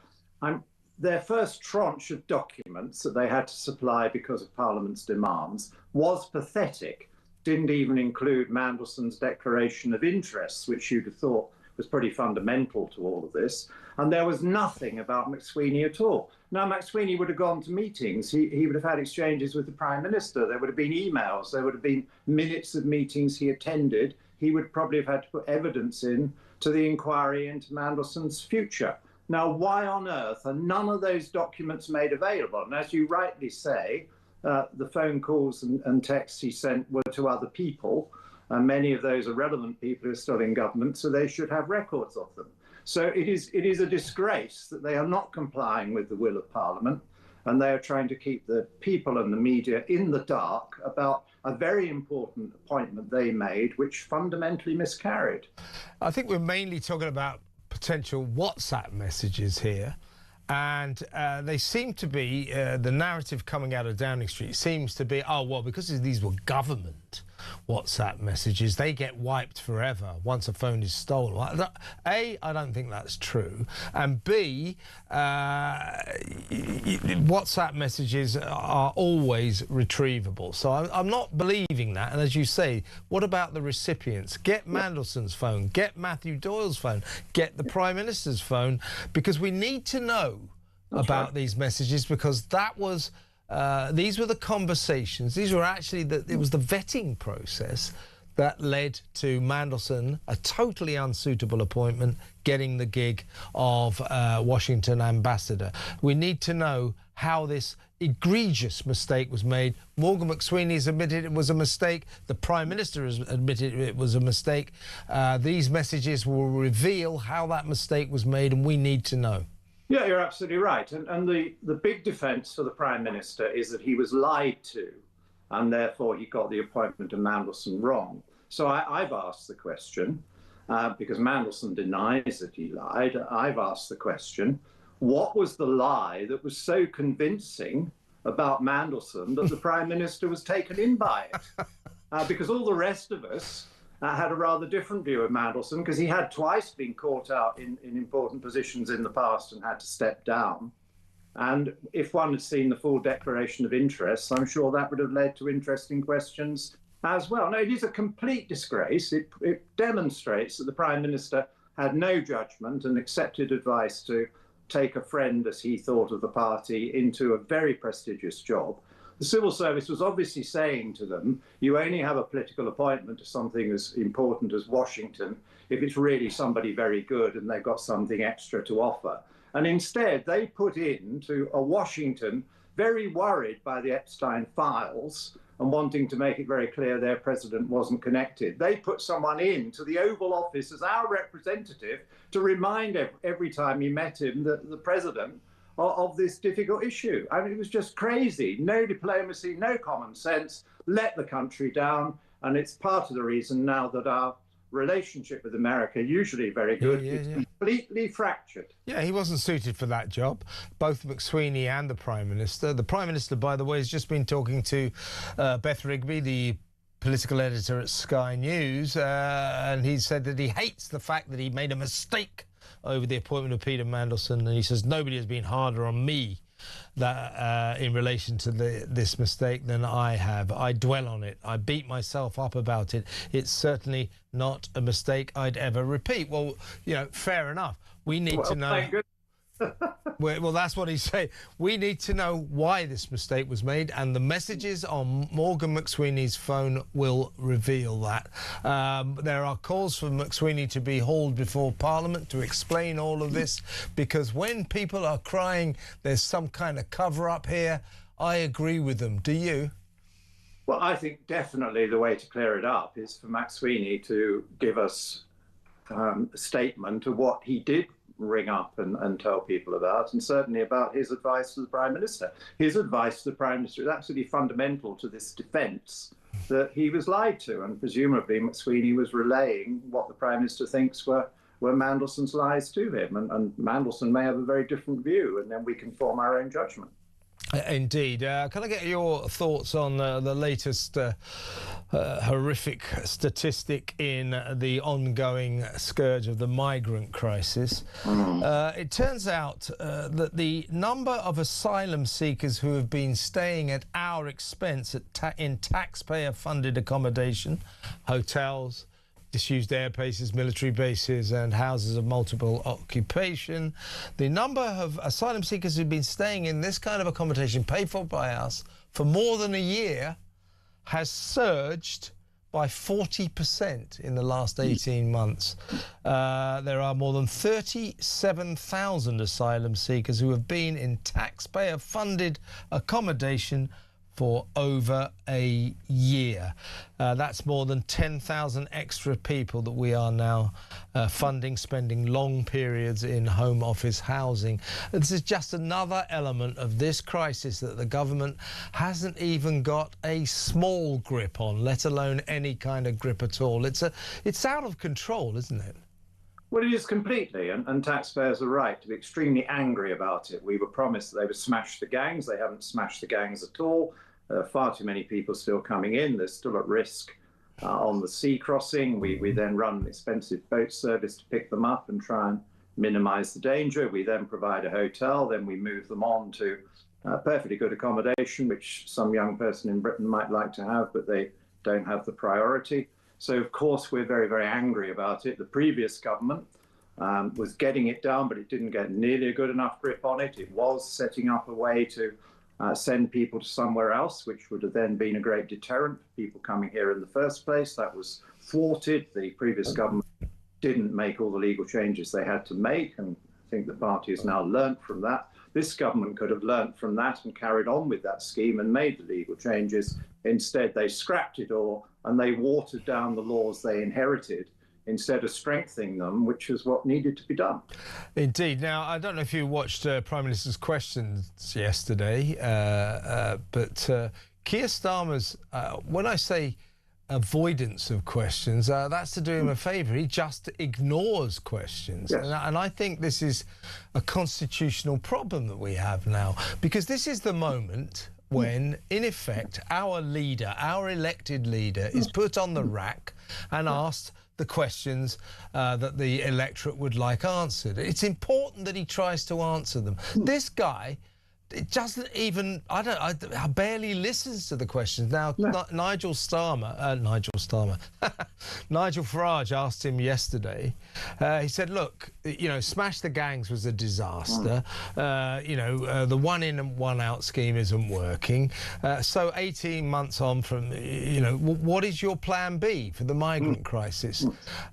Their first tranche of documents that they had to supply because of Parliament's demands was pathetic. Didn't even include Mandelson's declaration of interests, which you'd have thought was pretty fundamental to all of this. And there was nothing about McSweeney at all. Now, McSweeney would have gone to meetings. He would have had exchanges with the Prime Minister. There would have been emails. There would have been minutes of meetings he attended. He would probably have had to put evidence in to the inquiry into Mandelson's future. Now, why on earth are none of those documents made available? And as you rightly say, the phone calls and texts he sent were to other people. And many of those are relevant people who are still in government, so they should have records of them. So it is a disgrace that they are not complying with the will of Parliament, and they are trying to keep the people and the media in the dark about a very important appointment they made, which fundamentally miscarried. I think we're mainly talking about potential WhatsApp messages here. And they seem to be, the narrative coming out of Downing Street seems to be, oh, well, because these were government WhatsApp messages, they get wiped forever once a phone is stolen. A, I don't think that's true. And B, WhatsApp messages are always retrievable. So I'm not believing that. And as you say, what about the recipients? Get Mandelson's phone, get Matthew Doyle's phone, get the Prime Minister's phone, because we need to know about these messages, because that was these were the conversations. These were actually it was the vetting process that led to Mandelson, a totally unsuitable appointment, getting the gig of Washington ambassador. We need to know how this egregious mistake was made. Morgan McSweeney's admitted it was a mistake. The Prime Minister has admitted it was a mistake. These messages will reveal how that mistake was made, and we need to know. Yeah, you're absolutely right. And the big defence for the Prime Minister is that he was lied to, and therefore he got the appointment of Mandelson wrong. So I've asked the question, because Mandelson denies that he lied, I've asked the question, what was the lie that was so convincing about Mandelson that the Prime Minister was taken in by it? Because all the rest of us had a rather different view of Mandelson, because he had twice been caught out in important positions in the past and had to step down. And if one had seen the full declaration of interests, I'm sure that would have led to interesting questions as well. No, it is a complete disgrace. It demonstrates that the Prime Minister had no judgment and accepted advice to take a friend, as he thought of the party, into a very prestigious job. The civil service was obviously saying to them, you only have a political appointment to something as important as Washington if it's really somebody very good and they've got something extra to offer. And instead, they put into a Washington, very worried by the Epstein files and wanting to make it very clear their president wasn't connected. They put someone into the Oval Office as our representative to remind every time he met him that the president of this difficult issue. I mean, it was just crazy. No diplomacy, no common sense, let the country down. And it's part of the reason now that our relationship with America, usually very good, is completely fractured. Yeah, he wasn't suited for that job, both McSweeney and the Prime Minister. The Prime Minister, by the way, has just been talking to Beth Rigby, the political editor at Sky News, and he said that he hates the fact that he made a mistake over the appointment of Peter Mandelson, and he says nobody has been harder on me that in relation to this mistake than I have. I dwell on it. I beat myself up about it. It's certainly not a mistake I'd ever repeat. Well, you know, fair enough. We need to know. Well, that's what he's saying. We need to know why this mistake was made, and the messages on Morgan McSweeney's phone will reveal that. There are calls for McSweeney to be hauled before Parliament to explain all of this, because when people are crying there's some kind of cover-up here, I agree with them. Do you? Well, I think definitely the way to clear it up is for McSweeney to give us a statement of what he did ring up and tell people about, and certainly about his advice to the Prime Minister. His advice to the Prime Minister is absolutely fundamental to this defence that he was lied to, and presumably McSweeney was relaying what the Prime Minister thinks were Mandelson's lies to him, and Mandelson may have a very different view, and then we can form our own judgment. Indeed. Can I get your thoughts on the latest horrific statistic in the ongoing scourge of the migrant crisis? It turns out that the number of asylum seekers who have been staying at our expense in taxpayer-funded accommodation, hotels, disused air bases, military bases and houses of multiple occupation. The number of asylum seekers who've been staying in this kind of accommodation paid for by us for more than a year has surged by 40% in the last 18 months. There are more than 37,000 asylum seekers who have been in taxpayer-funded accommodation for over a year. That's more than 10,000 extra people that we are now funding, spending long periods in Home Office housing. This is just another element of this crisis that the government hasn't even got a small grip on, let alone any kind of grip at all. It's out of control, isn't it? Well, it is completely, and taxpayers are right to be extremely angry about it. We were promised that they would smash the gangs. They haven't smashed the gangs at all. Far too many people still coming in. They're still at risk on the sea crossing. We then run an expensive boat service to pick them up and try and minimise the danger. We then provide a hotel. Then we move them on to perfectly good accommodation, which some young person in Britain might like to have, but they don't have the priority. So, of course, we're very, very angry about it. The previous government was getting it down, but it didn't get nearly a good enough grip on it. It was setting up a way to send people to somewhere else, which would have then been a great deterrent for people coming here in the first place. That was thwarted. The previous government didn't make all the legal changes they had to make, and I think the party has now learnt from that. This government could have learnt from that and carried on with that scheme and made the legal changes. Instead, they scrapped it all and they watered down the laws they inherited instead of strengthening them, which is what needed to be done. Indeed. Now, I don't know if you watched Prime Minister's questions yesterday, but Keir Starmer's, when I say avoidance of questions, that's to do him a favour. He just ignores questions. Yes. And I think this is a constitutional problem that we have now, because this is the moment when, in effect, our leader, our elected leader, is put on the rack and asked the questions that the electorate would like answered. It's important that he tries to answer them. This guy, it doesn't even, I barely listens to the questions. Now, Nigel Farage asked him yesterday, he said, look, you know, smash the gangs was a disaster. You know, the one in and one out scheme isn't working. So 18 months on from, you know, what is your plan B for the migrant crisis?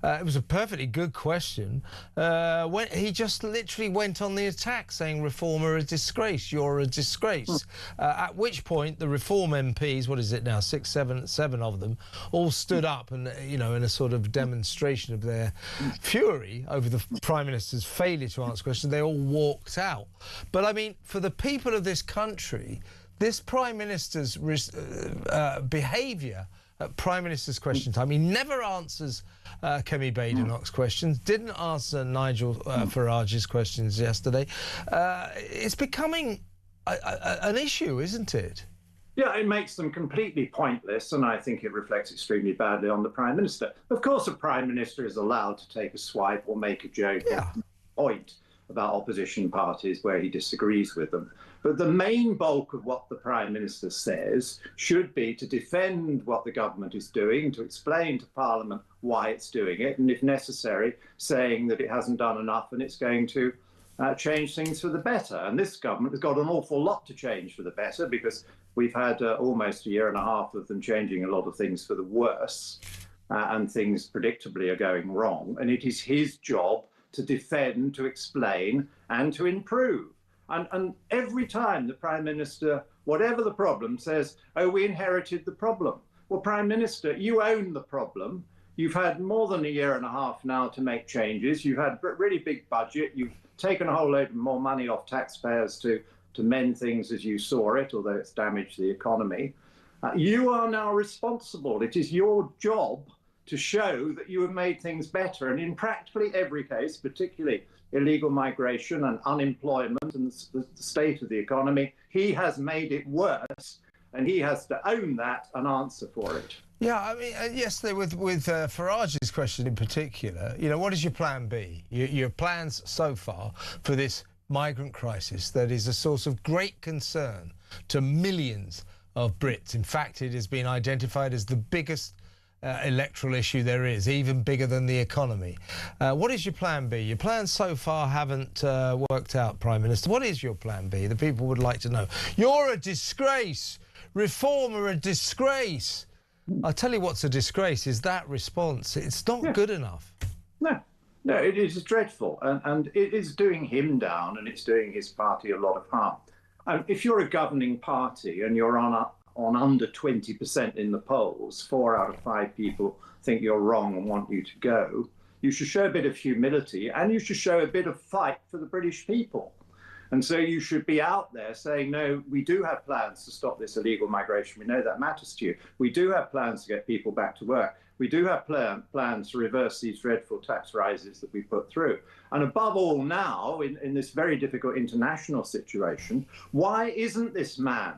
It was a perfectly good question. When he just literally went on the attack saying reform are a disgrace. You're a disgrace. At which point the Reform MPs, what is it now, seven of them, all stood up and, you know, in a sort of demonstration of their fury over the Prime Minister's failure to answer questions, they all walked out. But I mean, for the people of this country, this Prime Minister's behaviour at Prime Minister's question time, he never answers Kemi Badenoch's questions, didn't answer Nigel Farage's questions yesterday. It's becoming an issue, isn't it? Yeah, it makes them completely pointless, and I think it reflects extremely badly on the Prime Minister. Of course, a Prime Minister is allowed to take a swipe or make a joke or point about opposition parties where he disagrees with them. But the main bulk of what the Prime Minister says should be to defend what the government is doing, to explain to Parliament why it's doing it, and if necessary, saying that it hasn't done enough and it's going to change things for the better. And this government has got an awful lot to change for the better, because we've had almost a year and a half of them changing a lot of things for the worse, and things predictably are going wrong. And it is his job to defend, to explain, and to improve. And every time the Prime Minister, whatever the problem, says, oh, we inherited the problem. Well, Prime Minister, you own the problem. You've had more than a year and a half now to make changes. You've had a really big budget. You've taken a whole load more money off taxpayers to mend things as you saw it, although it's damaged the economy. You are now responsible. It is your job to show that you have made things better. And in practically every case, particularly illegal migration and unemployment and the state of the economy, he has made it worse, and he has to own that and answer for it. Yeah, I mean, yesterday with Farage's question in particular, you know, what is your plan B? Your plans so far for this migrant crisis that is a source of great concern to millions of Brits. In fact, it has been identified as the biggest electoral issue there is, even bigger than the economy. What is your plan B? Your plans so far haven't worked out, Prime Minister. What is your plan B? The people would like to know. You're a disgrace. Reform are a disgrace. I'll tell you what's a disgrace is that response. It's not good enough. No, it is dreadful, and it is doing him down, and it's doing his party a lot of harm. If you're a governing party and you're on under 20% in the polls, 4 out of 5 people think you're wrong and want you to go, you should show a bit of humility, and you should show a bit of fight for the British people. And so you should be out there saying, no, we do have plans to stop this illegal migration. We know that matters to you. We do have plans to get people back to work. We do have plans to reverse these dreadful tax rises that we put through. And above all now, in this very difficult international situation, why isn't this man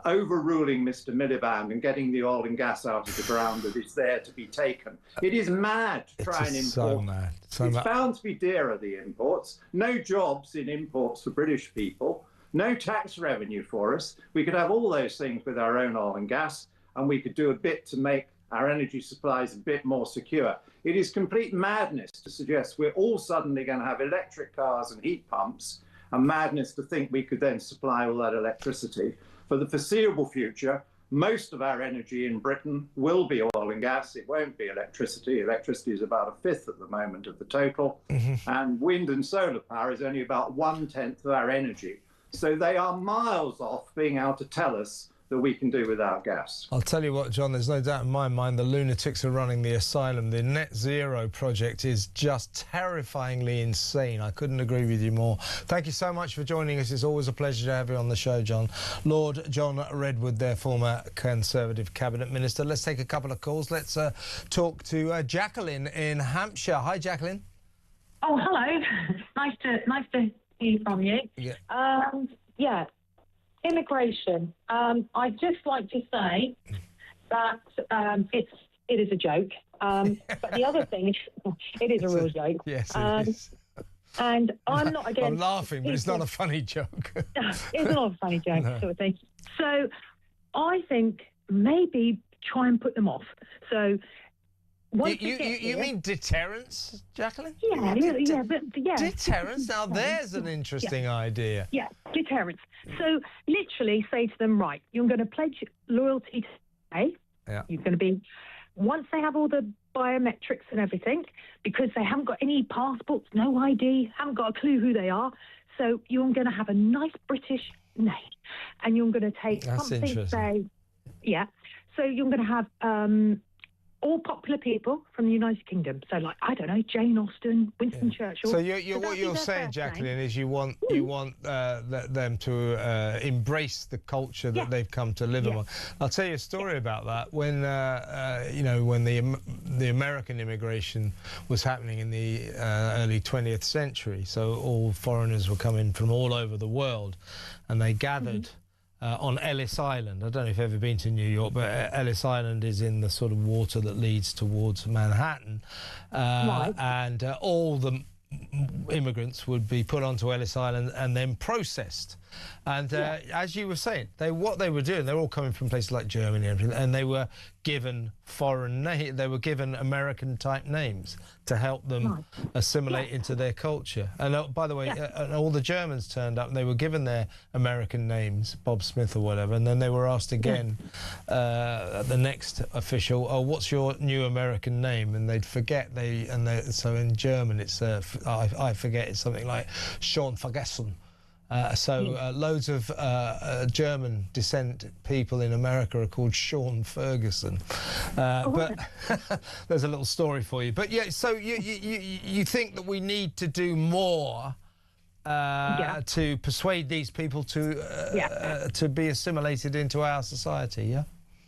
overruling Mr. Miliband and getting the oil and gas out of the ground that is there to be taken? It is mad to try and import. So mad. It's bound to be dearer, the imports. No jobs in imports for British people. No tax revenue for us. We could have all those things with our own oil and gas, and we could do a bit to make our energy supplies a bit more secure. It is complete madness to suggest we're all suddenly going to have electric cars and heat pumps, and madness to think we could then supply all that electricity. For the foreseeable future, most of our energy in Britain will be oil and gas. It won't be electricity. Electricity is about 1/5 at the moment of the total. And wind and solar power is only about 1/10 of our energy. So they are miles off being able to tell us that we can do without gas. I'll tell you what, John, there's no doubt in my mind the lunatics are running the asylum. The net zero project is just terrifyingly insane. I couldn't agree with you more. Thank you so much for joining us. It's always a pleasure to have you on the show, John. Lord John Redwood, their former Conservative Cabinet Minister. Let's take a couple of calls. Let's talk to Jacqueline in Hampshire. Hi, Jacqueline. Oh, hello. nice to hear from you. Yeah. Immigration. I'd just like to say that it is a joke. But the other thing, it is a real joke. Yes, it is. And I'm not against... I'm laughing, but it's not a funny joke. It's not a funny joke, sort of thing. So I think maybe try and put them off. So... You mean deterrence, Jacqueline? Yeah. Deterrence? Now there's an interesting idea. Yeah, deterrence. So literally say to them, right, you're going to pledge loyalty to today. Yeah. You're going to be, once they have all the biometrics and everything, because they haven't got any passports, no ID, haven't got a clue who they are. So you're going to have a nice British name. And you're going to take something, say, so you're going to have... all popular people from the United Kingdom. So, like, I don't know, Jane Austen, Winston Churchill. So what you're saying, Jacqueline, is you want them to embrace the culture that they've come to live among. I'll tell you a story about that. When when the American immigration was happening in the early 20th century, so all foreigners were coming from all over the world, and they gathered. On Ellis Island. I don't know if you've ever been to New York, but Ellis Island is in the sort of water that leads towards Manhattan. And all the immigrants would be put onto Ellis Island and then processed. And as you were saying, what they were doing, they're all coming from places like Germany and everything, and they were given they were given American type names to help them assimilate into their culture. And by the way, all the Germans turned up and they were given their American names, Bob Smith or whatever, and then they were asked again the next official, oh, what's your new American name? And they'd forget. So in German it's I forget, it's something like Sean Ferguson. Loads of German descent people in America are called Sean Ferguson. But there's a little story for you. But yeah, so you think that we need to do more to persuade these people to be assimilated into our society, yeah?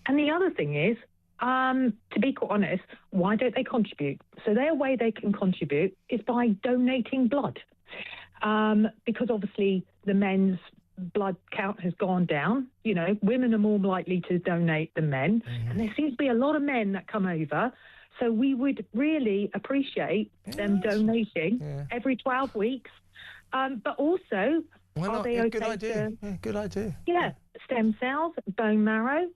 And the other thing is, to be quite honest, why don't they contribute? So their way they can contribute is by donating blood. Because obviously the men's blood count has gone down. You know, women are more likely to donate than men. And there seems to be a lot of men that come over. So we would really appreciate them donating every 12 weeks. But also, are they okay? Good idea. Yeah, stem cells, bone marrow,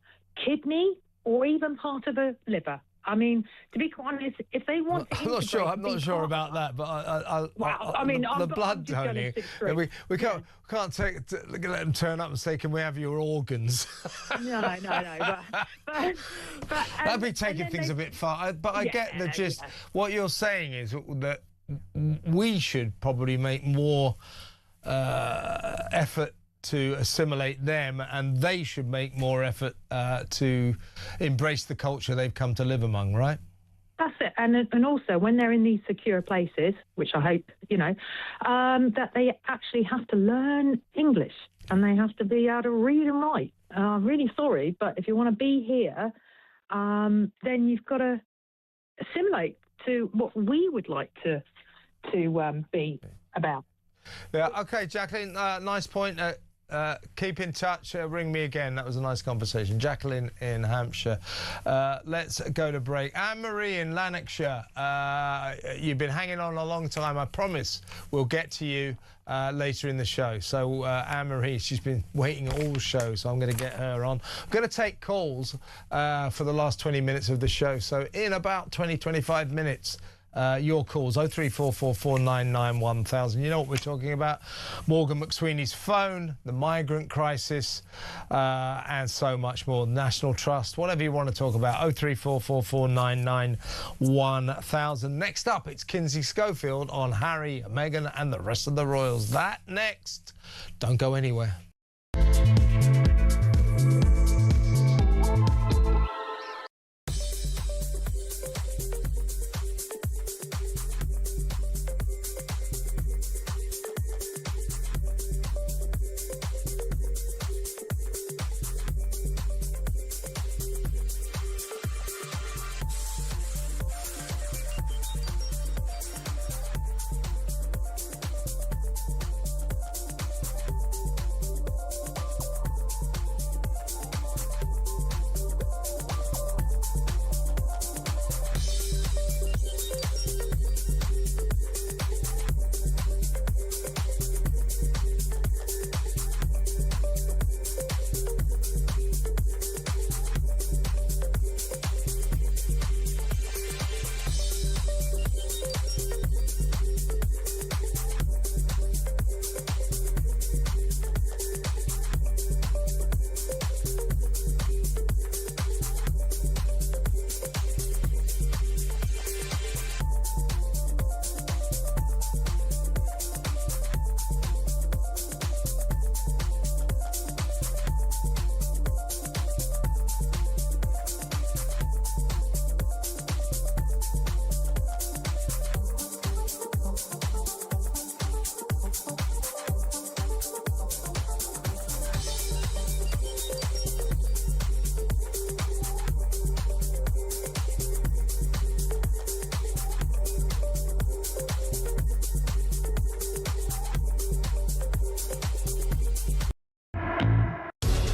kidney, or even part of a liver. I mean, to be quite honest, if they want to I'm not sure about that, but the blood donor. We can't let them turn up and say, "Can we have your organs?" No. But that'd be taking things a bit far. But I get the gist. Yeah. What you're saying is that we should probably make more effort to assimilate them, and they should make more effort to embrace the culture they've come to live among, right? That's it. And also, when they're in these secure places, which I hope, that they actually have to learn English and they have to be able to read and write. I'm really sorry, but if you want to be here, then you've got to assimilate to what we would like to be about. Yeah, OK, Jacqueline, nice point. Keep in touch. Ring me again. That was a nice conversation. Jacqueline in Hampshire. Let's go to break. Anne-Marie in Lanarkshire. You've been hanging on a long time. I promise we'll get to you later in the show. So Anne-Marie, she's been waiting all show, so I'm going to get her on. I'm going to take calls for the last 20 minutes of the show. So in about 20-25 minutes, your calls, 03444991000. You know what we're talking about. Morgan McSweeney's phone, the migrant crisis, and so much more. National Trust, whatever you want to talk about, 03444991000. Next up, it's Kinsey Schofield on Harry, Meghan and the rest of the royals. That next. Don't go anywhere.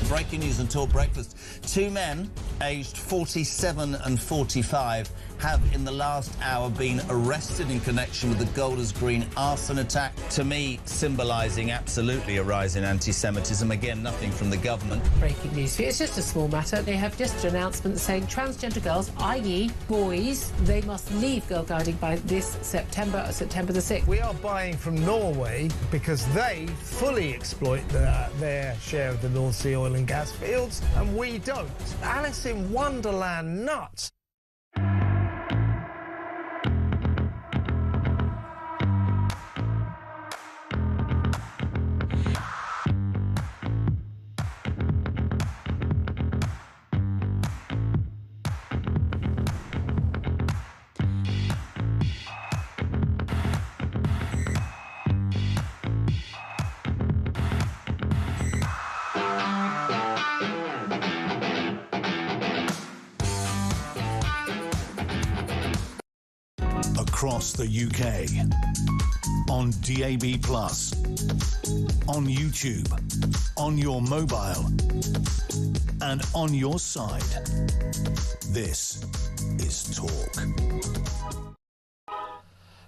Breaking news on Talk Breakfast. Two men, aged 47 and 45, have in the last hour been arrested in connection with the Golders Green arson attack, to me symbolising absolutely a rise in anti-Semitism. Again, nothing from the government. Breaking news. It's just a small matter. They have just an announcement saying transgender girls, i.e. boys, they must leave girl guiding by this September the 6th. We are buying from Norway because they fully exploit their share of the North Sea oil and gas fields, and we don't. Alice in Wonderland nuts. Across the UK, on DAB+, on YouTube, on your mobile, and on your side. This is Talk.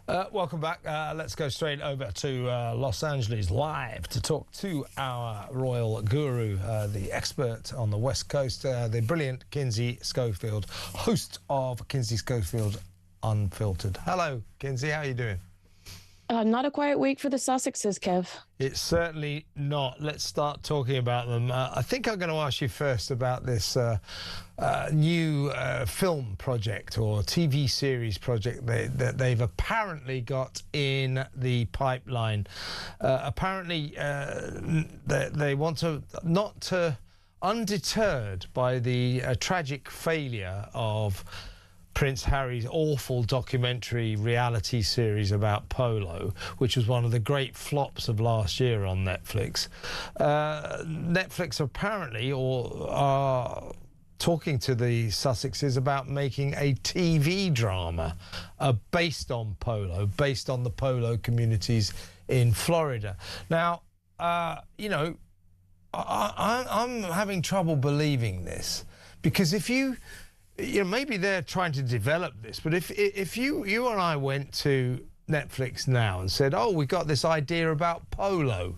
Welcome back. Let's go straight over to Los Angeles live to talk to our royal guru, the expert on the West Coast, the brilliant Kinsey Schofield, host of Kinsey Schofield Unfiltered. Hello, Kinsey. How are you doing? Not a quiet week for the Sussexes, Kev. It's certainly not. Let's start talking about them. I think I'm going to ask you first about this new film project or TV series project that they've apparently got in the pipeline. Apparently, they want to not to undeterred by the tragic failure of Prince Harry's awful documentary reality series about Polo, which was one of the great flops of last year on Netflix. Netflix apparently are talking to the Sussexes about making a TV drama based on Polo, based on the Polo communities in Florida. Now, you know, I'm having trouble believing this, because if you know, maybe they're trying to develop this, but if you and I went to Netflix now and said, oh, we got this idea about Polo,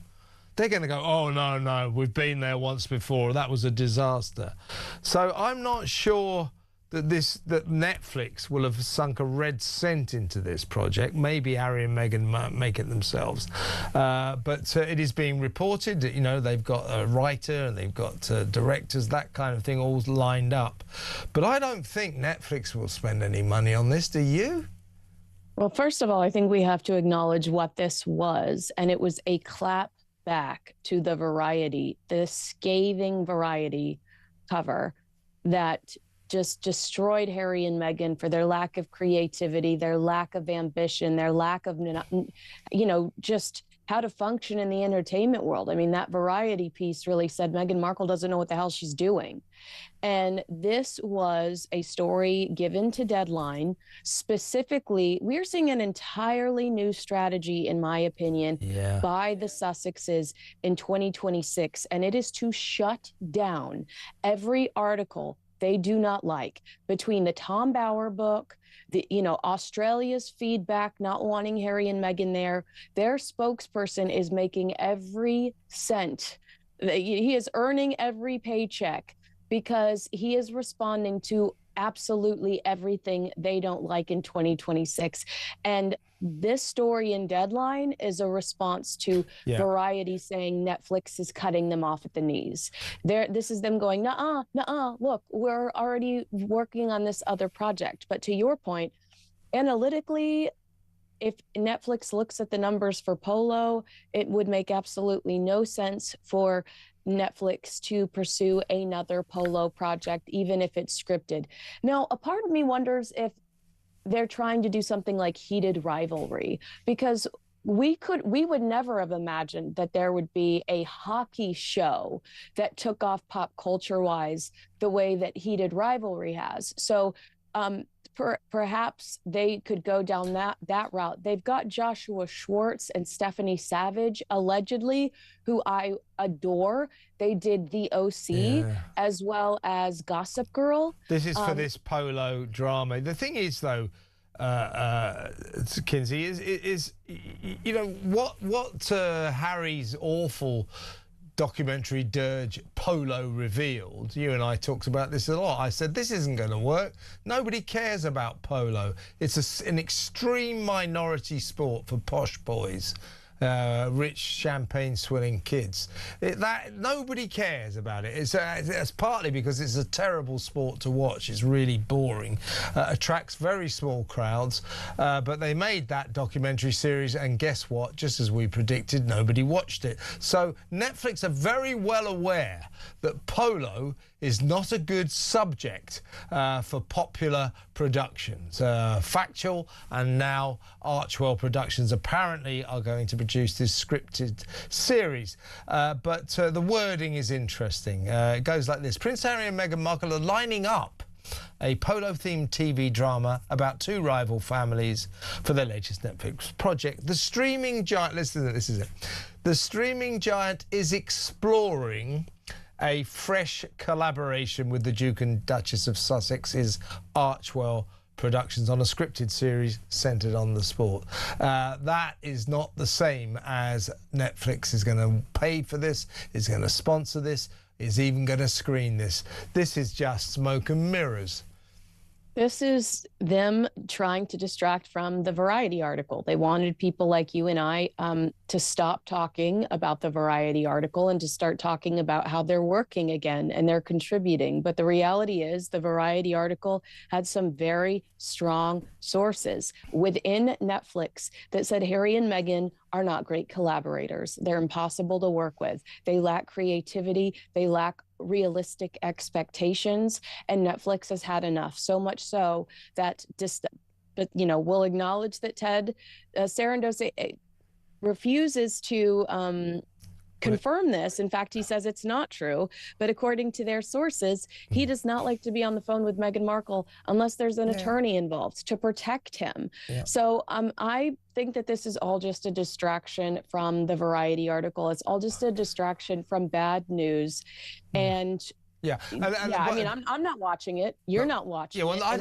they're going to go, oh, no, we've been there once before. That was a disaster. So I'm not sure that Netflix will have sunk a red cent into this project. Maybe Harry and Meghan might make it themselves. But it is being reported that, you know, they've got a writer and they've got directors, that kind of thing, all lined up. But I don't think Netflix will spend any money on this. Do you? Well, first of all, I think we have to acknowledge what this was, and it was a clap back to the Variety, the scathing Variety cover that just destroyed Harry and Meghan for their lack of creativity, their lack of ambition, their lack of, you know, just how to function in the entertainment world. I mean, that Variety piece really said Meghan Markle doesn't know what the hell she's doing. And this was a story given to Deadline. Specifically, we're seeing an entirely new strategy, in my opinion, by the Sussexes in 2026. And it is to shut down every article they do not like. Between the Tom Bower book, Australia's feedback, not wanting Harry and Meghan there, their spokesperson is making every cent. He is earning every paycheck because he is responding to absolutely everything they don't like in 2026. And this story in Deadline is a response to Variety saying Netflix is cutting them off at the knees. This is them going, nuh-uh, look, we're already working on this other project. But to your point, analytically, if Netflix looks at the numbers for Polo, it would make absolutely no sense for Netflix to pursue another Polo project, even if it's scripted. Now, a part of me wonders if they're trying to do something like Heated Rivalry, because we would never have imagined that there would be a hockey show that took off pop culture wise the way that Heated Rivalry has. So perhaps they could go down that route. They've got Joshua Schwartz and Stephanie Savage, allegedly, who I adore. They did The OC as well as Gossip Girl. This is for this Polo drama. The thing is, though, Kinsey, is you know what Harry's awful documentary dirge Polo revealed. You and I talked about this a lot. I said, this isn't going to work. Nobody cares about Polo. It's an extreme minority sport for posh boys. Rich champagne swilling kids. Nobody cares about it. It's partly because it's a terrible sport to watch. It's really boring. Attracts very small crowds. But they made that documentary series, and guess what? Just as we predicted, nobody watched it. So Netflix are very well aware that Polo is not a good subject for popular productions. Factual and now Archwell Productions apparently are going to produce this scripted series. But the wording is interesting. It goes like this. Prince Harry and Meghan Markle are lining up a Polo-themed TV drama about two rival families for their latest Netflix project. The streaming giant, listen to this, is it. The streaming giant is exploring a fresh collaboration with the Duke and Duchess of Sussex's Archwell productions on a scripted series centred on the sport. That is not the same as Netflix is going to pay for this, is going to sponsor this, is even going to screen this. This is just smoke and mirrors. This is them trying to distract from the Variety article. They wanted people like you and I to stop talking about the Variety article and to start talking about how they're working again and they're contributing. But the reality is the Variety article had some very strong sources within Netflix that said Harry and Meghan are not great collaborators. They're impossible to work with. They lack creativity. They lack realistic expectations, and Netflix has had enough, so much so that we'll acknowledge that Ted Sarandos refuses to confirm this. In fact, he says it's not true, but according to their sources, he does not like to be on the phone with Meghan Markle unless there's an attorney involved to protect him. So I think that this is all just a distraction from the Variety article. It's all just a distraction from bad news. And I mean, I'm not watching it. You're not watching it. Well, I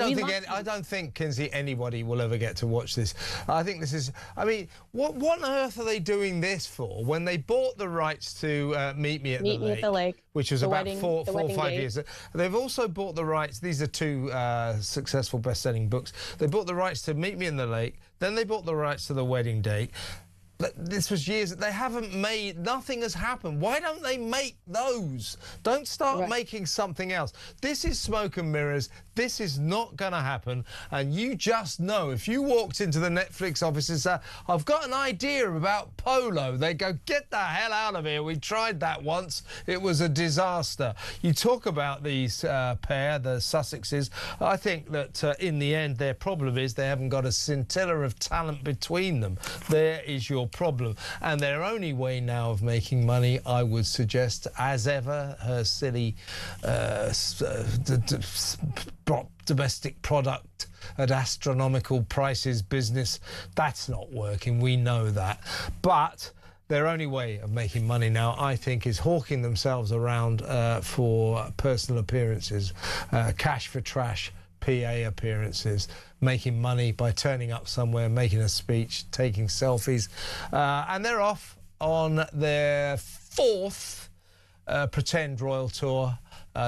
don't think, Kinsey, anybody will ever get to watch this. I think this is, I mean, what on earth are they doing this for? When they bought the rights to Meet Me at the Lake, which was about four or 5 years. They've also bought the rights. These are two successful best-selling books. They bought the rights to Meet Me in the Lake. Then they bought the rights to The Wedding Date. This was years. They haven't made, nothing has happened. Why don't they make those? Don't start making something else. This is smoke and mirrors. This is not going to happen. And you just know, if you walked into the Netflix office and said, I've got an idea about Polo, they go, get the hell out of here. We tried that once. It was a disaster. You talk about these pair, the Sussexes. I think that in the end, their problem is they haven't got a scintilla of talent between them. There is your problem. And their only way now of making money, I would suggest, as ever, her silly domestic product at astronomical prices business, that's not working. We know that. But their only way of making money now, I think, is hawking themselves around for personal appearances, cash for trash, PA appearances, making money by turning up somewhere, making a speech, taking selfies. And they're off on their fourth pretend royal tour.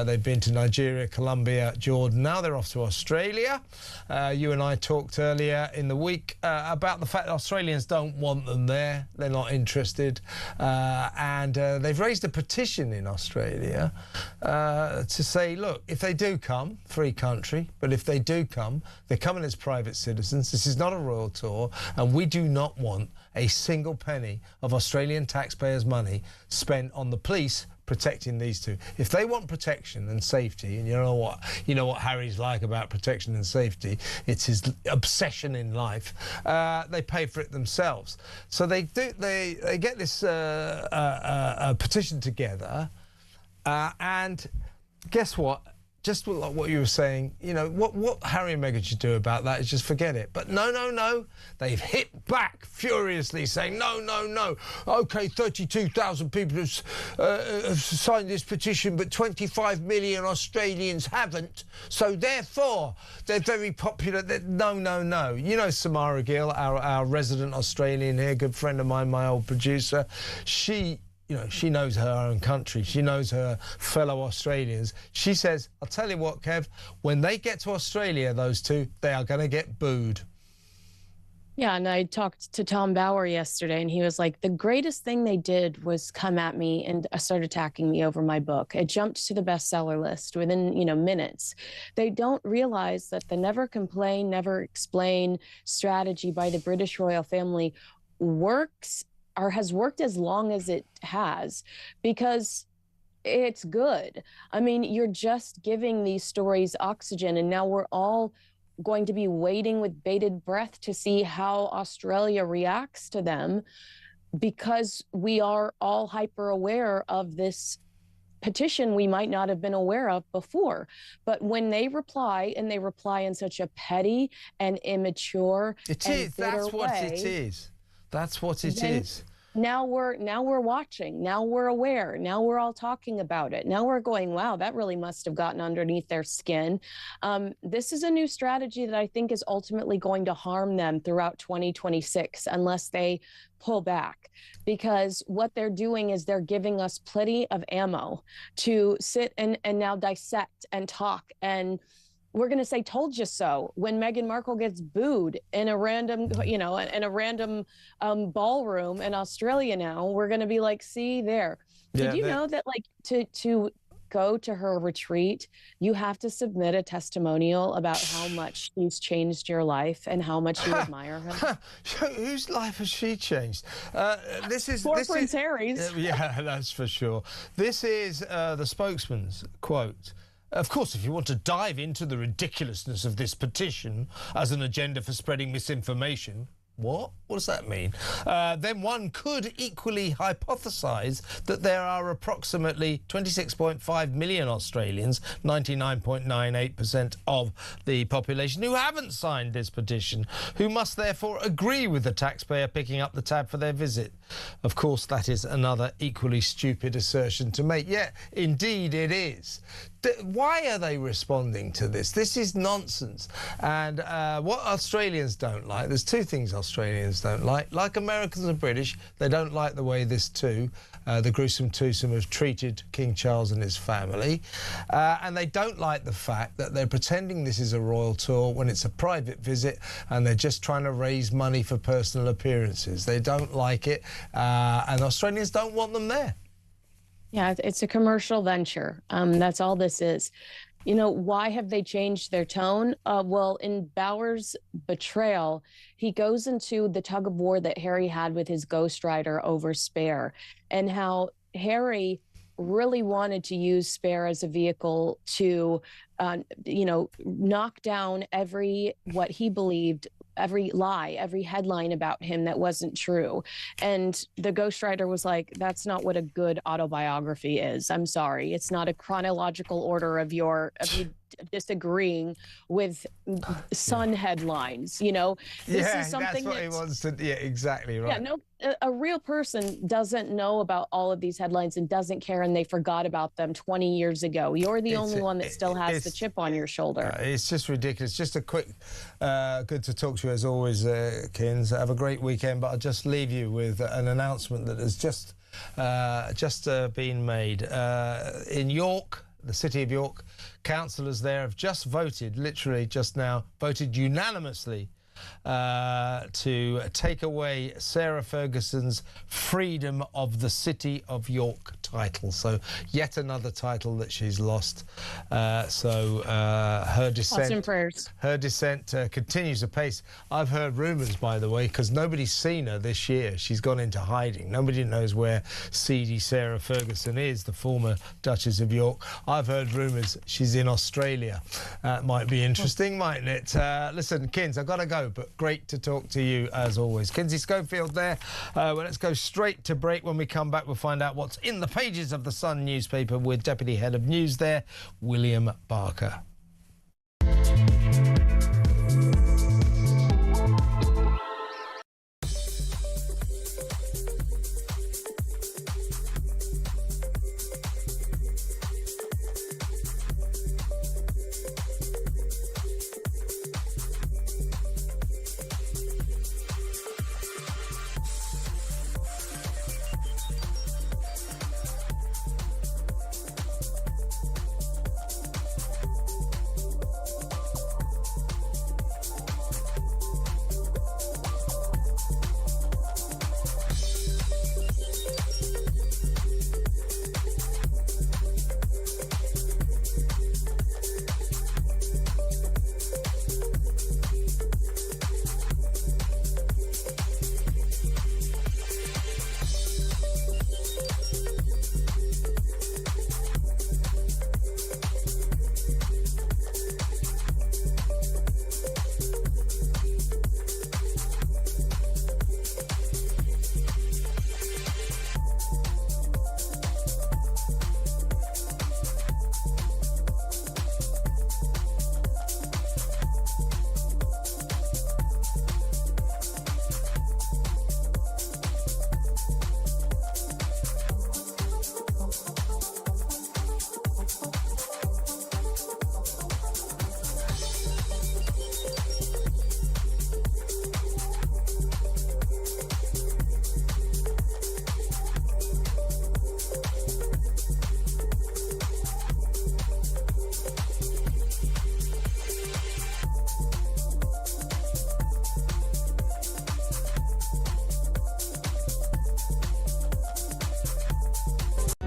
They've been to Nigeria, Colombia, Jordan. Now they're off to Australia. You and I talked earlier in the week about the fact that Australians don't want them there. They're not interested. And they've raised a petition in Australia to say, look, if they do come, free country, but if they do come, they're coming as private citizens. This is not a royal tour, and we do not want a single penny of Australian taxpayers' money spent on the police protecting these two. If they want protection and safety, and you know what Harry's like about protection and safety, it's his obsession in life, they pay for it themselves. So they get this petition together, and guess what? Just like what you were saying, you know, what Harry and Meghan should do about that is just forget it. But no. They've hit back furiously, saying, no. OK, 32,000 people have signed this petition, but 25 million Australians haven't. So therefore, they're very popular. No. You know Samara Gill, our resident Australian here, good friend of mine, my old producer. She knows her own country. She knows her fellow Australians. She says, I'll tell you what, Kev, when they get to Australia, those two, they are going to get booed. Yeah, and I talked to Tom Bauer yesterday, and he was like, the greatest thing they did was come at me and start attacking me over my book. It jumped to the bestseller list within, minutes. They don't realize that the never complain, never explain strategy by the British royal family has worked as long as it has, because it's good. I mean, you're just giving these stories oxygen, and now we're all going to be waiting with bated breath to see how Australia reacts to them, because we are all hyper aware of this petition we might not have been aware of before. But when they reply, and they reply in such a petty and immature That's what it is. now we're watching. Now we're aware. Now we're all talking about it. Now we're going, wow, that really must have gotten underneath their skin. This is a new strategy that I think is ultimately going to harm them throughout 2026 unless they pull back, because what they're doing is they're giving us plenty of ammo to sit and now dissect and talk, and we're going to say told you so when Meghan Markle gets booed in a random ballroom in Australia. Now we're going to be like, see there. Did you know that like to go to her retreat, you have to submit a testimonial about how much she's changed your life and how much you admire her? Whose life has she changed? This is Prince Harry's. Yeah, that's for sure. This is the spokesman's quote. Of course, if you want to dive into the ridiculousness of this petition as an agenda for spreading misinformation, what does that mean? Then one could equally hypothesise that there are approximately 26.5 million Australians, 99.98% of the population, who haven't signed this petition, who must therefore agree with the taxpayer picking up the tab for their visit. Of course, that is another equally stupid assertion to make. Yeah, indeed it is. Why are they responding to this? This is nonsense. And what Australians don't like, there's two things Australians don't like Americans and British, they don't like the way this the gruesome twosome have treated King Charles and his family. And they don't like the fact that they're pretending this is a royal tour when it's a private visit and they're just trying to raise money for personal appearances. They don't like it, and Australians don't want them there. Yeah, it's a commercial venture. That's all this is. You know, why have they changed their tone? Well, in Bauer's betrayal, he goes into the tug of war that Harry had with his ghostwriter over Spare, and how Harry really wanted to use Spare as a vehicle to, knock down what he believed, every lie, every headline about him that wasn't true. And the ghostwriter was like, that's not what a good autobiography is. I'm sorry. It's not a chronological order of you disagreeing with Sun headlines, This is something that's what he wants to. Yeah, exactly right. Yeah, no, a real person doesn't know about all of these headlines and doesn't care, and they forgot about them 20 years ago. You're the only one that still has the chip on your shoulder. It's just ridiculous. Just a quick, good to talk to you as always, Kins. Have a great weekend, but I'll just leave you with an announcement that has just been made. In York, the city of York, councillors there have just voted, literally just now, voted unanimously to take away Sarah Ferguson's Freedom of the City of York title. So yet another title that she's lost. Her descent continues apace. I've heard rumours, by the way, because nobody's seen her this year. She's gone into hiding. Nobody knows where seedy Sarah Ferguson is, the former Duchess of York. I've heard rumours she's in Australia. Might be interesting, mightn't it? Listen, Kins, I've got to go, but great to talk to you as always. Kinsey Schofield there. Well, let's go straight to break. When we come back, we'll find out what's in the pages of the Sun newspaper with Deputy Head of News there, William Barker.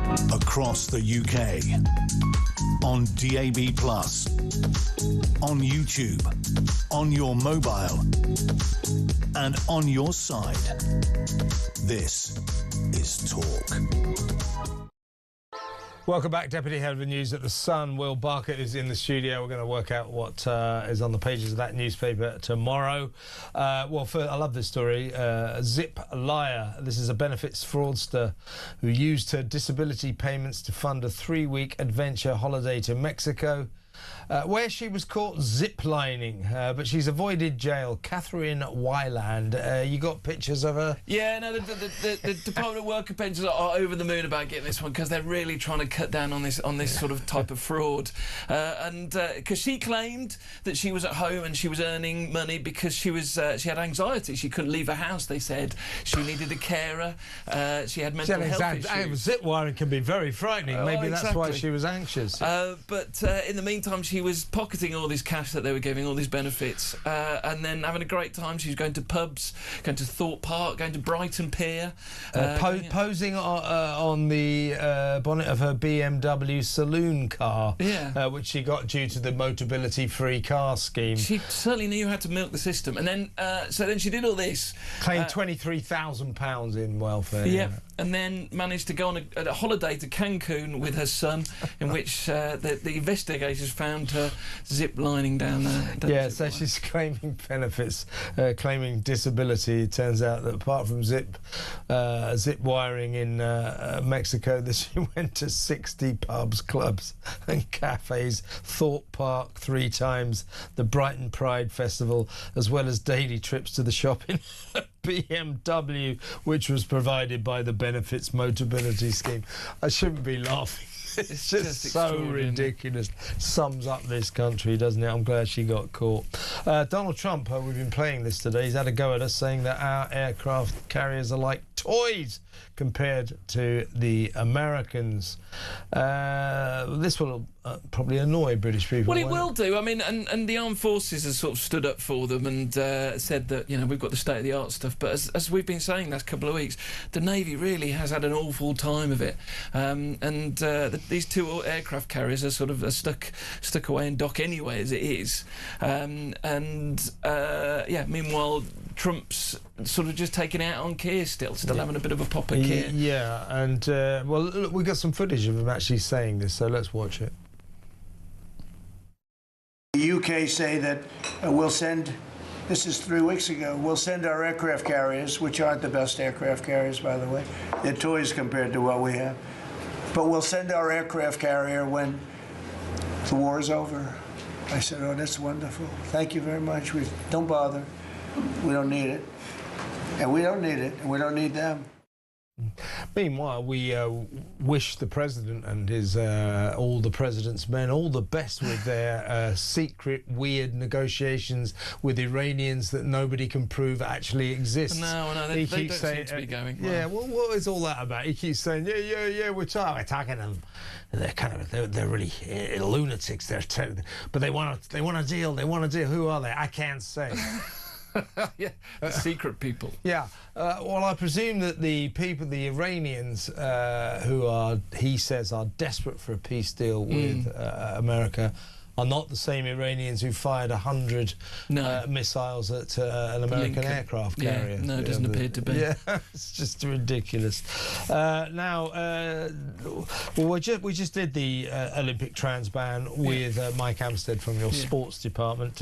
across the UK, on DAB+, on YouTube, on your mobile, and on your side. This is Talk. Welcome back, Deputy Head of the News at The Sun. Will Barker is in the studio. We're going to work out what is on the pages of that newspaper tomorrow. I love this story. Zip Liar. This is a benefits fraudster who used her disability payments to fund a 3-week adventure holiday to Mexico, where she was caught ziplining, but she's avoided jail. Catherine Wyland, you got pictures of her? Yeah, no, the Department of Work and Pensions are over the moon about getting this one because they're really trying to cut down on this sort of type of fraud. And because she claimed that she was at home and she was earning money because she had anxiety. She couldn't leave her house, they said. She needed a carer. She had mental health issues. Zip wiring can be very frightening. Maybe that's why she was anxious. But in the meantime, she was pocketing all this cash that they were giving, all these benefits, and then having a great time. She was going to pubs, going to Thorpe Park, going to Brighton Pier. Posing on the bonnet of her BMW saloon car, which she got due to the Motability-free car scheme. She certainly knew how to milk the system. And then, so then she did all this. Claimed £23,000 in welfare. Yeah, and then managed to go on a holiday to Cancun with her son, in which the investigators found her zip-lining down there. So she's claiming benefits, claiming disability. It turns out that apart from zip wiring in Mexico, that she went to 60 pubs, clubs and cafes, Thorpe Park 3 times, the Brighton Pride Festival, as well as daily trips to the shop in BMW, which was provided by the Benefits Motability Scheme. I shouldn't be laughing. It's just so ridiculous. Sums up this country, doesn't it? I'm glad she got caught. Donald Trump, we've been playing this today. He's had a go at us, saying that our aircraft carriers are like toys compared to the Americans. This will probably annoy British people. Well, it will do. I mean, and the armed forces has sort of stood up for them and said that, we've got the state-of-the-art stuff. But as we've been saying last couple of weeks, the Navy really has had an awful time of it. These 2 aircraft carriers are sort of stuck away in dock anyway, as it is. Meanwhile, Trump's sort of just taking out on Keir still having a bit of a pop at Keir. Yeah, and look, we got some footage of him actually saying this, so let's watch it. The UK say that we'll send, this is 3 weeks ago, we'll send our aircraft carriers, which aren't the best aircraft carriers, by the way. They're toys compared to what we have. But we'll send our aircraft carrier when the war is over. I said, oh, that's wonderful. Thank you very much. Don't bother. We don't need it. And we don't need it, and we don't need them. Meanwhile, we wish the president and his all the president's men all the best with their secret, weird negotiations with Iranians that nobody can prove actually exist. No, they don't seem to be going well. Yeah, well, what is all that about? He keeps saying, yeah, we're talking to them. They're really lunatics. But they want a deal. They want a deal. Who are they? I can't say. Yeah, secret people. Yeah. Well, I presume that the Iranians, who he says are desperate for a peace deal with America, are not the same Iranians who fired 100 missiles at an American aircraft carrier. Yeah, no, it doesn't appear to be. Yeah, it's just ridiculous. We just did the Olympic trans ban with Mike Amstead from your sports department.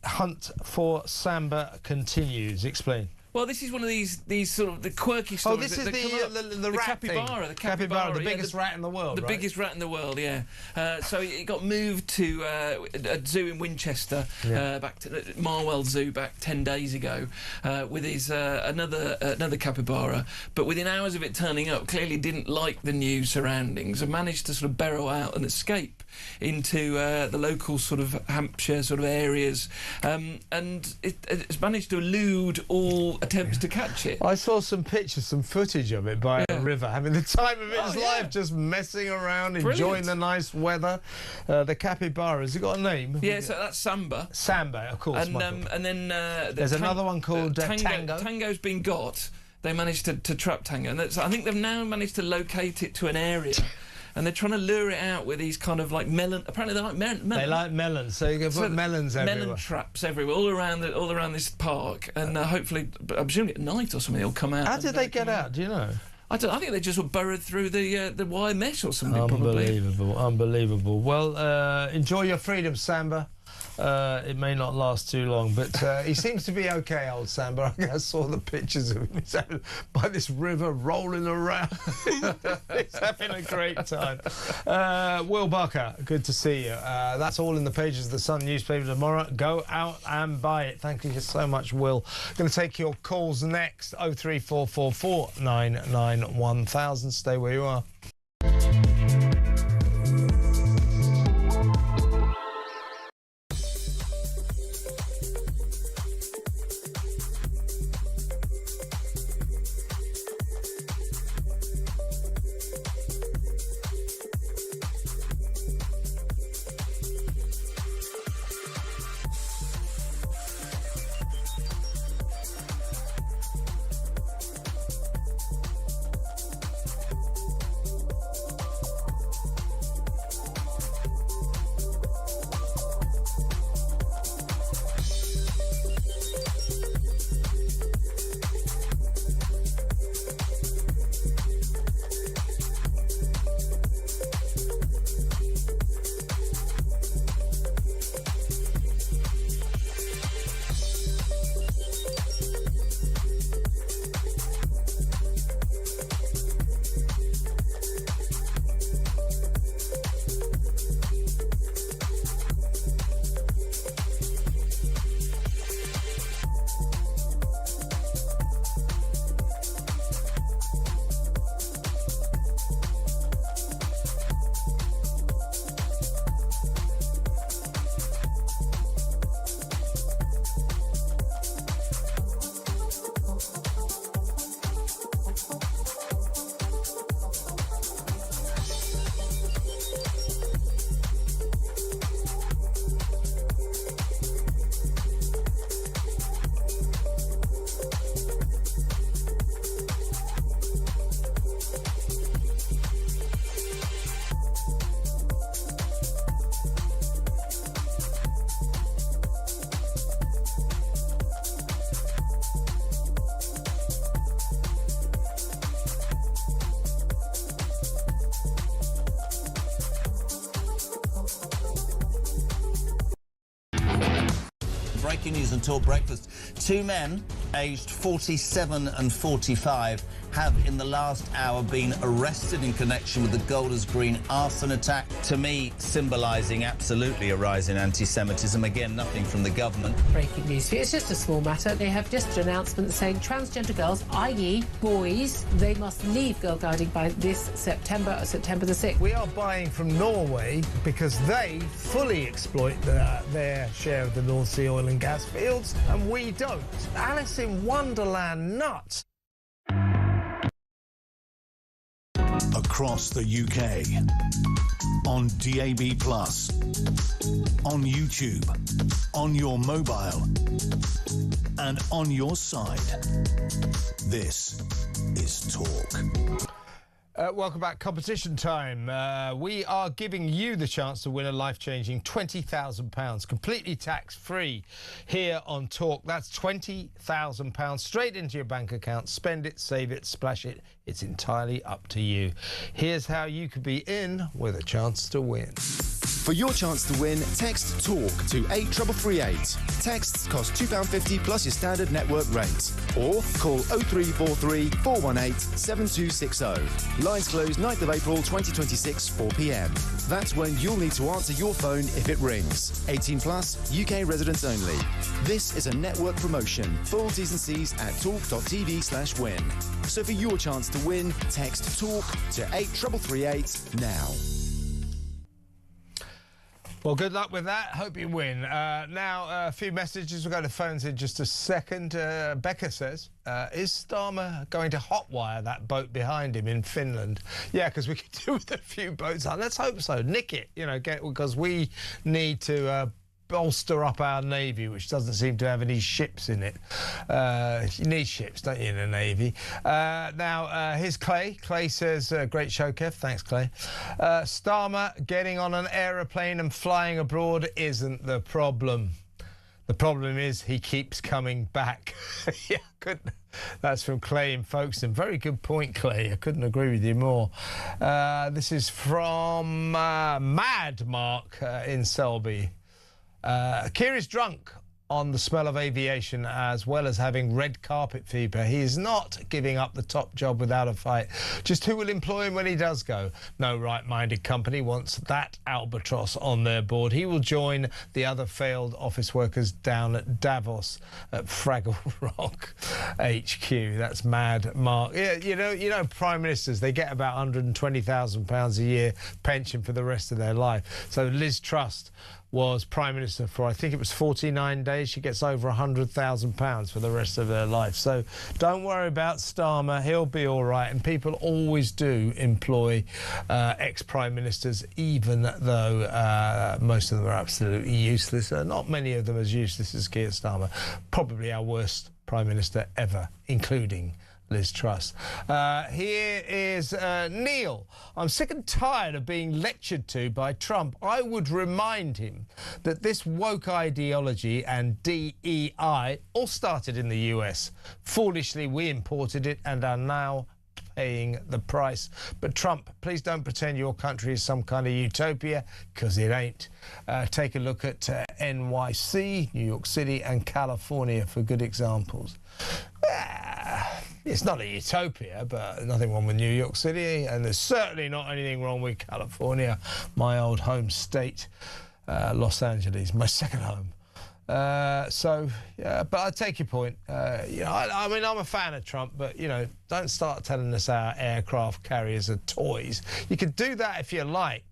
Hunt for Samba continues. Explain. Well, this is one of these sort of the quirky stories. Oh, this is the rat capybara, thing. The capybara, the biggest rat in the world, The biggest rat in the world, yeah. So it got moved to a zoo in Winchester, back to Marwell Zoo, back 10 days ago, with his another capybara. But within hours of it turning up, clearly didn't like the new surroundings and managed to sort of burrow out and escape into the local sort of Hampshire sort of areas, and it's managed to elude all attempts to catch it. I saw some pictures, some footage of it by a river, having the time of its life, just messing around, enjoying the nice weather. The capybara, has it got a name? Yeah, so that's Samba. Samba, of course. And then there's another one called Tango. Tango's been got. they managed to trap Tango. And I think they've now managed to locate it to an area. And they're trying to lure it out with these kind of like melon. Apparently, they like melon. They like melons, so you can put melons everywhere. Melon traps everywhere, all around this park, and hopefully, I'm presuming at night or something, they'll come out. How did they get out? Do you know? I think they just were burrowed through the wire mesh or something. Unbelievable. Well, enjoy your freedom, Samba. It may not last too long, but he seems to be okay, old Samba. I saw the pictures of him by this river rolling around. He's having a great time. Will Barker, good to see you. That's all in the pages of the Sun newspaper tomorrow. Go out and buy it. Thank you so much, Will. Going to take your calls next. 03444 99 1000. Stay where you are. Breaking news and Talk Breakfast. Two men, aged 47 and 45, have in the last hour been arrested in connection with the Golders Green arson attack. To me, symbolising absolutely a rise in anti-Semitism. Again, nothing from the government. Breaking news. It's just a small matter. They have just an announcement saying transgender girls, i.e. boys, they must leave girl guiding by this September the 6th. We are buying from Norway because they fully exploit their share of the North Sea oil and gas fields, and we don't. Alice in Wonderland nuts. Across the UK, on DAB+, on YouTube, on your mobile, and on your side. This is Talk. Welcome back. Competition time. We are giving you the chance to win a life-changing £20,000, completely tax-free, here on Talk. That's £20,000 straight into your bank account. Spend it, save it, splash it. It's entirely up to you. Here's how you could be in with a chance to win. For your chance to win, text TALK to 83338. Texts cost £2.50 plus your standard network rate. Or call 0343 418 7260. Lines close 9th of April 2026, 4 p.m. That's when you'll need to answer your phone if it rings. 18 plus, UK residents only. This is a network promotion. Full T's and C's at talk.tv/win. So for your chance to win, text TALK to 83338 now. Well, good luck with that. Hope you win. Now, a few messages. We'll go to phones in just a second. Becca says, is Starmer going to hotwire that boat behind him in Finland? Yeah, because we could do with a few boats. Let's hope so. Nick it, because we need to bolster up our Navy, which doesn't seem to have any ships in it. You need ships, don't you, in a Navy? Now, here's Clay. Clay says, great show, Kev. Thanks, Clay. Starmer getting on an aeroplane and flying abroad isn't the problem. The problem is he keeps coming back. Yeah, that's from Clay in Folkestone. Very good point, Clay. I couldn't agree with you more. This is from Mad Mark in Selby. Keir is drunk on the smell of aviation as well as having red carpet fever. He is not giving up the top job without a fight. Just who will employ him when he does go? No right-minded company wants that albatross on their board. He will join the other failed office workers down at Davos at Fraggle Rock HQ. That's Mad Mark. Yeah, you know, prime ministers, they get about £120,000 a year pension for the rest of their life. So Liz Truss was Prime Minister for, I think it was 49 days. She gets over £100,000 for the rest of her life. So don't worry about Starmer. He'll be all right. And people always do employ ex-Prime Ministers, even though most of them are absolutely useless. Not many of them as useless as Keir Starmer. Probably our worst Prime Minister ever, including Liz Truss. Here is Neil. I'm sick and tired of being lectured to by Trump. I would remind him that this woke ideology and DEI all started in the US. Foolishly, we imported it and are now paying the price. But Trump, please don't pretend your country is some kind of utopia, because it ain't. Take a look at NYC, New York City and California for good examples. It's not a utopia, but nothing wrong with New York City, and there's certainly not anything wrong with California, my old home state, Los Angeles, my second home. But I take your point. I mean, I'm a fan of Trump, but, don't start telling us our aircraft carriers are toys. You can do that if you like.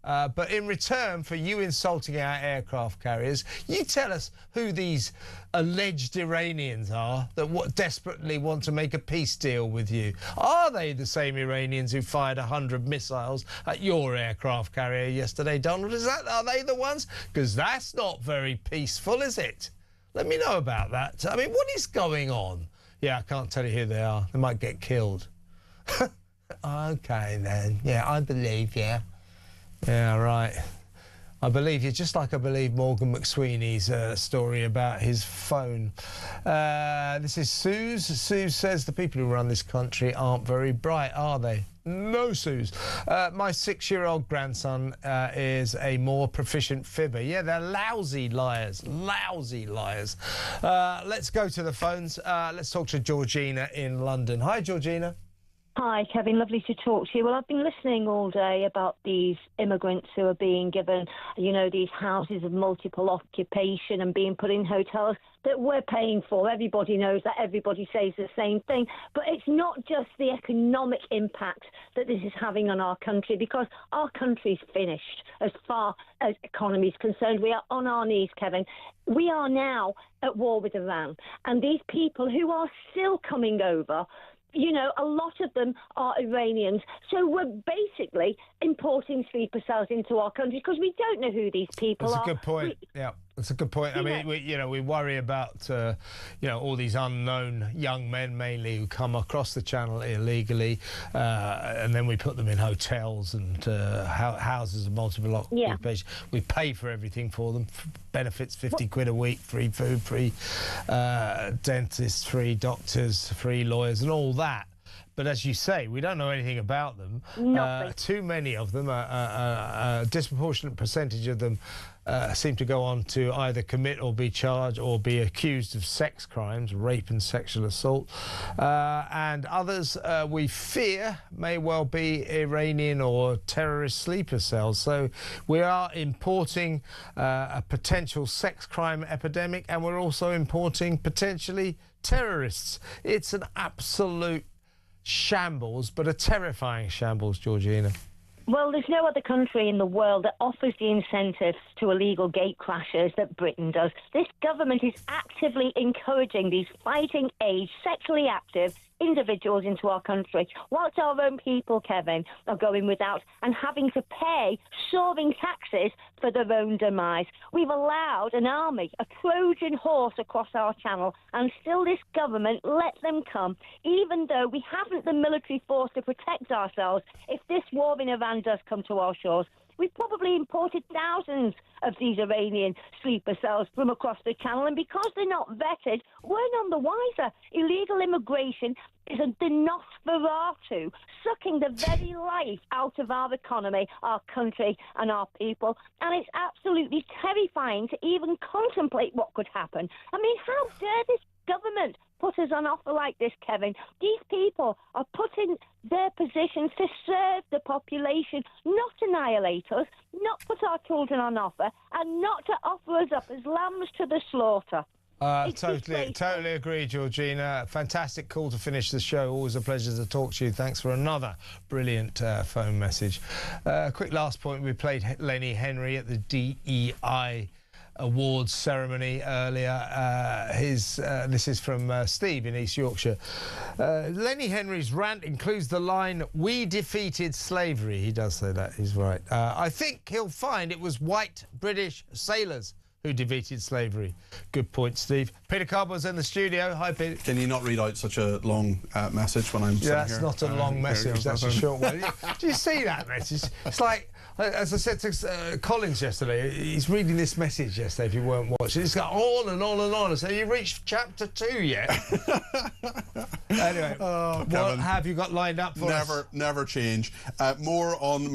But in return for you insulting our aircraft carriers, you tell us who these alleged Iranians are that desperately want to make a peace deal with you. Are they the same Iranians who fired 100 missiles at your aircraft carrier yesterday, Donald? Are they the ones? Because that's not very peaceful, is it? Let me know about that. I mean, what is going on? Yeah, I can't tell you who they are. They might get killed. OK, then. Yeah, I believe, yeah. Yeah, right. I believe you, just like I believe Morgan McSweeney's story about his phone. This is Suze. Suze says the people who run this country aren't very bright, are they? No, Suze. My 6-year-old grandson is a more proficient fibber. Yeah, they're lousy liars. Lousy liars. Let's go to the phones. Let's talk to Georgina in London. Hi, Georgina. Hi, Kevin. Lovely to talk to you. Well, I've been listening all day about these immigrants who are being given, these houses of multiple occupation and being put in hotels that we're paying for. Everybody knows that. Everybody says the same thing. But it's not just the economic impact that this is having on our country, because our country's finished as far as economy is concerned. We are on our knees, Kevin. We are now at war with Iran. And these people who are still coming over, a lot of them are Iranians. So we're basically importing sleeper cells into our country because we don't know who these people are. That's a good point. Yeah, that's a good point. I mean, we worry about, all these unknown young men mainly who come across the channel illegally, and then we put them in hotels and houses of multiple occupation. Yeah. We pay for everything for them. Benefits, 50 quid a week, free food, free dentists, free doctors, free lawyers and all that. But as you say, we don't know anything about them. Too many of them, a disproportionate percentage of them seem to go on to either commit or be charged or be accused of sex crimes, rape and sexual assault. And others, we fear, may well be Iranian or terrorist sleeper cells. So we are importing a potential sex crime epidemic, and we're also importing potentially terrorists. It's an absolute shambles, but a terrifying shambles, Georgina. Well, there's no other country in the world that offers the incentives to illegal gate crashers that Britain does. This government is actively encouraging these fighting-age, sexually active individuals into our country, whilst our own people, Kevin, are going without and having to pay soaring taxes for their own demise. We've allowed an army, a Trojan horse across our channel, and still this government let them come, even though we haven't the military force to protect ourselves if this war in Iran does come to our shores. We've probably imported thousands of these Iranian sleeper cells from across the channel, and because they're not vetted, we're none the wiser. Illegal immigration is a Nosferatu, sucking the very life out of our economy, our country and our people, and it's absolutely terrifying to even contemplate what could happen. I mean, how dare this government put us on offer like this, Kevin? These people are put in their positions to serve the population, not annihilate us, not put our children on offer, and not to offer us up as lambs to the slaughter. Totally agree, Georgina. Fantastic call to finish the show. Always a pleasure to talk to you. Thanks for another brilliant phone message. Quick last point. We played Lenny Henry at the DEI awards ceremony earlier. This is from Steve in East Yorkshire. Lenny Henry's rant includes the line, "We defeated slavery." He does say that, he's right. I think he'll find it was white British sailors who defeated slavery. Good point, Steve. Peter Carbone's in the studio. Hi, Peter. Can you not read out such a long message when I'm sitting here? That's not a long message, that's a short one. Do you see that message? It's like, as I said to Collins yesterday, he's reading this message yesterday, if you weren't watching. It's got on and on and on. So you reached chapter 2 yet? Anyway, what have you got lined up for us? Never change. More on